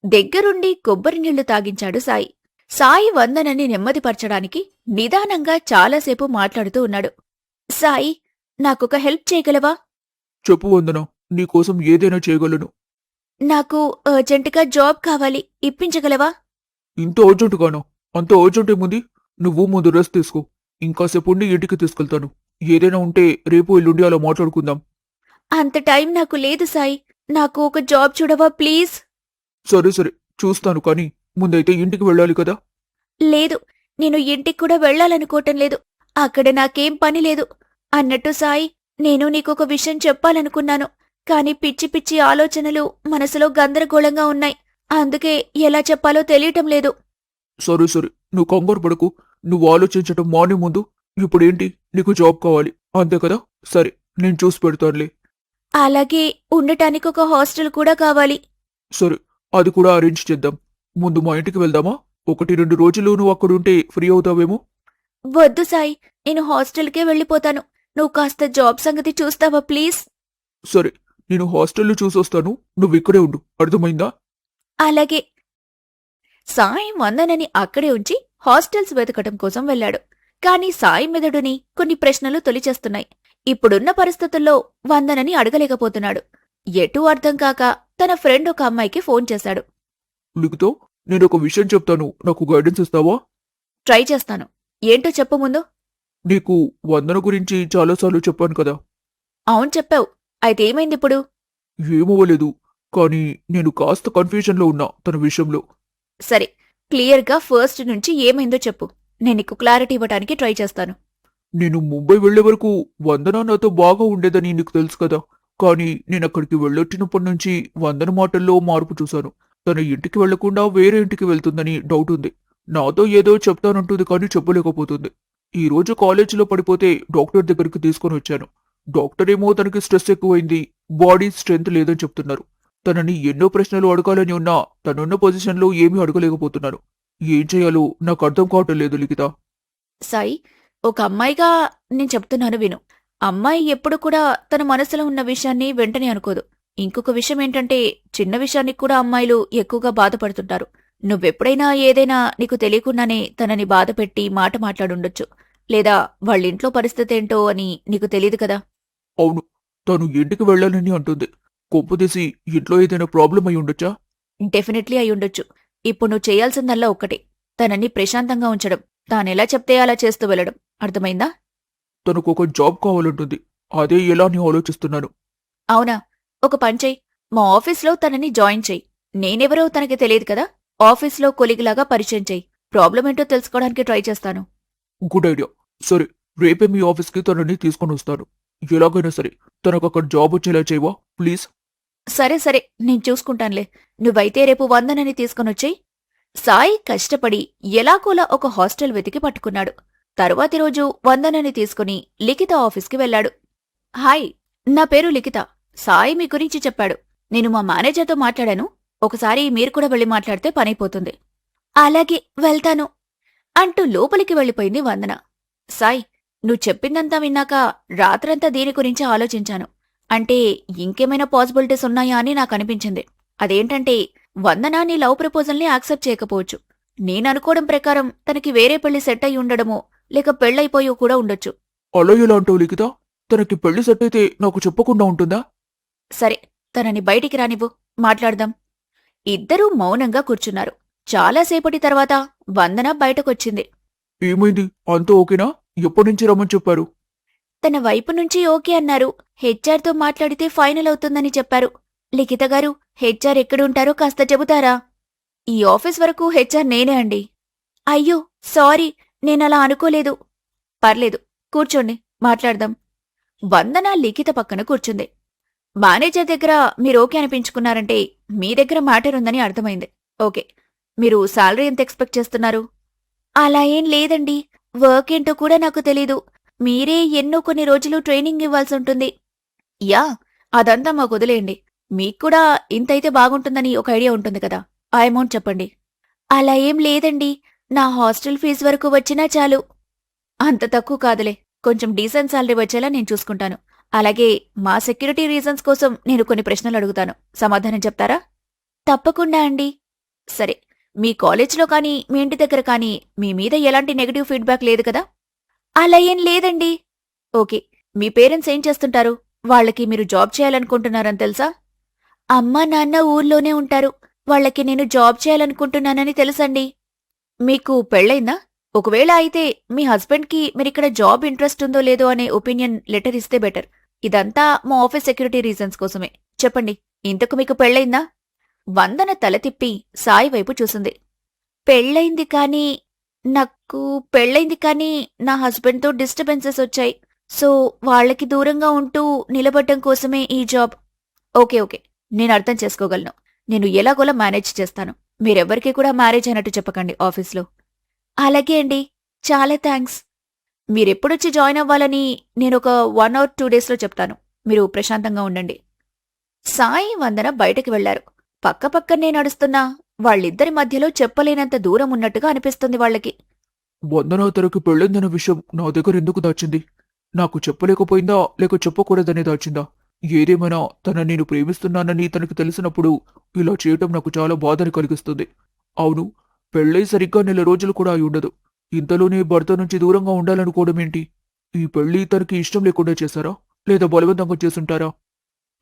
దగ్గరుండి కొబ్బరి నీళ్లు తాగించాడు సాయి. సాయి వందనని నెమ్మదిపరచడానికి నిదానంగా చాలాసేపు మాట్లాడుతూ ఉన్నాడు. సాయి, నాకొక హెల్ప్ చేయగలవా? చెప్పు వందనా, నీకోసం ఏదైనా చేయగలను. నాకు అర్జెంటుగా జాబ్ కావాలి, ఇప్పించగలవా? ఇంత అర్జెంటుగానా? అంత అర్జెంట్ ఏముంది? నువ్వు ముందు రెస్ట్ తీసుకో. ఇంకాసేపు ఉండి ఇంటికి తీసుకెళ్తాను. ఏదైనా ఉంటే రేపు ఎల్లుండి అలా మాట్లాడుకుందాం. అంత టైం నాకు లేదు సాయి. నాకు ఒక జాబ్ చూడవా ప్లీజ్? సరే సరే, చూస్తాను, కానీ ముందైతే ఇంటికి వెళ్ళాలి కదా. లేదు, నేను ఇంటికి కూడా వెళ్ళాలనుకోవటం లేదు. అక్కడ నాకేం పని లేదు. అన్నట్టు సాయి, నేను నీకొక విషయం చెప్పాలనుకున్నాను. కాని పిచ్చి పిచ్చి ఆలోచనలు మనసులో గందరగోళంగా ఉన్నాయి. అందుకే ఎలా చెప్పాలో తెలియటం లేదు. సరే సరే, నువ్వు కంగారు పడకు. నువ్వు ఆలోచించటం మానే ముందు. ఇప్పుడేంటి, నీకు జాబ్ కావాలి అంతే కదా? సరే, నేను చూసి పెడతానులే. అలాగే ఉండటానికి ఒక హాస్టల్ కూడా కావాలి. సరే, అది కూడా అరేంజ్ చేద్దాం. ముందు మా ఇంటికి వెళ్దామా? 1-2 రోజులు నువ్వు అక్కడుంటే ఫ్రీ అవుతావేమో. వద్దు సాయి, నేను హాస్టల్కే వెళ్ళిపోతాను. నువ్వు కాస్త జాబ్ సంగతి చూస్తావా ప్లీజ్? సరే, నేను హాస్టల్లో చూసొస్తాను. నువ్వు ఇక్కడే ఉండు, అర్థమైందా? అలాగే. సాయి వందనని అక్కడే ఉంచి హాస్టల్స్ వెతకటం కోసం వెళ్లాడు. కాని సాయి మెదడుని కొన్ని ప్రశ్నలు తొలిచేస్తున్నాయి. ఇప్పుడున్న పరిస్థితుల్లో వందనని అడగలేకపోతున్నాడు. ఎటూ అర్థం కాక తన ఫ్రెండ్ ఒక అమ్మాయికి ఫోన్ చేశాడు. లిఖితో, నేను ఒక విషయం చెప్తాను, నాకు గైడెన్స్ ఇస్తావా? ట్రై చేస్తాను. ఏంటో చెప్పు ముందు. నీకు వందన గురించి చాలాసార్లు చెప్పాను కదా. అవును చెప్పావు. అయితే ఏమైందిప్పుడు? ఏమవ్వలేదు, కానీ నేను కాస్త కన్ఫ్యూజన్లో ఉన్నా తన విషయంలో. సరే, క్లియర్గా ఫస్ట్ నుంచి ఏమైందో చెప్పు. నేను నీకు క్లారిటీ ఇవ్వటానికి ట్రై చేస్తాను. నేను ముంబై వెళ్లే వరకు వందన నాతో బాగా ఉండేదని నీకు తెలుసు కదా. కానీ నేనక్కడికి వెళ్ళొచ్చినప్పటి నుంచి వందన మాటల్లో మార్పు చూశాను. తన ఇంటికి వెళ్లకుండా వేరే ఇంటికి వెళ్తుందని డౌట్ ఉంది. నాతో ఏదో చెప్తానంటుంది కానీ చెప్పలేకపోతుంది. ఈ రోజు కాలేజీలో పడిపోతే డాక్టర్ దగ్గరికి తీసుకొని వచ్చాను. డాక్టర్ ఏమో తనకి స్ట్రెస్ ఎక్కువైంది, బాడీ స్ట్రెంత్ లేదని చెప్తున్నారు. తనని ఎన్నో ప్రశ్నలు అడగాలని ఉన్నా తనున్న పొజిషన్లో ఏమీ అడగలేకపోతున్నాను. ఏం చేయాలో నాకు అర్థం కావటం లేదు లిఖిత. సాయి, ఒక అమ్మాయిగా నేను చెప్తున్నాను విను. అమ్మాయి ఎప్పుడు కూడా తన మనసులో ఉన్న విషయాన్ని వెంటనే అనుకోదు. ఇంకొక విషయం ఏంటంటే, చిన్న విషయానికి కూడా అమ్మాయిలు ఎక్కువగా బాధపడుతుంటారు. నువ్వెప్పుడైనా ఏదైనా నీకు తెలియకుండానే తనని బాధపెట్టి మాట మాట్లాడుండొచ్చు. లేదా వాళ్ళింట్లో పరిస్థితి ఏంటో అని నీకు తెలీదు కదా. అవును, తను ఇంటికి వెళ్ళాలని అంటుంది. కొంపదీసి ఇంట్లో ఏదైనా ప్రాబ్లం అయి ఉండొచ్చా? డెఫినెట్లీ అయ్యుండొచ్చు. ఇప్పుడు నువ్వు చేయాల్సిందల్లా ఒక్కటే, తనని ప్రశాంతంగా ఉంచడం. తానెలా చెప్తే అలా చేస్తూ వెళ్ళడం. అర్థమైందా? తనకు ఒక జాబ్ కావాలంటుంది. అదే ఎలా అని ఆలోచిస్తున్నాను. అవునా? ఒక పనిచేయి, మా ఆఫీస్లో తనని జాయిన్ చెయ్యి. నేనెవరో తనకి తెలియదు కదా. ఆఫీస్లో కొలిగిలాగా పరిచయం చెయ్యి. ప్రాబ్లం ఏంటో తెలుసుకోవడానికి ట్రై చేస్తాను. Good idea. సరే, రేపే మీ ఆఫీస్కి తనని తీసుకొని వస్తాను. ఎలాగైనా సరే తనకు అక్కడ జాబ్ వచ్చేలా చేయవా ప్లీజ్? సరే సరే, నేను చూసుకుంటానులే. నువ్వైతే రేపు వందనని తీసుకొనొచ్చేయి. సాయి కష్టపడి ఎలాగోలా ఒక హాస్టల్ వెతికి పట్టుకున్నాడు. తరువాతి రోజు వందనని తీసుకుని లిఖిత ఆఫీస్కి వెళ్లాడు. హాయ్, నా పేరు లిఖిత. సాయి మీ గురించి చెప్పాడు. నేను మా మేనేజర్తో మాట్లాడాను. ఒకసారి మీరు కూడా వెళ్ళి మాట్లాడితే పనైపోతుంది. అలాగే, వెళ్తాను అంటూ లోపలికి వెళ్ళిపోయింది వందన. సాయ్, నువ్వు చెప్పిందంతా విన్నాక రాత్రంతా దీని గురించి ఆలోచించాను. అంటే ఇంకేమైనా పాసిబిలిటీస్ ఉన్నాయా అని నాకు అనిపించింది. అదేంటంటే, వందన నీ లవ్ ప్రపోజల్ని యాక్సెప్ట్ చేయకపోవచ్చు. నేననుకోవడం ప్రకారం తనకి వేరే పెళ్లి సెట్ అయి ఉండడమో లేక పెళ్లైపోయో కూడా ఉండొచ్చు. అలా ఎలా అంటావు లిఖిత? తనకి పెళ్లి సెట్ అయితే నాకు చెప్పకుండా ఉంటుందా? సరే, తనని బయటికి రానివ్వు, మాట్లాడదాం. ఇద్దరూ మౌనంగా కూర్చున్నారు. చాలాసేపటి తర్వాత వందన బయటకొచ్చింది. ఏమైంది? అంతా ఓకేనా? ఎప్పటినుంచి రమ్మని చెప్పారు? తన వైపు నుంచి ఓకే అన్నారు. హెచ్ఆర్తో మాట్లాడితే ఫైనల్ అవుతుందని చెప్పారు. లిఖిత గారు, హెచ్ఆర్ ఎక్కడుంటారో కాస్త చెబుతారా? ఈ ఆఫీస్ వరకు హెచ్ఆర్ నేనే అండి. అయ్యో, సారీ, నేనలా అనుకోలేదు. పర్లేదు, కూర్చోండి, మాట్లాడదాం. వందన లిఖిత పక్కన కూర్చుంది. మేనేజర్ దగ్గర మీరు ఓకే అనిపించుకున్నారంటే మీ దగ్గర మ్యాటర్ ఉందని అర్థమైంది. ఓకే, మీరు శాలరీ ఎంత ఎక్స్పెక్ట్ చేస్తున్నారు? అలా ఏం లేదండి, వర్క్ ఏంటో కూడా నాకు తెలీదు. మీరే ఎన్నో కొన్ని రోజులు ట్రైనింగ్ ఇవ్వాల్సి ఉంటుంది. యా, అదంతా మాకు వదిలేయండి. మీక్కూడా ఇంతైతే బాగుంటుందని ఒక ఐడియా ఉంటుంది కదా, ఆ అమౌంట్ చెప్పండి. అలా ఏం లేదండి, నా హాస్టల్ ఫీజు వరకు వచ్చినా చాలు. అంత తక్కువ కాదులే, కొంచెం డీసెంట్ శాలరీ వచ్చేలా నేను చూసుకుంటాను. అలాగే మా సెక్యూరిటీ రీజన్స్ కోసం నేను కొన్ని ప్రశ్నలు అడుగుతాను, సమాధానం చెప్తారా? తప్పకుండా అండి. సరే, మీ కాలేజ్లో కానీ మీ ఇంటి దగ్గర కానీ మీ మీద ఎలాంటి నెగటివ్ ఫీడ్బ్యాక్ లేదు కదా? అలా ఏం లేదండి. ఓకే, మీ పేరెంట్స్ ఏం చేస్తుంటారు? వాళ్ళకి మీరు జాబ్ చేయాలనుకుంటున్నారని తెలుసా? అమ్మా నాన్న ఊర్లోనే ఉంటారు. వాళ్ళకి నేను జాబ్ చేయాలనుకుంటున్నానని తెలుసండి. మీకు పెళ్ళైందా? ఒకవేళ అయితే మీ హస్బెండ్కి మీరిక్కడ జాబ్ ఇంట్రెస్ట్ ఉందో లేదో అనే ఒపీనియన్ లెటర్ ఇస్తే బెటర్. ఇదంతా మా ఆఫీస్ సెక్యూరిటీ రీజన్స్ కోసమే. చెప్పండి, ఇంతకు మీకు పెళ్ళైందా? వందన తల తిప్పి సాయి వైపు చూసింది. పెళ్ళైంది కానీ నాకు పెళ్ళైంది కానీ నా హస్బెండ్తో డిస్టర్బెన్సెస్ వచ్చాయి. సో వాళ్ళకి దూరంగా ఉంటూ నిలబడ్డం కోసమే ఈ జాబ్. ఓకే ఓకే, నేను అర్థం చేసుకోగలను. నేను ఎలాగోలా మేనేజ్ చేస్తాను. మీరెవ్వరికీ కూడా మ్యారేజ్ అయినట్టు చెప్పకండి ఆఫీస్లో. అలాగే అండి, చాలా థ్యాంక్స్. మీరెప్పుడొచ్చి జాయిన్ అవ్వాలని నేనొక 1 or 2 డేస్లో చెప్తాను. మీరు ప్రశాంతంగా ఉండండి. సాయి వందన బయటకు వెళ్లారు. పక్కపక్కనే నడుస్తున్నా వాళ్ళిద్దరి మధ్యలో చెప్పలేనంత దూరం ఉన్నట్టుగా అనిపిస్తుంది వాళ్ళకి. వందన తనకి పెళ్ళిందన్న విషయం నా దగ్గర ఎందుకు దాచింది? నాకు చెప్పలేకపోయిందా లేక చెప్పకూడదనే దాచిందా? ఏదేమైనా తన నేను ప్రేమిస్తున్నానని తనకి తెలిసినప్పుడు ఇలా చేయటం నాకు చాలా బాధని కలిగిస్తుంది. అవును, పెళ్ళై సరిగ్గా 1 నెల రోజులు కూడా అయి ఉండదు. ఇంతలోనే భర్త నుంచి దూరంగా ఉండాలనుకోవడం ఏంటి? ఈ పెళ్లి తనకి ఇష్టం లేకుండా చేశారా లేదా బలవంతంగా చేసుంటారా?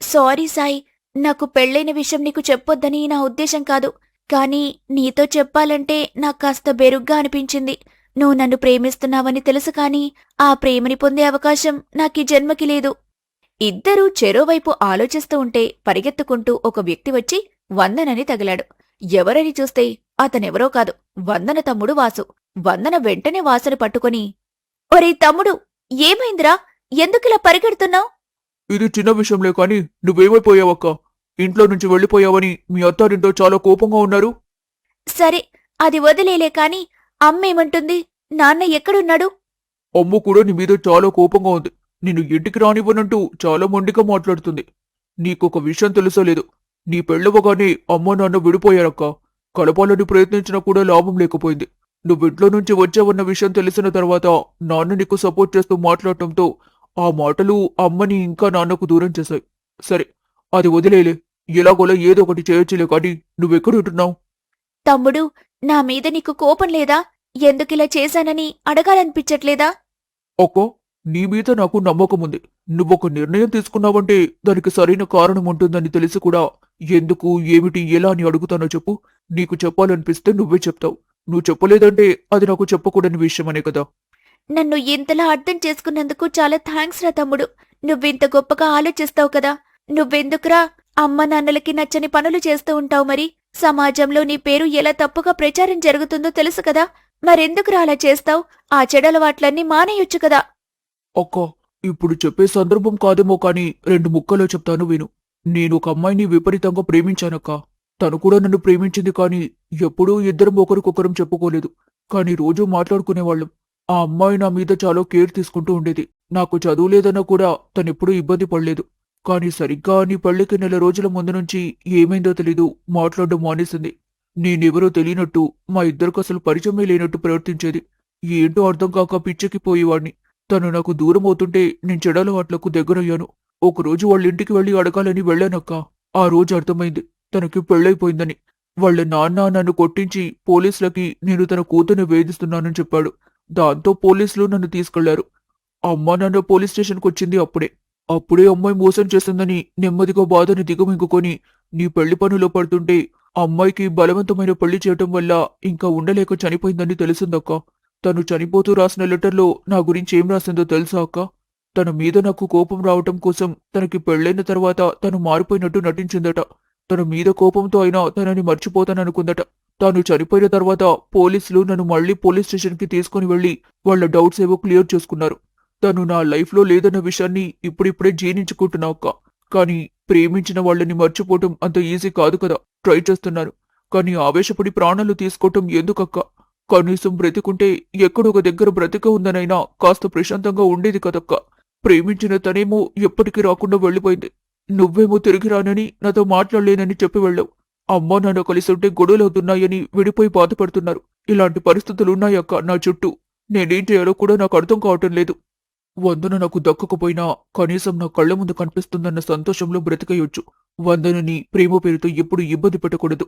సారీ సాయి, నాకు పెళ్ళైన విషయం నీకు చెప్పొద్దని నా ఉద్దేశం కాదు. కానీ నీతో చెప్పాలంటే నాకు కాస్త బెరుగ్గా అనిపించింది. నువ్వు నన్ను ప్రేమిస్తున్నావని తెలుసు కానీ ఆ ప్రేమని పొందే అవకాశం నాకీ జన్మకి లేదు. ఇద్దరూ చెరోవైపు ఆలోచిస్తూ ఉంటే పరిగెత్తుకుంటూ ఒక వ్యక్తి వచ్చి వందనని తగిలాడు. ఎవరని చూస్తే అతనెవరో కాదు, వందన తమ్ముడు వాసు. వందన వెంటనే వాసుని పట్టుకొని, ఒరే తమ్ముడు, ఏమైందిరా? ఎందుకిలా పరిగెడుతున్నావు? ఇది చిన్న విషయంలే కాని నువ్వేమైపోయావక్క? ఇంట్లో నుంచి వెళ్ళిపోయావని మీ అత్తారింట్లో చాలా కోపంగా ఉన్నారు. సరే, అది వదిలేలే కాని అమ్మేమంటుంది? నాన్న ఎక్కడున్నాడు? అమ్మ కూడా నీ మీద చాలా కోపంగా ఉంది. నిన్ను ఇంటికి రానివ్వనంటూ చాలా మొండిగా మాట్లాడుతుంది. నీకొక విషయం తెలుసో లేదు, నీ పెళ్ళవగానే అమ్మ నాన్న విడిపోయారక్క. కలపాలని ప్రయత్నించినా కూడా లాభం లేకపోయింది. నువ్వింట్లో నుంచి వచ్చావన్న విషయం తెలిసిన తర్వాత నాన్న నీకు సపోర్ట్ చేస్తూ మాట్లాడటంతో ఆ మాటలు అమ్మని ఇంకా నాన్నకు దూరం చేశాయి. సరే, అది వదిలేలే. ఎలాగోలా ఏదో ఒకటి చేయొచ్చులే కానీ నువ్వెక్కడుంటున్నావు? తమ్ముడు, నా మీద నీకు కోపం లేదా? ఎందుకిలా చేశానని అడగాలనిపించట్లేదా? అక్క, నీ మీద నాకు నమ్మకముంది. నువ్వొక నిర్ణయం తీసుకున్నావంటే దానికి సరైన కారణం ఉంటుందని తెలిసి కూడా ఎందుకు, ఏమిటి, ఎలా అని అడుగుతానో చెప్పు. నీకు చెప్పాలనిపిస్తే నువ్వే చెప్తావు. నువ్వు చెప్పలేదంటే అది నాకు చెప్పకూడని విషయమనే కదా. నన్ను ఇంతలా అర్థం చేసుకున్నందుకు చాలా థ్యాంక్స్ రా తమ్ముడు. నువ్వింత గొప్పగా ఆలోచిస్తావు కదా. నువ్వెందుకురా అమ్మ నాన్నలకి నచ్చని పనులు చేస్తూ ఉంటావు? మరి సమాజంలో నీ పేరు ఎలా తప్పుగా ప్రచారం జరుగుతుందో తెలుసు కదా. మరెందుకురా అలా చేస్తావు? ఆ చెడలవాట్లన్నీ మానేయొచ్చు కదా. అక్క, ఇప్పుడు చెప్పే సందర్భం కాదేమో కానీ 2 ముక్కలో చెప్తాను విను. నేను ఒక అమ్మాయిని విపరీతంగా ప్రేమించానక్క. తను కూడా నన్ను ప్రేమించింది కానీ ఎప్పుడూ ఇద్దరం ఒకరికొకరం చెప్పుకోలేదు. కానీ రోజూ మాట్లాడుకునేవాళ్ళం. ఆ అమ్మాయి నా మీద చాలా కేర్ తీసుకుంటూ ఉండేది. నాకు చదువు లేదన్నా కూడా తనెప్పుడూ ఇబ్బంది పడలేదు. కానీ సరిగ్గా నీ పెళ్లికి 1 నెల రోజుల ముందు నుంచి ఏమైందో తెలీదు, మాట్లాడడం మానేసింది. నేనెవరో తెలియనట్టు, మా ఇద్దరికి అసలు పరిచయమే లేనట్టు ప్రవర్తించేది. ఏంటో అర్థం కాక పిచ్చెక్కి పోయేవాణ్ణి. తను నాకు దూరం అవుతుంటే నేను చెడలవాట్లకు దగ్గరయ్యాను. ఒకరోజు వాళ్ళింటికి వెళ్లి అడగాలని వెళ్ళానక్క. ఆ రోజు అర్థమైంది తనకి పెళ్ళైపోయిందని. వాళ్ళ నాన్న నన్ను కొట్టించి పోలీసులకి నేను తన కూతుర్ని వేధిస్తున్నానని చెప్పాడు. దాంతో పోలీసులు నన్ను తీసుకెళ్లారు. అమ్మా నాన్న పోలీస్ స్టేషన్కి వచ్చింది అప్పుడే అమ్మాయి మోసం చేసిందని నెమ్మదిగా బాధని దిగమింగుకొని నీ పెళ్లి పనులో పడుతుంటే అమ్మాయికి బలవంతమైన పెళ్లి చేయటం వల్ల ఇంకా ఉండలేక చనిపోయిందని తెలిసిందక్క. తను చనిపోతూ రాసిన లెటర్లో నా గురించి ఏం రాసిందో తెలుసా అక్క? తన మీద నాకు కోపం రావటం కోసం తనకి పెళ్లైన తర్వాత తను మారిపోయినట్టు నటించిందట. తన మీద కోపంతో అయినా తనని మర్చిపోతాననుకుందట. తాను చనిపోయిన తర్వాత పోలీసులు నన్ను మళ్లీ పోలీస్ స్టేషన్కి తీసుకుని వెళ్లి వాళ్ల డౌట్స్ ఏవో క్లియర్ చేసుకున్నారు. తను నా లైఫ్లో లేదన్న విషయాన్ని ఇప్పుడిప్పుడే జీర్ణించుకుంటున్నా అక్క. కానీ ప్రేమించిన వాళ్ళని మర్చిపోవటం అంత ఈజీ కాదు కదా. ట్రై చేస్తున్నాను. కానీ ఆవేశపడి ప్రాణాలు తీసుకోవటం ఎందుకక్క? కనీసం బ్రతికుంటే ఎక్కడొక దగ్గర బ్రతిక ఉందనైనా కాస్త ప్రశాంతంగా ఉండేది కదక్క. ప్రేమించిన తనేమో ఎప్పటికీ రాకుండా వెళ్ళిపోయింది. నువ్వేమో తిరిగి రానని నాతో మాట్లాడలేనని చెప్పి వెళ్ళావు. అమ్మా నాన్న కలిసుంటే గొడవలవుతున్నాయని విడిపోయి బాధపడుతున్నారు. ఇలాంటి పరిస్థితులున్నాయక్క నా చుట్టూ. నేనేం చేయాలో కూడా నాకు అర్థం కావటం లేదు. వందన నాకు దక్కకపోయినా కనీసం నా కళ్ల ముందు కనిపిస్తుందన్న సంతోషంలో బ్రతికేయొచ్చు. వందనని ప్రేమ పేరుతో ఎప్పుడు ఇబ్బంది పెట్టకూడదు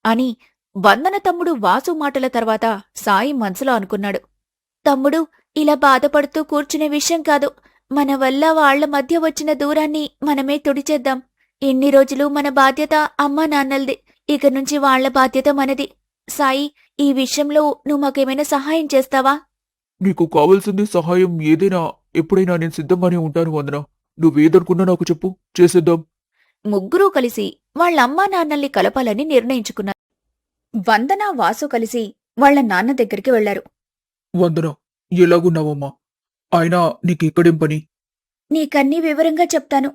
అని వందన తమ్ముడు వాసు మాటల తర్వాత సాయి మనసులో అనుకున్నాడు. తమ్ముడు, ఇలా బాధపడుతూ కూర్చునే విషయం కాదు. మన వల్ల వాళ్ల మధ్య వచ్చిన దూరాన్ని మనమే తుడిచేద్దాం. ఇన్ని రోజులు మన బాధ్యత అమ్మా నాన్నలది. ఇక నుంచి వాళ్ల బాధ్యత మనది. సాయి, ఈ విషయంలో నువ్వు మాకేమైనా సహాయం చేస్తావా? నీకు కావలసింది సహాయం ఏదైనా ఎప్పుడైనా నేను సిద్ధంగానే ఉంటాను వందన. నువ్వేదనుకున్నా నాకు చెప్పు, చేసేద్దాం. ముగ్గురూ కలిసి వాళ్ళమ్మా నాన్నల్ని కలపాలని నిర్ణయించుకున్నారు. వందన, వాసు కలిసి వాళ్ల నాన్న దగ్గరికి వెళ్లారు. వందన, ఎలాగున్నావమ్మా? అయినా నీకిక్కడేం పని? నీకన్నీ వివరంగా చెప్తాను.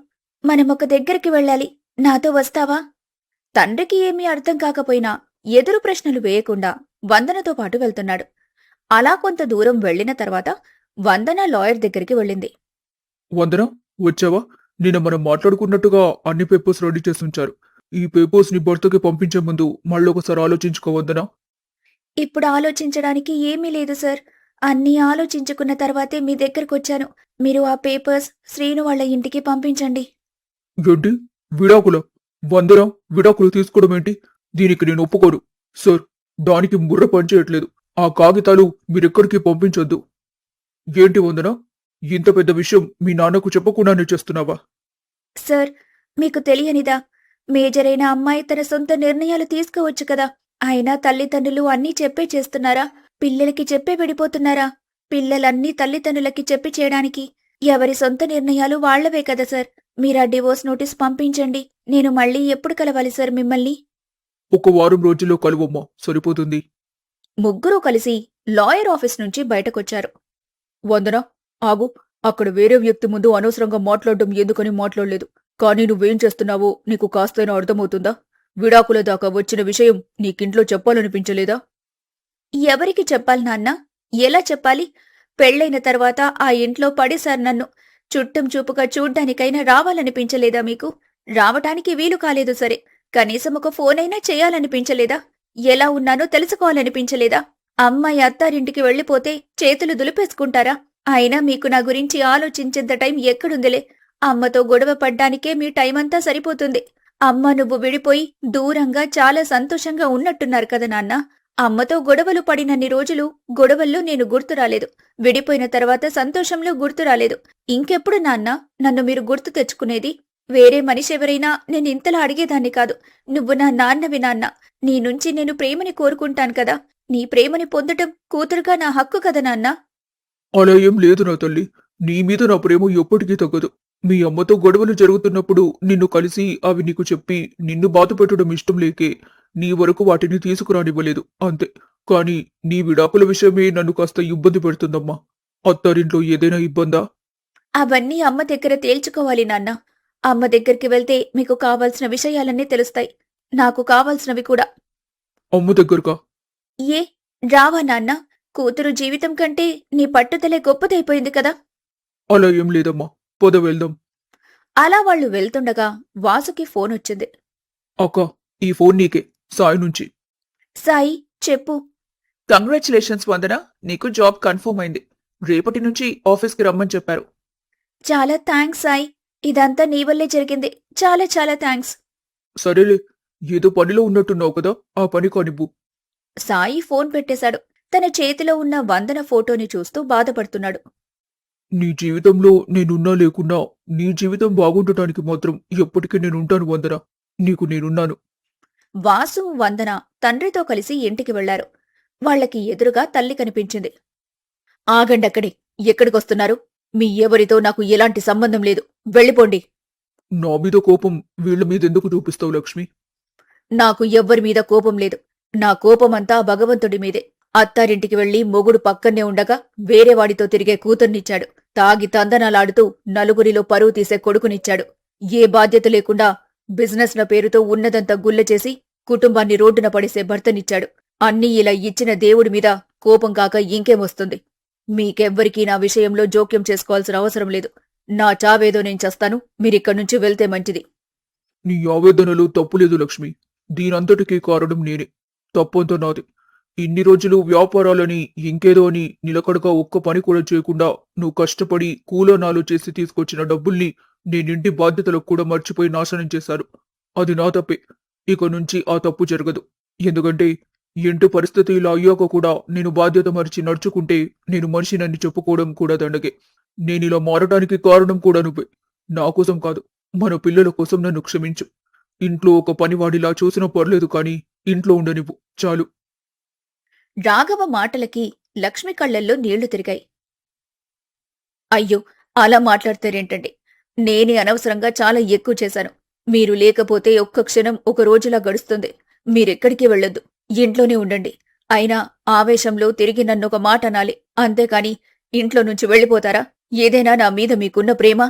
మనమొక దగ్గరికి వెళ్ళాలి. నాతో వస్తావా? తండ్రికి ఏమీ అర్థం కాకపోయినా ఎదురు ప్రశ్నలు వేయకుండా వందనతో పాటు వెళ్తున్నాడు. అలా కొంత దూరం వెళ్లిన తర్వాత వందన లాయర్ దగ్గరికి వెళ్ళింది. వందన, వచ్చావా? నిన్న మనం మాట్లాడుకున్నట్టుగా అన్ని పేపర్స్ రెడీ చేసుంచారు. ఈ పేపర్స్ నీ భర్తకి పంపించే ముందు మళ్ళొకసారి ఆలోచించుకోవద్దనా? ఇప్పుడు ఆలోచించడానికి ఏమీ లేదు సార్. అన్నీ ఆలోచించుకున్న తర్వాతే మీ దగ్గరకొచ్చాను. మీరు ఆ పేపర్స్ శ్రీను వాళ్ల ఇంటికి పంపించండి. ఏంటి? విడాకుల? వందన, విడాకులు తీసుకోవడం ఏంటి? దీనికి నేను ఒప్పుకోను. సార్, దానికి బుర్ర పనిచేయట్లేదు. ఆ కాగితాలు మీరెక్కడికి పంపించొద్దు. ఏంటి వందన, ఇంత పెద్ద విషయం మీ నాన్నకు చెప్పకుండానే చేస్తున్నావా? సార్, మీకు తెలియనిదా? మేజరైన అమ్మాయి తన సొంత నిర్ణయాలు తీసుకోవచ్చు కదా. అయినా తల్లిదండ్రులు అన్నీ చెప్పే చేస్తున్నారా? పిల్లలకి చెప్పే విడిపోతున్నారా? పిల్లలన్నీ తల్లిదండ్రులకి చెప్పి చేయడానికి ఎవరి సొంత నిర్ణయాలు వాళ్లవే కదా సార్. మీరా డివోర్స్ నోటీస్ పంపించండి. నేను మళ్ళీ ఎప్పుడు కలవాలి సార్ మిమ్మల్ని? ఒక వారం రోజుల్లో కలువమ్మా, సరిపోతుంది. ముగ్గురూ కలిసి లాయర్ ఆఫీస్ నుంచి బయటకొచ్చారు. వందన, ఆగు. అక్కడ వేరే వ్యక్తి ముందు అనవసరంగా మాట్లాడడం ఎందుకని మాట్లాడలేదు. కానీ నువ్వేం చేస్తున్నావో నీకు కాస్తైనా అర్థమవుతుందా? విడాకుల దాకా వచ్చిన విషయం నీకింట్లో చెప్పాలనిపించలేదా? ఎవరికి చెప్పాలి నాన్న? ఎలా చెప్పాలి? పెళ్లైన తర్వాత ఆ ఇంట్లో పడేశారు నన్ను. చుట్టం చూపుగా చూడ్డానికైనా రావాలనిపించలేదా మీకు? రావటానికి వీలు కాలేదు సరే, కనీసం ఒక ఫోనైనా చేయాలనిపించలేదా? ఎలా ఉన్నానో తెలుసుకోవాలనిపించలేదా? అమ్మాయి అత్తారింటికి వెళ్లిపోతే చేతులు దులిపేసుకుంటారా? అయినా మీకు నా గురించి ఆలోచించేంత టైం ఎక్కడుందిలే. అమ్మతో గొడవ పడ్డానికే మీ టైమంతా సరిపోతుంది. అమ్మ నువ్వు విడిపోయి దూరంగా చాలా సంతోషంగా ఉన్నట్టున్నారు కదా నాన్న. అమ్మతో గొడవలు పడినన్ని రోజులు గొడవల్లో నేను గుర్తురాలేదు. విడిపోయిన తర్వాత సంతోషంలో గుర్తురాలేదు. ఇంకెప్పుడు నాన్న నన్ను మీరు గుర్తు తెచ్చుకునేది? వేరే మనిషెవరైనా నేను ఇంతలా అడిగేదాన్ని కాదు. నువ్వు నా నాన్నవి నాన్న. నీ నుంచి నేను ప్రేమని కోరుకుంటాను కదా. నీ ప్రేమని పొందటం కూతురుగా నా హక్కు కదా నాన్న. అలా ఏం లేదు నా తల్లి. నీ మీద నా ప్రేమ ఎప్పటికీ తగ్గదు. మీ అమ్మతో గొడవలు జరుగుతున్నప్పుడు నిన్ను కలిసి అవి నీకు చెప్పి నిన్ను బాధపెట్టడం ఇష్టం లేకే నీ వరకు వాటిని తీసుకురానివ్వలేదు అంతే. కానీ నీ విడాకుల విషయమే నన్ను కాస్త ఇబ్బంది పెడుతుందమ్మా. అత్తారింట్లో ఏదైనా ఇబ్బందా? అవన్నీ అమ్మ దగ్గర తేల్చుకోవాలి నాన్న. అమ్మ దగ్గరికి వెళ్తే మీకు కావాల్సిన విషయాలన్నీ తెలుస్తాయి. నాకు కావాల్సినవి కూడా. అమ్మ దగ్గరకా? ఏ రావా నాన్న? కూతురు జీవితం కంటే నీ పట్టుదలే గొప్పదైపోయింది కదా. అలా ఏం లేదమ్మా, పొద వెళ్దాం. అలా వాళ్లు వెళ్తుండగా వాసుకి ఫోనొచ్చింది. అక్క, ఈ ఫోన్ నీకే, సాయి నుంచి. సాయి, చెప్పు. కంగ్రాచులేషన్స్ వందన, నీకు జాబ్ కన్ఫర్మ్ అయింది. రేపటి నుంచి ఆఫీస్కి రమ్మని చెప్పారు. చాలా థ్యాంక్స్ సాయి. ఇదంతా నీ వల్లే జరిగింది. చాలా చాలా థ్యాంక్స్. సరేలే, ఏదో పనిలో ఉన్నట్టున్నావు కదా, ఆ పని కానివ్వు. సాయి ఫోన్ పెట్టేశాడు. తన చేతిలో ఉన్న వందన ఫోటోని చూస్తూ బాధపడుతున్నాడు. నీ జీవితంలో నేనున్నా లేకున్నా నీ జీవితం బాగుండటానికి మాత్రం ఎప్పటికీ నేనుంటాను వందన. నీకు నేనున్నాను. వాసు, వందన తండ్రితో కలిసి ఇంటికి వెళ్లారు. వాళ్ళకి ఎదురుగా తల్లి కనిపించింది. ఆగండక్కడే, ఎక్కడికొస్తున్నారు? మీ ఎవరితో నాకు ఎలాంటి సంబంధం లేదు. వెళ్ళిపోండి. నా మీద కోపం వీళ్ళ మీదెందుకు చూపిస్తావు లక్ష్మి? నాకు ఎవ్వరి మీద కోపం లేదు. నా కోపమంతా భగవంతుడి మీదే. అత్తారింటికి వెళ్లి మొగుడు పక్కనే ఉండగా వేరేవాడితో తిరిగే కూతుర్నిచ్చాడు. తాగి తందనాలాడుతూ నలుగురిలో పరువు తీసే కొడుకునిచ్చాడు. ఏ బాధ్యత లేకుండా బిజినెస్ల పేరుతో ఉన్నదంతా గుల్లచేసి కుటుంబాన్ని రోడ్డున పడేసే భర్తనిచ్చాడు. అన్నీ ఇలా ఇచ్చిన దేవుడి మీద కోపం కాక ఇంకేమొస్తుంది? మీకెవ్వరికీ నా విషయంలో జోక్యం చేసుకోవాల్సిన అవసరం లేదు. నా చావేదో నేను చస్తాను. మీరిక్కడ్నుంచి వెళ్తే మంచిది. నీ ఆవేదనలో తప్పులేదు లక్ష్మి. దీనంతటికీ కారణం నేనే. తప్పంతా నాది. ఇన్ని రోజులు వ్యాపారాలని ఇంకేదో అని నిలకడగా ఒక్క పని కూడా చేయకుండా నువ్వు కష్టపడి కూలోనాలు చేసి తీసుకొచ్చిన డబ్బుల్ని నేనింటి బాధ్యతలకు కూడా మర్చిపోయి నాశనం చేశాను. అది నా తప్పే. ఇక నుంచి ఆ తప్పు జరగదు. ఎందుకంటే ఇంటి పరిస్థితి ఇలా అయ్యాక కూడా నేను బాధ్యత మరిచి నడుచుకుంటే నేను మనిషినని చెప్పుకోవడం కూడా దండగే. నేనిలా మారటానికి కారణం కూడా నువ్వే. నా కోసం కాదు, మన పిల్లల కోసం నన్ను క్షమించు. ఇంట్లో ఒక పనివాడిలా చూసినా పర్లేదు కానీ ఇంట్లో ఉండనివ్వు చాలు. రాఘవ మాటలకి లక్ష్మి కళ్ళల్లో నీళ్లు తిరిగాయి. అయ్యో, అలా మాట్లాడతారేంటండి? నేనే అనవసరంగా చాలా ఎక్కువ చేశాను. మీరు లేకపోతే ఒక్క క్షణం ఒక రోజులా గడుస్తుంది. మీరెక్కడికి వెళ్ళొద్దు. ఇంట్లోనే ఉండండి. అయినా ఆవేశంలో తిరిగి నన్నొక మాట అనాలి. అంతేకాని ఇంట్లో నుంచి వెళ్ళిపోతారా? ఏదైనా నా మీద మీకున్న ప్రేమ?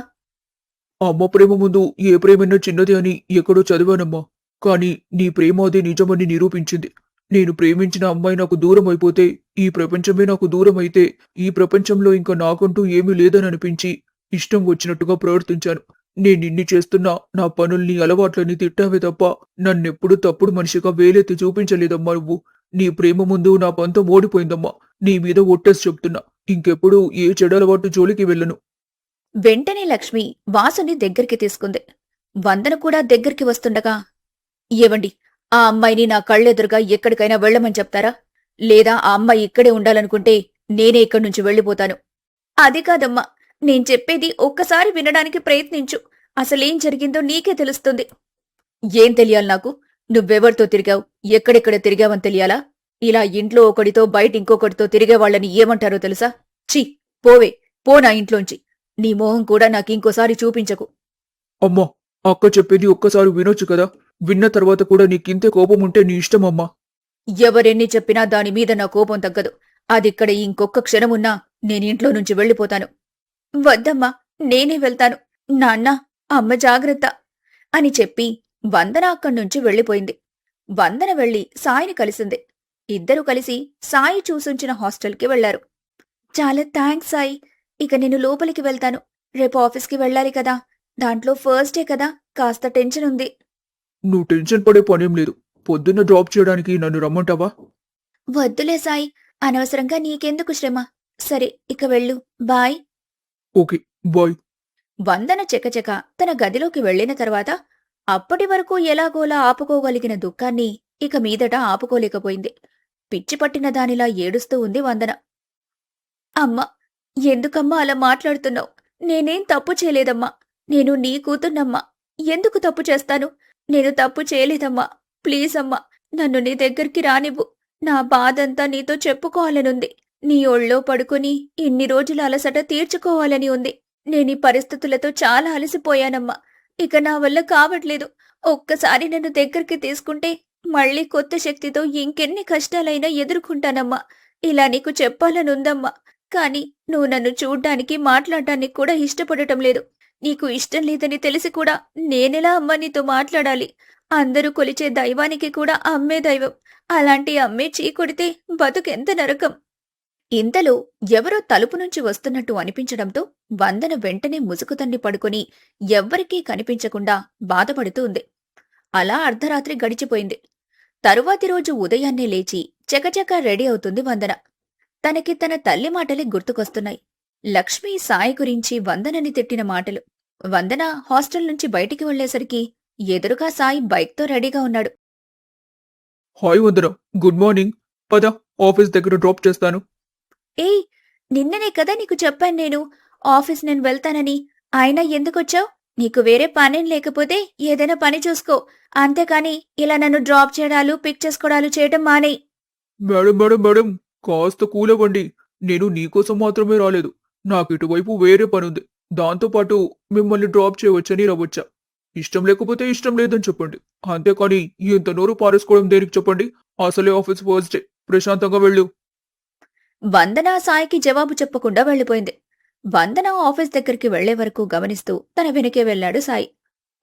అమ్మ ప్రేమ ముందు ఏ ప్రేమైనా చిన్నది అని ఎక్కడో చదివానమ్మా. కానీ నీ ప్రేమ అది నిజమని నిరూపించింది. నేను ప్రేమించిన అమ్మాయి నాకు దూరం అయిపోతే, ఈ ప్రపంచమే నాకు దూరం అయితే, ఈ ప్రపంచంలో ఇంకా నాకంటూ ఏమీ లేదని అనిపించి ఇష్టం వచ్చినట్టుగా ప్రవర్తించాను. నేనిన్ని చేస్తున్నా నా పనుల్ని అలవాట్లని తిట్టావే తప్ప నన్నెప్పుడు తప్పుడు మనిషిగా వేలెత్తి చూపించలేదమ్మా నువ్వు. నీ ప్రేమ ముందు నా పంతం ఓడిపోయిందమ్మా. నీ మీద ఒట్టేసి చెప్తున్నా. ఇంకెప్పుడు ఏ చెడలవాటు జోలికి వెళ్ళను. వెంటనే లక్ష్మి వాసుని దగ్గరికి తీసుకుంది. వందన కూడా దగ్గరికి వస్తుండగా, ఏవండి, ఆ అమ్మాయిని నా కళ్ళెదురుగా ఎక్కడికైనా వెళ్ళమని చెప్తారా? లేదా ఆ అమ్మాయి ఇక్కడే ఉండాలనుకుంటే నేనే ఇక్కడ్నుంచి వెళ్ళిపోతాను. అది కాదమ్మా, నేను చెప్పేది ఒక్కసారి వినడానికి ప్రయత్నించు. అసలేం జరిగిందో నీకే తెలుస్తుంది. ఏం తెలియాలి నాకు? నువ్వెవరితో తిరిగావు, ఎక్కడెక్కడ తిరిగావని తెలియాలా? ఇలా ఇంట్లో ఒకడితో బయట ఇంకొకటితో తిరిగేవాళ్ళని ఏమంటారో తెలుసా? ఛీ, పోవే, పో నా ఇంట్లోంచి. నీ మొహం కూడా నాకింకోసారి చూపించకు. అమ్మా, అక్క చెప్పేది ఒక్కసారి వినొచ్చు కదా. విన్న తర్వాత కూడా నీకింతే కోపం ఉంటే నీ ఇష్టమమ్మా. ఎవరెన్ని చెప్పినా దానిమీద నా కోపం తగ్గదు. అదిక్కడ ఇంకొక్క క్షణమున్నా నేనింట్లో నుంచి వెళ్ళిపోతాను. వద్దమ్మా, నేనే వెళ్తాను. నాన్న, అమ్మ జాగ్రత్త అని చెప్పి వందన అక్కడ్నుంచి వెళ్ళిపోయింది. వందన వెళ్లి సాయిని కలిసింది. ఇద్దరూ కలిసి సాయి చూసుంచిన హాస్టల్కి వెళ్లారు. చాలా థ్యాంక్స్ సాయి. ఇక నేను లోపలికి వెళ్తాను. రేపు ఆఫీస్కి వెళ్ళాలి కదా. దాంట్లో ఫస్ట్ డే కదా, కాస్త టెన్షన్ ఉంది. నువ్వు టెన్షన్ పడే పనేం లేదు. పొద్దున్న డ్రాప్ చేయడానికి నన్ను రమ్మంటావా? వద్దులే సాయి, అనవసరంగా నీకెందుకు శ్రమ. సరే, ఇక వెళ్ళు. బాయ్. Okay, bye. వందన చకచక తన గదిలోకి వెళ్లిన తర్వాత అప్పటి వరకు ఎలాగోలా ఆపుకోగలిగిన దుఃఖాన్ని ఇక మీదట ఆపుకోలేకపోయింది. పిచ్చి పట్టిన దానిలా ఏడుస్తూ ఉంది వందన. అమ్మా, ఎందుకమ్మా అలా మాట్లాడుతున్నావు? నేనేం తప్పు చేయలేదమ్మా. నేను నీ కూతున్నమ్మా. ఎందుకు తప్పు చేస్తాను? నేను తప్పు చేయలేదమ్మా. ప్లీజ్ అమ్మా, నన్ను నీ దగ్గరికి రానివ్వు. నా బాధంతా నీతో చెప్పుకోవాలనుంది. నీ ఒళ్ళో పడుకుని ఇన్ని రోజుల అలసట తీర్చుకోవాలని ఉంది. నేనీ పరిస్థితులతో చాలా అలసిపోయానమ్మా. ఇక నా వల్ల కావట్లేదు. ఒక్కసారి నన్ను దగ్గరికి తీసుకుంటే మళ్ళీ కొత్త శక్తితో ఇంకెన్ని కష్టాలైనా ఎదుర్కొంటానమ్మా. ఇలా నీకు చెప్పాలనుందమ్మా. కాని నువ్వు నన్ను చూడ్డానికి, మాట్లాడటానికి కూడా ఇష్టపడటం లేదు. నీకు ఇష్టం లేదని తెలిసి కూడా నేనెలా అమ్మా నీతో మాట్లాడాలి? అందరూ కొలిచే దైవానికి కూడా అమ్మే దైవం. అలాంటి అమ్మే చీకొడితే బతుకెంత నరకం. ఇంతలో ఎవరో తలుపు నుంచి వస్తున్నట్టు అనిపించడంతో వందన వెంటనే ముసుగుతన్ని పడుకుని ఎవ్వరికీ కనిపించకుండా బాధపడుతూ ఉంది. అలా అర్ధరాత్రి గడిచిపోయింది. తరువాతి రోజు ఉదయాన్నే లేచి చకచకా రెడీ అవుతుంది వందన. తనకి తన తల్లి మాటలే గుర్తుకొస్తున్నాయి. లక్ష్మి, సాయి గురించి వందనని తిట్టిన మాటలు. వందన హాస్టల్ నుంచి బయటికి వెళ్లేసరికి ఎదురుగా సాయి బైక్తో రెడీగా ఉన్నాడు. హాయ్ వందన, గుడ్ మార్నింగ్. పద, ఆఫీస్ దగ్గర డ్రాప్ చేస్తాను. ఏయ్, నిన్ననే కదా నీకు చెప్పాను నేను. ఆఫీస్ నేను వెళ్తానని. అయినా ఎందుకొచ్చావు? నీకు వేరే పనేం లేకపోతే ఏదైనా పని చూసుకో. అంతేకాని ఇలా నన్ను డ్రాప్ చేయడాలు, పిక్ చేసుకోవడాలు చేయటం మానేయ్. మేడం మేడం మేడం, కాస్త కూలవ్వండి. నేను నీకోసం మాత్రమే రాలేదు. నాకు ఇటువైపు వేరే పనుంది. దాంతోపాటు మిమ్మల్ని డ్రాప్ చేయవచ్చని రవచ్చా. ఇష్టం లేకపోతే ఇష్టం లేదని చెప్పండి. అంతేకాని ఇంత నోరు పారేసుకోవడం దేనికి చెప్పండి. అసలే ఆఫీస్ ఫస్ట్ డే. ప్రశాంతంగా వెళ్ళు. వందన సాయికి జవాబు చెప్పకుండా వెళ్ళిపోయింది. వందన ఆఫీస్ దగ్గరికి వెళ్లే వరకు గమనిస్తూ తన వెనకే వెళ్లాడు సాయి.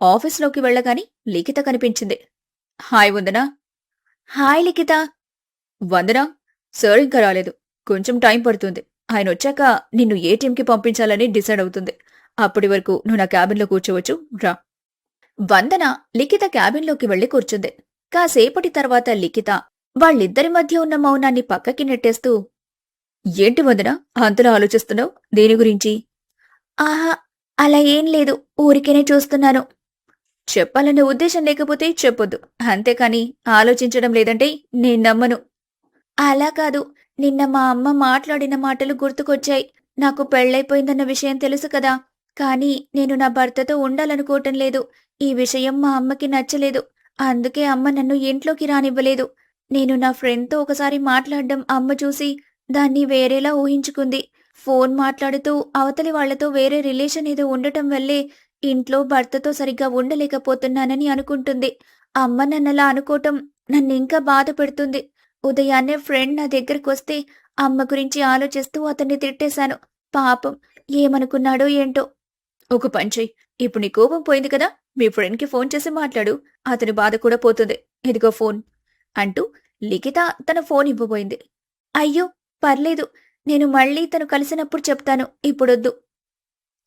ఆఫీస్లోకి వెళ్ళగాని లిఖిత కనిపించింది. హాయ్ వందన. హాయ్ లిఖిత. వందన, సార్ ఇంకా రాలేదు. కొంచెం టైం పడుతుంది. ఆయన వచ్చాక నిన్ను ఏ టీంకి పంపించాలని డిసైడ్ అవుతుంది. అప్పటి వరకు నువ్వు నా క్యాబిన్లో కూర్చోవచ్చు, రా. వందన లిఖిత క్యాబిన్లోకి వెళ్లి కూర్చుంది. కాసేపటి తర్వాత లిఖిత వాళ్ళిద్దరి మధ్య ఉన్న మౌనాన్ని పక్కకి నెట్టేస్తూ, ఏంటి వందన అంతలా ఆలోచిస్తున్నావు? దేని గురించి? ఆహా, అలా ఏం లేదు. ఊరికేనే చూస్తున్నాను. చెప్పాలనే ఉద్దేశం లేకపోతే చెప్పొద్దు. అంతేకాని ఆలోచించడం లేదంటే నేను నమ్మను. అలా కాదు. నిన్న మా అమ్మ మాట్లాడిన మాటలు గుర్తుకొచ్చాయి. నాకు పెళ్ళైపోయిందన్న విషయం తెలుసు కదా. కానీ నేను నా భర్తతో ఉండాలనుకోవటం లేదు. ఈ విషయం మా అమ్మకి నచ్చలేదు. అందుకే అమ్మ నన్ను ఇంట్లోకి రానివ్వలేదు. నేను నా ఫ్రెండ్తో ఒకసారి మాట్లాడడం అమ్మ చూసి దాన్ని వేరేలా ఊహించుకుంది. ఫోన్ మాట్లాడుతూ అవతలి వాళ్లతో వేరే రిలేషన్ ఏదో ఉండటం వల్లే ఇంట్లో భర్తతో సరిగ్గా ఉండలేకపోతున్నానని అనుకుంటుంది. అమ్మ నన్నలా అనుకోవటం నన్నింకా బాధ పెడుతుంది. ఉదయాన్నే ఫ్రెండ్ నా దగ్గరకొస్తే అమ్మ గురించి ఆలోచిస్తూ అతన్ని తిట్టేశాను. పాపం ఏమనుకున్నాడో ఏంటో. ఒక పంచయ్, ఇప్పుడు నీ కోపం పోయింది కదా, మీ ఫ్రెండ్కి ఫోన్ చేసి మాట్లాడు. అతని బాధ కూడా పోతుంది. ఇదిగో ఫోన్ అంటూ లిఖిత తన ఫోన్ ఇవ్వబోయింది. అయ్యో పర్లేదు, నేను మళ్ళీ తను కలిసినప్పుడు చెప్తాను, ఇప్పుడొద్దు.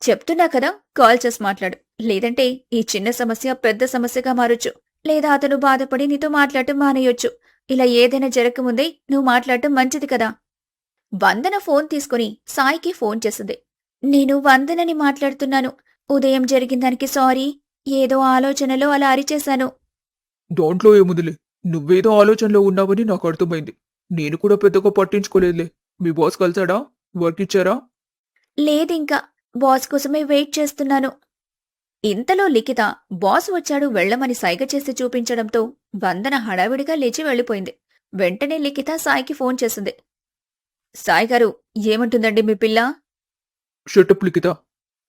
చెప్తున్నా కదా, కాల్ చేసి మాట్లాడు. లేదంటే ఈ చిన్న సమస్య పెద్ద సమస్యగా మారొచ్చు. లేదా అతను బాధపడి నీతో మాట్లాడటం మానేయొచ్చు. ఇలా ఏదైనా జరగకముందే నువ్వు మాట్లాడటం మంచిది కదా. వందన ఫోన్ తీసుకుని సాయికి ఫోన్ చేసింది. నేను వందనని మాట్లాడుతున్నాను. ఉదయం జరిగిన దానికి సారీ. ఏదో ఆలోచనలో అలా అరిచేశాను. దాంట్లో ఏముందిలే. నువ్వేదో ఆలోచనలో ఉన్నావని నాకు అర్థమైంది. నేను కూడా పెద్దగా పట్టించుకోలేదులే. మీ బాస్ కలిసాడా? వర్క్ ఇచ్చారా? లేదింకా. బాస్ కోసమే వెయిట్ చేస్తున్నాను. ఇంతలో లిఖిత బాస్ వచ్చాడు వెళ్ళమని సైగ చేసి చూపించడంతో వందన హడావిడిగా లేచి వెళ్ళిపోయింది. వెంటనే లిఖిత సాయికి ఫోన్ చేసింది. సాయి గారు, ఏమంటుందండి మీ పిల్ల? షటప్ లిఖిత.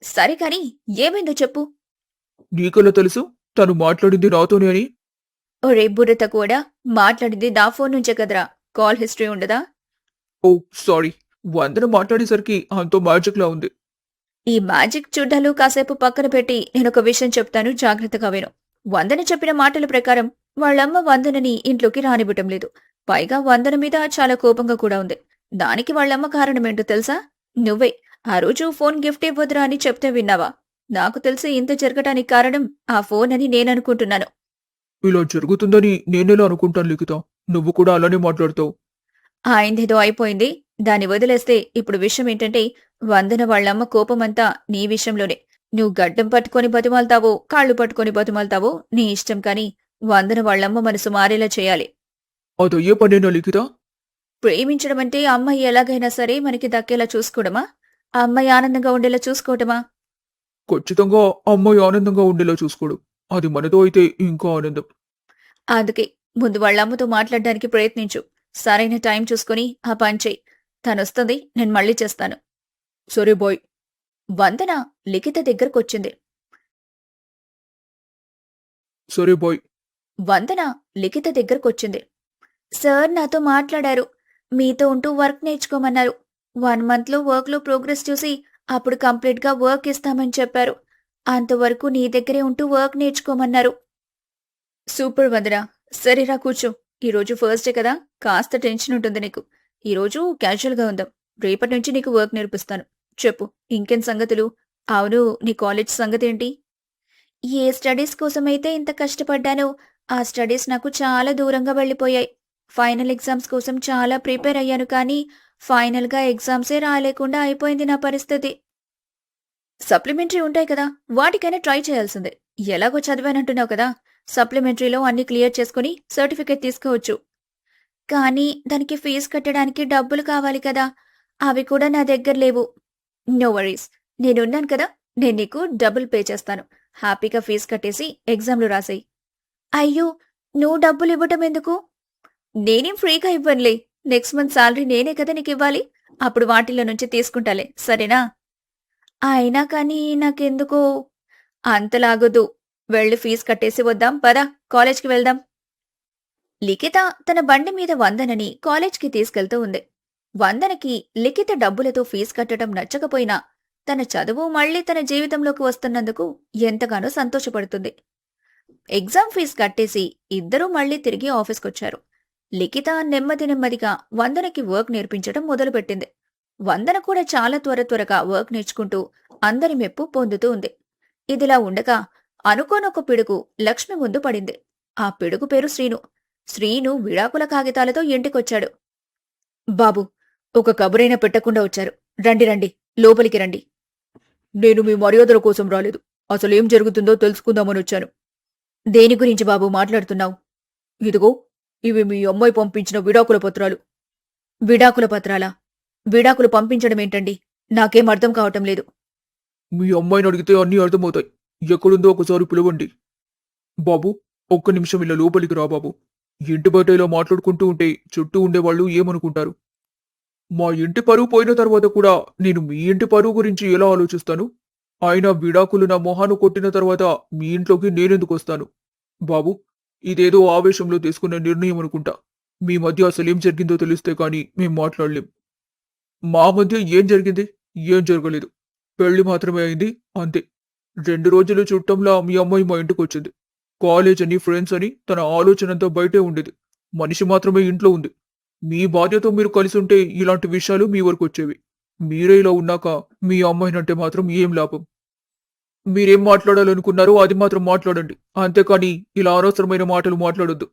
సరే కాని ఏమైందో చెప్పు. నీకెలా తెలుసు తను మాట్లాడింది నాతోనే అని? ఒరే బుర్రత కూడా, మాట్లాడింది నా ఫోన్ నుంచే కదరా. కాల్ హిస్టరీ ఉండదా? ఓ సారీ. వందన మాట్లాడేసరికి అంతో మ్యాజిక్ లా ఉంది. ఈ మ్యాజిక్ చూడ్డాలు కాసేపు పక్కన పెట్టి నేనొక విషయం చెప్తాను, జాగ్రత్తగా విను. వందన చెప్పిన మాటల ప్రకారం వాళ్ళమ్మ వందనని ఇంట్లోకి రానివ్వటం లేదు. పైగా వందన మీద చాలా కోపంగా కూడా ఉంది. దానికి వాళ్ళమ్మ కారణమేంటో తెలుసా? నువ్వే. ఆ రోజు ఫోన్ గిఫ్ట్ ఇవ్వదురా అని చెప్తే విన్నావా? నాకు తెలిసి ఇంత జరగటానికి కారణం ఆ ఫోన్ అని నేననుకుంటున్నాను. ఇలా జరుగుతుందని నేనెలా అనుకుంటాను లిఖిత? నువ్వు కూడా అలానే మాట్లాడతావు. ఆయిందేదో అయిపోయింది. దాన్ని వదిలేస్తే ఇప్పుడు విషయం ఏంటంటే, వందన వాళ్ళమ్మ కోపమంతా నీ విషయంలోనే. నువ్వు గడ్డం పట్టుకొని బతిమాలతావో, కాళ్ళు పట్టుకొని బతిమాలతావో నీ ఇష్టం. కాని వందన వాళ్ళమ్మ మనసు మారేలా చేయాలి. అదయ్యే పనేనా లిఖిత? ప్రేమించడమంటే అమ్మాయి ఎలాగైనా సరే మనకి దక్కేలా చూసుకోవడమా? ఆ అమ్మాయి ఆనందంగా ఉండేలా చూసుకోవటమా? ఖచ్చితంగా అమ్మాయి ఆనందంగా ఉండేలా చూసుకోడు. అది మనతో అయితే ఇంకా ఆనందం. అందుకే ముందు వాళ్ళమ్మతో మాట్లాడడానికి ప్రయత్నించు. సరైన టైం చూసుకుని ఆ పని చెయ్యి. తనొస్తుంది, నేను మళ్ళీ చేస్తాను. సరే బాయ్. వందన లిఖిత దగ్గరకొచ్చింది. సరే బాయ్. వందన లిఖిత దగ్గరకొచ్చింది. సార్ నాతో మాట్లాడారు. మీతో ఉంటూ వర్క్ నేర్చుకోమన్నారు. 1 మంత్లో వర్క్లో ప్రోగ్రెస్ చూసి అప్పుడు కంప్లీట్గా వర్క్ ఇస్తామని చెప్పారు. అంతవరకు నీ దగ్గరే ఉంటూ వర్క్ నేర్చుకోమన్నారు. సూపర్ వందన. సరేరా కూర్చో. ఈరోజు ఫస్ట్ డే కదా, కాస్త టెన్షన్ ఉంటుంది నీకు. ఈరోజు క్యాజువల్గా ఉందాం. రేపటి నుంచి నీకు వర్క్ నేర్పిస్తాను. చెప్పు, ఇంకేం సంగతులు? అవును, నీ కాలేజ్ సంగతేంటి? ఏ స్టడీస్ కోసమైతే ఇంత కష్టపడ్డానో ఆ స్టడీస్ నాకు చాలా దూరంగా వెళ్ళిపోయాయి. ఫైనల్ ఎగ్జామ్స్ కోసం చాలా ప్రిపేర్ అయ్యాను, కానీ ఫైనల్గా ఎగ్జామ్సే రాలేకుండా అయిపోయింది నా పరిస్థితి. సప్లిమెంటరీ ఉంటాయి కదా, వాటికైనా ట్రై చేయాల్సిందే. ఎలాగో చదివానంటున్నావు కదా, సప్లిమెంటరీలో అన్ని క్లియర్ చేసుకుని సర్టిఫికేట్ తీసుకోవచ్చు. కానీ దానికి ఫీజు కట్టడానికి డబ్బులు కావాలి కదా, అవి కూడా నా దగ్గర లేవు. నో వరీస్, నేనున్నాను కదా, నేను నీకు డబ్బులు పే చేస్తాను. హ్యాపీగా ఫీజు కట్టేసి ఎగ్జామ్లు రాసేయి. అయ్యో, నువ్వు డబ్బులు ఇవ్వటం ఎందుకు? నేనేం ఫ్రీగా ఇవ్వనులే. నెక్స్ట్ మంత్ శాలరీ నేనే కదా నీకివ్వాలి. అప్పుడు వాటిల్లో నుంచి తీసుకుంటాలే, సరేనా? అయినా కానీ నాకెందుకో అంతలాగొద్దు. వెళ్ళి ఫీజు కట్టేసి వద్దాం, పద కాలేజ్కి వెళ్దాం. లిఖిత తన బండి మీద వందనని కాలేజ్కి తీసుకెళ్తూ ఉంది. వందనకి లిఖిత డబ్బులతో ఫీజు కట్టడం నచ్చకపోయినా తన చదువు మళ్లీ తన జీవితంలోకి వస్తున్నందుకు ఎంతగానో సంతోషపడుతుంది. ఎగ్జామ్ ఫీజు కట్టేసి ఇద్దరూ మళ్లీ తిరిగి ఆఫీస్కొచ్చారు. లిఖిత నెమ్మదిగా వందనకి వర్క్ నేర్పించడం మొదలుపెట్టింది. వందన కూడా చాలా త్వరగా వర్క్ నేర్చుకుంటూ అందరి మెప్పు పొందుతూ ఉంది. ఇదిలా ఉండగా అనుకోనొక పిడుగు లక్ష్మి ముందు పడింది. ఆ పిడుగు పేరు శ్రీను. శ్రీను విడాకుల కాగితాలతో ఇంటికొచ్చాడు. బాబు, ఒక కబురైనా పెట్టకుండా వచ్చారు. రండి రండి, లోపలికి రండి. నేను మీ మర్యాదల కోసం రాలేదు. అసలేం జరుగుతుందో తెలుసుకుందామని వచ్చాను. దేని గురించి బాబు మాట్లాడుతున్నావు? ఇదిగో, ఇవి మీ అమ్మాయి పంపించిన విడాకుల పత్రాలు. విడాకుల పత్రాలా? విడాకులు పంపించడమేంటండి? నాకేం అర్థం కావటం లేదు. మీ అమ్మాయిని అడిగితే అన్నీ అర్థమవుతాయి. ఎక్కడుందో ఒకసారి పిలవండి. బాబు, ఒక్క నిమిషం ఇలా లోపలికి రా బాబు. ఇంటి బయట ఇలా మాట్లాడుకుంటూ ఉంటే చుట్టూ ఉండేవాళ్ళు ఏమనుకుంటారు? మా ఇంటి పరువు పోయిన తర్వాత కూడా నేను మీ ఇంటి పరువు గురించి ఎలా ఆలోచిస్తాను? ఆయన విడాకులు నా మొహాను కొట్టిన తర్వాత మీ ఇంట్లోకి నేనెందుకు వస్తాను? బాబు, ఇదేదో ఆవేశంలో తీసుకున్న నిర్ణయం అనుకుంటా. మీ మధ్య అసలేం జరిగిందో తెలిస్తే కానీ మేం మాట్లాడలేం. మా మధ్య ఏం జరిగింది? ఏం జరగలేదు. పెళ్లి మాత్రమే అయింది, అంతే. 2 రోజులు చుట్టంలా మీ అమ్మాయి మా ఇంటికి వచ్చింది. కాలేజ్ అని, ఫ్రెండ్స్ అని తన ఆలోచనంతా బయటే ఉండేది. మనిషి మాత్రమే ఇంట్లో ఉంది. మీ భార్యతో మీరు కలిసి ఉంటే ఇలాంటి విషయాలు మీ వరకు వచ్చేవి. మీరే ఇలా ఉన్నాక మీ అమ్మాయినంటే మాత్రం ఏం లాభం? మీరేం మాట్లాడాలనుకున్నారో అది మాత్రం మాట్లాడండి. అంతేకాని ఇలా అనవసరమైన మాటలు మాట్లాడొద్దు.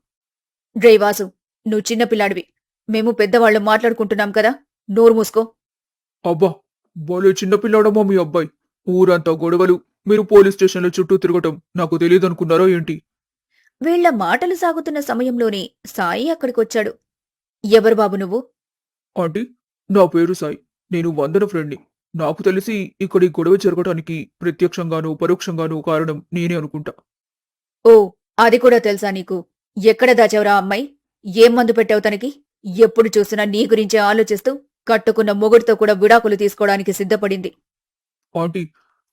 రే వాసు, నువ్వు చిన్నపిల్లాడివి. మేము పెద్దవాళ్ళం మాట్లాడుకుంటున్నాం కదా, నోరు మూసుకో. అబ్బా, భలే చిన్నపిల్లాడమ్మా మీ అబ్బాయి. ఊరంతా గొడవలు, మీరు పోలీస్ స్టేషన్ల చుట్టూ తిరగటం నాకు తెలియదనుకున్నారో ఏంటి? వీళ్ల మాటలు సాగుతున్న సమయంలోనే సాయి అక్కడికొచ్చాడు. ఎవరు బాబు నువ్వు? ఆంటీ, నా పేరు సాయి. నేను వందన ఫ్రెండ్ని. నాకు తెలిసి ఇక్కడ ఈ గొడవ జరగటానికి ప్రత్యక్షంగానూ పరోక్షంగానూ కారణం నేనే అనుకుంటా. ఓ, అది కూడా తెలుసా నీకు? ఎక్కడ దాచావురా అమ్మాయి? ఏం మందు పెట్టావు తనకి? ఎప్పుడు చూసినా నీ గురించే ఆలోచిస్తూ కట్టుకున్న మొగుడితో కూడా విడాకులు తీసుకోవడానికి సిద్ధపడింది. ఆంటీ,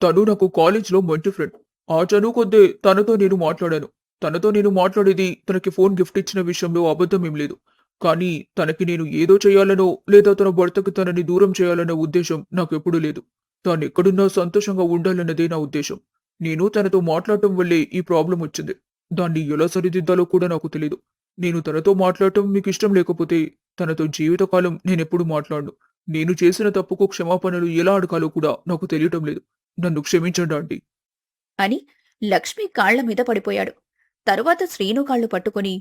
తను నాకు కాలేజ్లో మంచి ఫ్రెండ్. ఆ చనువు కొద్దే తనతో నేను మాట్లాడాను. తనతో నేను మాట్లాడేది తనకి ఫోన్ గిఫ్ట్ ఇచ్చిన విషయంలో అబద్ధమేం లేదు. కానీ తనకి నేను ఏదో చేయాలనో లేదా తన భర్తకు తనని దూరం చేయాలన్న ఉద్దేశం నాకెప్పుడూ లేదు. తానెక్కడున్నా సంతోషంగా ఉండాలన్నదే నా ఉద్దేశం. నేను తనతో మాట్లాడటం వల్లే ఈ ప్రాబ్లం వచ్చింది. దాన్ని ఎలా సరిదిద్దాలో కూడా నాకు తెలీదు. నేను తనతో మాట్లాడటం మీకు ఇష్టం లేకపోతే తనతో జీవితకాలం నేనెప్పుడు మాట్లాడను. నేను చేసిన తప్పుకు క్షమాపణలు ఎలా అడగాలో కూడా నాకు తెలియటం లేదు. నన్ను క్షమించండి ఆంటీ. అని లక్ష్మి కాళ్ల మీద పడిపోయాడు. తరువాత శ్రీను కాళ్లు పట్టుకుని,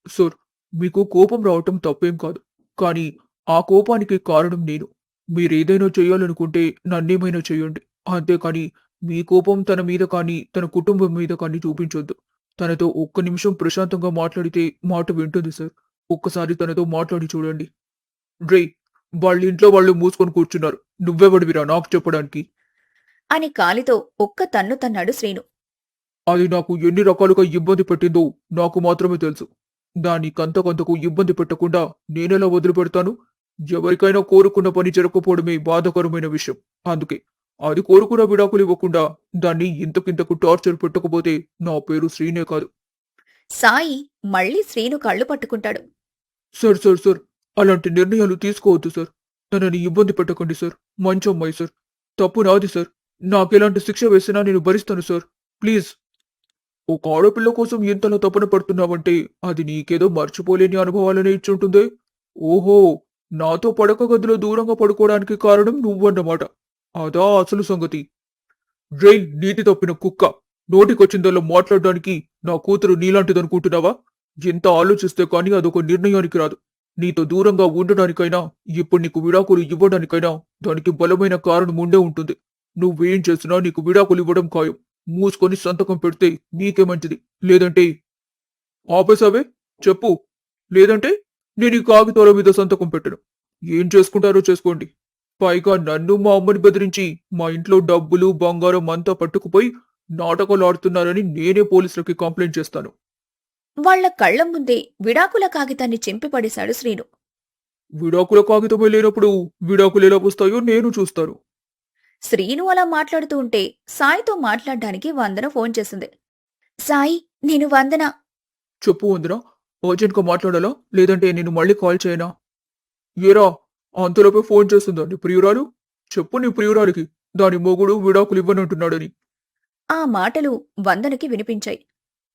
సార్, మీకు కోపం రావటం తప్పేం కాదు. కానీ ఆ కోపానికి కారణం నేను. మీరేదైనా చేయాలనుకుంటే నన్నేమైనా చేయండి. అంతేకాని మీ కోపం తన మీద కానీ తన కుటుంబం మీద కానీ చూపించొద్దు. తనతో ఒక్క నిమిషం ప్రశాంతంగా మాట్లాడితే మాట వింటుంది సార్. ఒక్కసారి తనతో మాట్లాడి చూడండి. రే, వాళ్ళ ఇంట్లో వాళ్ళు మూసుకొని కూర్చున్నారు. నువ్వెవడివిరా నాకు చెప్పడానికి? అని కాలితో ఒక్క తన్ను తన్నాడు శ్రీను. అది నాకు ఎన్ని రకాలుగా ఇబ్బంది పెట్టిందో నాకు మాత్రమే తెలుసు. దాన్ని కంతకంతకు ఇబ్బంది పెట్టకుండా నేనెలా వదిలిపెడతాను? ఎవరికైనా కోరుకున్న పని జరగకపోవడమే బాధాకరమైన విషయం. అందుకే అది కోరుకున్న విడాకులు ఇవ్వకుండా దాన్ని ఇంతకింతకు టార్చర్ పెట్టకపోతే నా పేరు శ్రీనే కాదు. సాయి మళ్ళీ శ్రీను కళ్ళు పట్టుకుంటాడు. సార్ సార్ సార్, అలాంటి నిర్ణయాలు తీసుకోవద్దు సార్. తనని ఇబ్బంది పెట్టకండి సార్. మంచి అమ్మాయి సార్. తప్పు నాది సార్. నాకెలాంటి శిక్ష వేసినా నేను భరిస్తాను సార్. ప్లీజ్. ఒక ఆడపిల్ల కోసం ఎంతలా తపన పడుతున్నావంటే అది నీకేదో మర్చిపోలేని అనుభవాలనే ఇచ్చుంటుందే. ఓహో, నాతో పడక గదిలో దూరంగా పడుకోవడానికి కారణం నువ్వన్నమాట. అదా అసలు సంగతి. రే, నీతి తప్పిన కుక్క. నోటికొచ్చిందల్లా మాట్లాడడానికి నా కూతురు నీలాంటిదనుకుంటున్నావా? ఎంత ఆలోచిస్తే కానీ అదొక నిర్ణయానికి రాదు. నీతో దూరంగా ఉండడానికైనా, ఇప్పుడు నీకు విడాకులు ఇవ్వడానికైనా దానికి బలమైన కారణం ఉండే ఉంటుంది. నువ్వేం చేసినా నీకు విడాకులు ఇవ్వడం ఖాయం. మూసుకొని సంతకం పెడితే నీకే మంచిది. లేదంటే ఆపేసావే? చెప్పు. లేదంటే నేను ఈ కాగితాల మీద సంతకం పెట్టను. ఏం చేసుకుంటారో చేసుకోండి. పైగా నన్ను మా అమ్మని బెదిరించి మా ఇంట్లో డబ్బులు బంగారం అంతా పట్టుకుపోయి నాటకాలు ఆడుతున్నారని నేనే పోలీసులకి కంప్లైంట్ చేస్తాను. వాళ్ళ కళ్ల ముందే విడాకుల కాగితాన్ని చింపిపడేశాడు శ్రీను. విడాకుల కాగితమే లేనప్పుడు విడాకులు ఎలా వస్తాయో నేను చూస్తాను. శ్రీను అలా మాట్లాడుతూ ఉంటే సాయితో మాట్లాడడానికి వందన ఫోన్ చేసింది. సాయి, నేను వందన. చెప్పు వందనా, అర్జెంట్గా మాట్లాడాలా లేదంటే నేను మళ్ళీ కాల్ చేయనా? ఏరా, అంతలోపే ఫోన్ చేస్తుందా నీ ప్రియురాలు? చెప్పు నీ ప్రియురాలికి దాని మొగుడు విడాకులు ఇవ్వనంటున్నాడని. ఆ మాటలు వందనకి వినిపించాయి.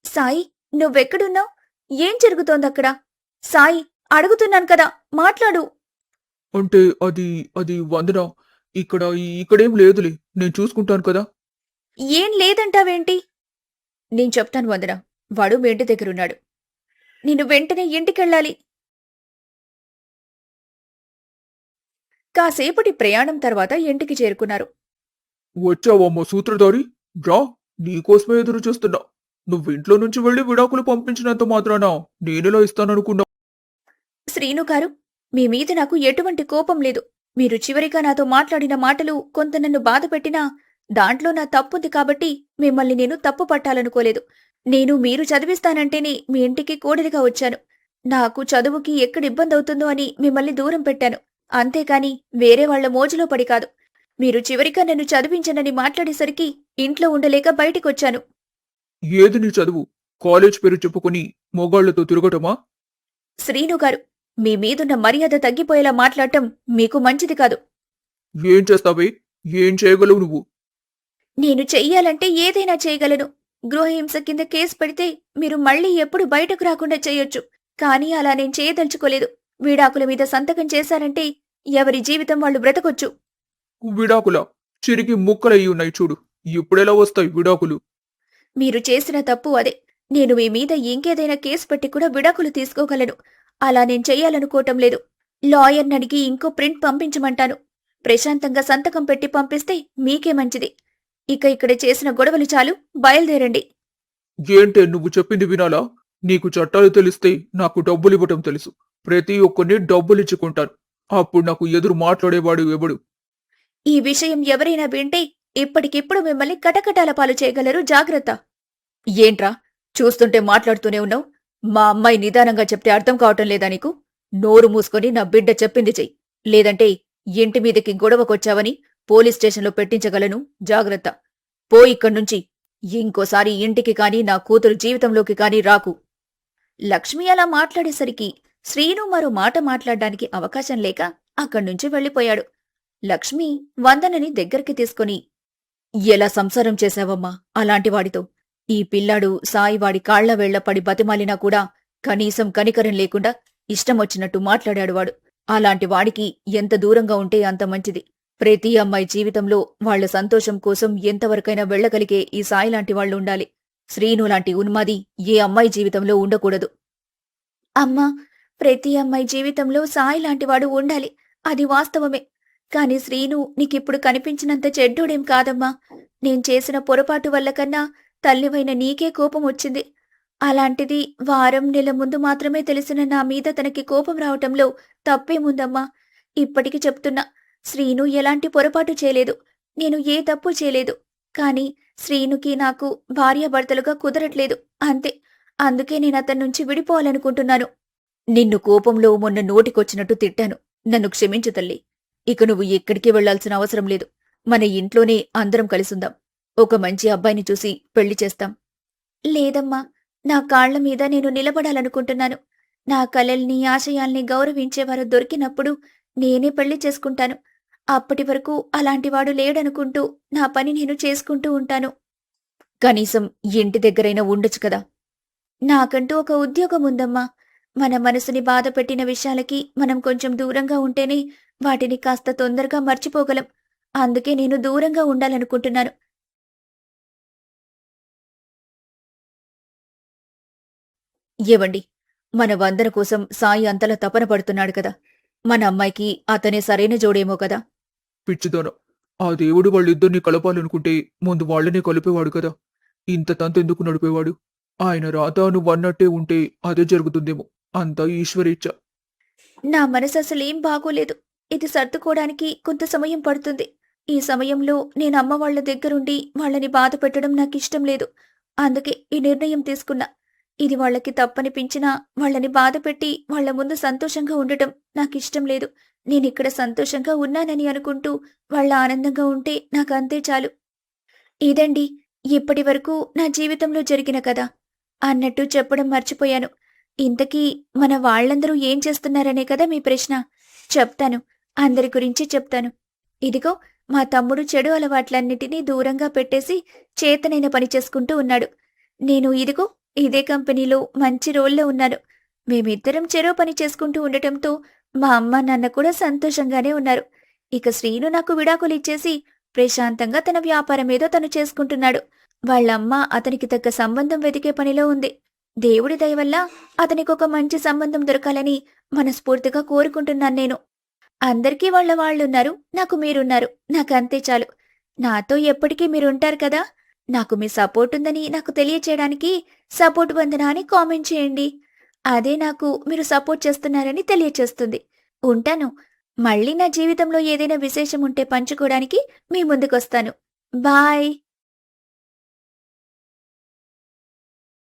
సాయి, నువ్వెక్కడున్నావ్? ఏం జరుగుతోందక్కడ? సాయి, అడుగుతున్నాను కదా, మాట్లాడు. అంటే అది అది వందనా, ఇక్కడేం లేదులే, నేను చూసుకుంటాను కదా. ఏం లేదంటావేంటి? నేను చెప్తాను వందన, వాడు మీ ఇంటి దగ్గరున్నాడు. నేను వెంటనే ఇంటికెళ్ళాలి. కాసేపటి ప్రయాణం తర్వాత ఇంటికి చేరుకున్నారు. వచ్చావమ్మా సూత్రధారి, రా, నీకోసమే ఎదురు చూస్తున్నా. నువ్వు ఇంట్లో నుంచి వెళ్లి విడాకులు పంపించినంత మాత్రాన నేనెలా ఇస్తాననుకున్నా? శ్రీను గారు, మీ మీద నాకు ఎటువంటి కోపం లేదు. మీరు చివరిగా నాతో మాట్లాడిన మాటలు కొంత నన్ను బాధపెట్టినా దాంట్లో నా తప్పుంది కాబట్టి మిమ్మల్ని నేను తప్పు పట్టాలనుకోలేదు. నేను మీరు చదివిస్తానంటేనే మీ ఇంటికి కోడలిగా వచ్చాను. నాకు చదువుకి ఎక్కడ ఇబ్బందవుతుందో అని మిమ్మల్ని దూరం పెట్టాను. అంతేకాని వేరే వాళ్ల మోజులో పడి కాదు. మీరు చివరిగా నన్ను చదివించనని మాట్లాడేసరికి ఇంట్లో ఉండలేక బయటికొచ్చాను. ఏది నీ చదువు? కాలేజ్ పేరు చెప్పుకొని మొగాళ్లతో తిరగటమా? శ్రీను గారు, మీ మీదున్న మర్యాద తగ్గిపోయేలా మాట్లాడటం మీకు మంచిది కాదు. ఏం చేస్తావే? ఏం చేయగలవు నువ్వు? నేను చెయ్యాలంటే ఏదైనా చేయగలను. గృహహింస కింద కేసు పెడితే మీరు మళ్ళీ ఎప్పుడు బయటకు రాకుండా చేయొచ్చు. కానీ అలా నేను చేయదలుచుకోలేదు. విడాకుల మీద సంతకం చేశారంటే ఎవరి జీవితం వాళ్ళు బ్రతకొచ్చు. విడాకులా? చిరికి ముక్కలయ్యి ఉన్నాయి చూడు. ఇప్పుడెలా వస్తాయి విడాకులు? మీరు చేసిన తప్పు అదే. నేను మీ మీద ఇంకేదైనా కేసు పెట్టి కూడా విడాకులు తీసుకోగలను. అలా నేను చెయ్యాలనుకోవటం లేదు. లాయర్ని అడిగి ఇంకో ప్రింట్ పంపించమంటాను. ప్రశాంతంగా సంతకం పెట్టి పంపిస్తే మీకే మంచిది. ఇక ఇక్కడ చేసిన గొడవలు చాలు, బయలుదేరండి. ఏంటే నువ్వు చెప్పింది వినాలా? నీకు చట్టాలు తెలిస్తే నాకు డబ్బులు ఇవ్వటం తెలుసు. ప్రతి ఒక్కరిని డబ్బులిచ్చుకుంటాను. అప్పుడు నాకు ఎదురు మాట్లాడేవాడు ఎవడు? ఈ విషయం ఎవరైనా వింటే ఇప్పటికిప్పుడు మిమ్మల్ని కటకటాల పాలు చేయగలరు, జాగ్రత్త. ఏంట్రా, చూస్తుంటే మాట్లాడుతూనే ఉన్నావు? మా అమ్మాయి నిదానంగా చెప్తే అర్థం కావటం లేదా నీకు? నోరు మూసుకొని నా బిడ్డ చెప్పింది చెయ్యి. లేదంటే ఇంటి మీదకి గొడవకొచ్చావని పోలీస్ స్టేషన్లో పెట్టించగలను, జాగ్రత్త. పో ఇక్కడ్నుంచి. ఇంకోసారి ఇంటికి కాని నా కూతురు జీవితంలోకి కాని రాకు. లక్ష్మి అలా మాట్లాడేసరికి శ్రీను మరో మాట మాట్లాడ్డానికి అవకాశం లేక అక్కడ్నుంచి వెళ్ళిపోయాడు. లక్ష్మి వందనని దగ్గరికి తీసుకుని, ఎలా సంసారం చేశావమ్మా అలాంటివాడితో? ఈ పిల్లాడు సాయివాడి కాళ్ల వేళ్ల పడి బతిమాలినా కూడా కనీసం కనికరం లేకుండా ఇష్టమొచ్చినట్టు మాట్లాడాడు వాడు. అలాంటి వాడికి ఎంత దూరంగా ఉంటే అంత మంచిది. ప్రతి అమ్మాయి జీవితంలో వాళ్ల సంతోషం కోసం ఎంతవరకైనా వెళ్లగలిగే ఈ సాయి లాంటి వాళ్లు ఉండాలి. శ్రీను లాంటి ఉన్మాది ఏ అమ్మాయి జీవితంలో ఉండకూడదు. అమ్మా, ప్రతి అమ్మాయి జీవితంలో సాయి లాంటివాడు ఉండాలి, అది వాస్తవమే. కాని శ్రీను నీకిప్పుడు కనిపించినంత చెడ్డోడేం కాదమ్మా. నేను చేసిన పొరపాటు వల్ల కన్నా తల్లివైన నీకే కోపం వచ్చింది. అలాంటిది వారం నెల ముందు మాత్రమే తెలిసిన నా మీద తనకి కోపం రావటంలో తప్పేముందమ్మా? ఇప్పటికి చెప్తున్నా, శ్రీను ఎలాంటి పొరపాటు చేయలేదు. నేను ఏ తప్పు చేయలేదు. కాని శ్రీనుకి నాకు భార్యాభర్తలుగా కుదరట్లేదు, అంతే. అందుకే నేనతన్నుంచి విడిపోవాలనుకుంటున్నాను. నిన్ను కోపంలో మొన్న నోటికొచ్చినట్టు తిట్టాను. నన్ను క్షమించు తల్లి. ఇక నువ్వు ఎక్కడికి వెళ్లాల్సిన అవసరం లేదు. మన ఇంట్లోనే అందరం కలిసుందాం. ఒక మంచి అబ్బాయిని చూసి పెళ్లి చేస్తాం. లేదమ్మా, నా కాళ్ల మీద నేను నిలబడాలనుకుంటున్నాను. నా కలల్ని ఆశయాల్ని గౌరవించేవారు దొరికినప్పుడు నేనే పెళ్లి చేసుకుంటాను. అప్పటి వరకు అలాంటివాడు లేడనుకుంటూ నా పని నేను చేసుకుంటూ ఉంటాను. కనీసం ఇంటి దగ్గరైనా ఉండొచ్చు కదా. నాకంటూ ఒక ఉద్యోగం ఉందమ్మా. మన మనసుని బాధ పెట్టిన విషయాలకి మనం కొంచెం దూరంగా ఉంటేనే వాటిని కాస్త తొందరగా మర్చిపోగలం. అందుకే నేను దూరంగా ఉండాలనుకుంటున్నాను. ఏవండి, మన వందన కోసం సాయి అంతలా తపన పడుతున్నాడు కదా. మన అమ్మాయికి అతనే సరైన జోడేమో కదా. పిచ్చిదానా, ఆ దేవుడు వాళ్ళిద్దరినీ కలపాలనుకుంటే ముందు వాళ్ళనే కలిపేవాడు కదా. ఇంత తంతెందుకు నడిపేవాడు? ఆయన రాత నువ్వన్నట్టే ఉంటే అదే జరుగుతుందేమో. అంతా ఈశ్వరేచ్ఛ. నా మనసు అసలేం బాగోలేదు. ఇది సర్దుకోవడానికి కొంత సమయం పడుతుంది. ఈ సమయంలో నేను అమ్మ వాళ్ళ దగ్గరుండి వాళ్ళని బాధ పెట్టడం నాకిష్టం లేదు. అందుకే ఈ నిర్ణయం తీసుకున్నా. ఇది వాళ్ళకి తప్పనిపించినా వాళ్ళని బాధ పెట్టి వాళ్ళ ముందు సంతోషంగా ఉండటం నాకిష్టం లేదు. నేనిక్కడ సంతోషంగా ఉన్నానని అనుకుంటూ వాళ్ళ ఆనందంగా ఉంటే నాకంతే చాలు. ఇదండి ఇప్పటి వరకు నా జీవితంలో జరిగిన కథ. అన్నట్టు చెప్పడం మర్చిపోయాను. ఇంతకీ మన వాళ్ళందరూ ఏం చేస్తున్నారనే కదా మీ ప్రశ్న. చెప్తాను. అందరి గురించి చెప్తాను. ఇదిగో మా తమ్ముడు చెడు అలవాట్లన్నిటినీ దూరంగా పెట్టేసి చేతనైన పని చేసుకుంటూ ఉన్నాడు. నేను ఇదిగో ఇదే కంపెనీలో మంచి రోల్లో ఉన్నాను. మేమిద్దరం చెరో పని చేసుకుంటూ ఉండటంతో మా అమ్మ నాన్న కూడా సంతోషంగానే ఉన్నారు. ఇక శ్రీను నాకు విడాకులు ఇచ్చేసి ప్రశాంతంగా తన వ్యాపారం ఏదో తను చేసుకుంటున్నాడు. వాళ్ళమ్మ అతనికి తగ్గ సంబంధం వెతికే పనిలో ఉంది. దేవుడి దయ వల్ల అతనికొక మంచి సంబంధం దొరకాలని మనస్ఫూర్తిగా కోరుకుంటున్నాను నేను. అందరికీ వాళ్ళున్నారు, నాకు మీరున్నారు. నాకంతే చాలు. నాతో ఎప్పటికీ మీరుంటారు కదా. నాకు మీ సపోర్ట్ ఉందని నాకు తెలియచేయడానికి సపోర్ట్ వందన అని కామెంట్ చేయండి. అదే నాకు మీరు సపోర్ట్ చేస్తున్నారని తెలియచేస్తుంది. ఉంటాను. మళ్ళీ నా జీవితంలో ఏదైనా విశేషం ఉంటే పంచుకోవడానికి మీ ముందుకొస్తాను. బాయ్.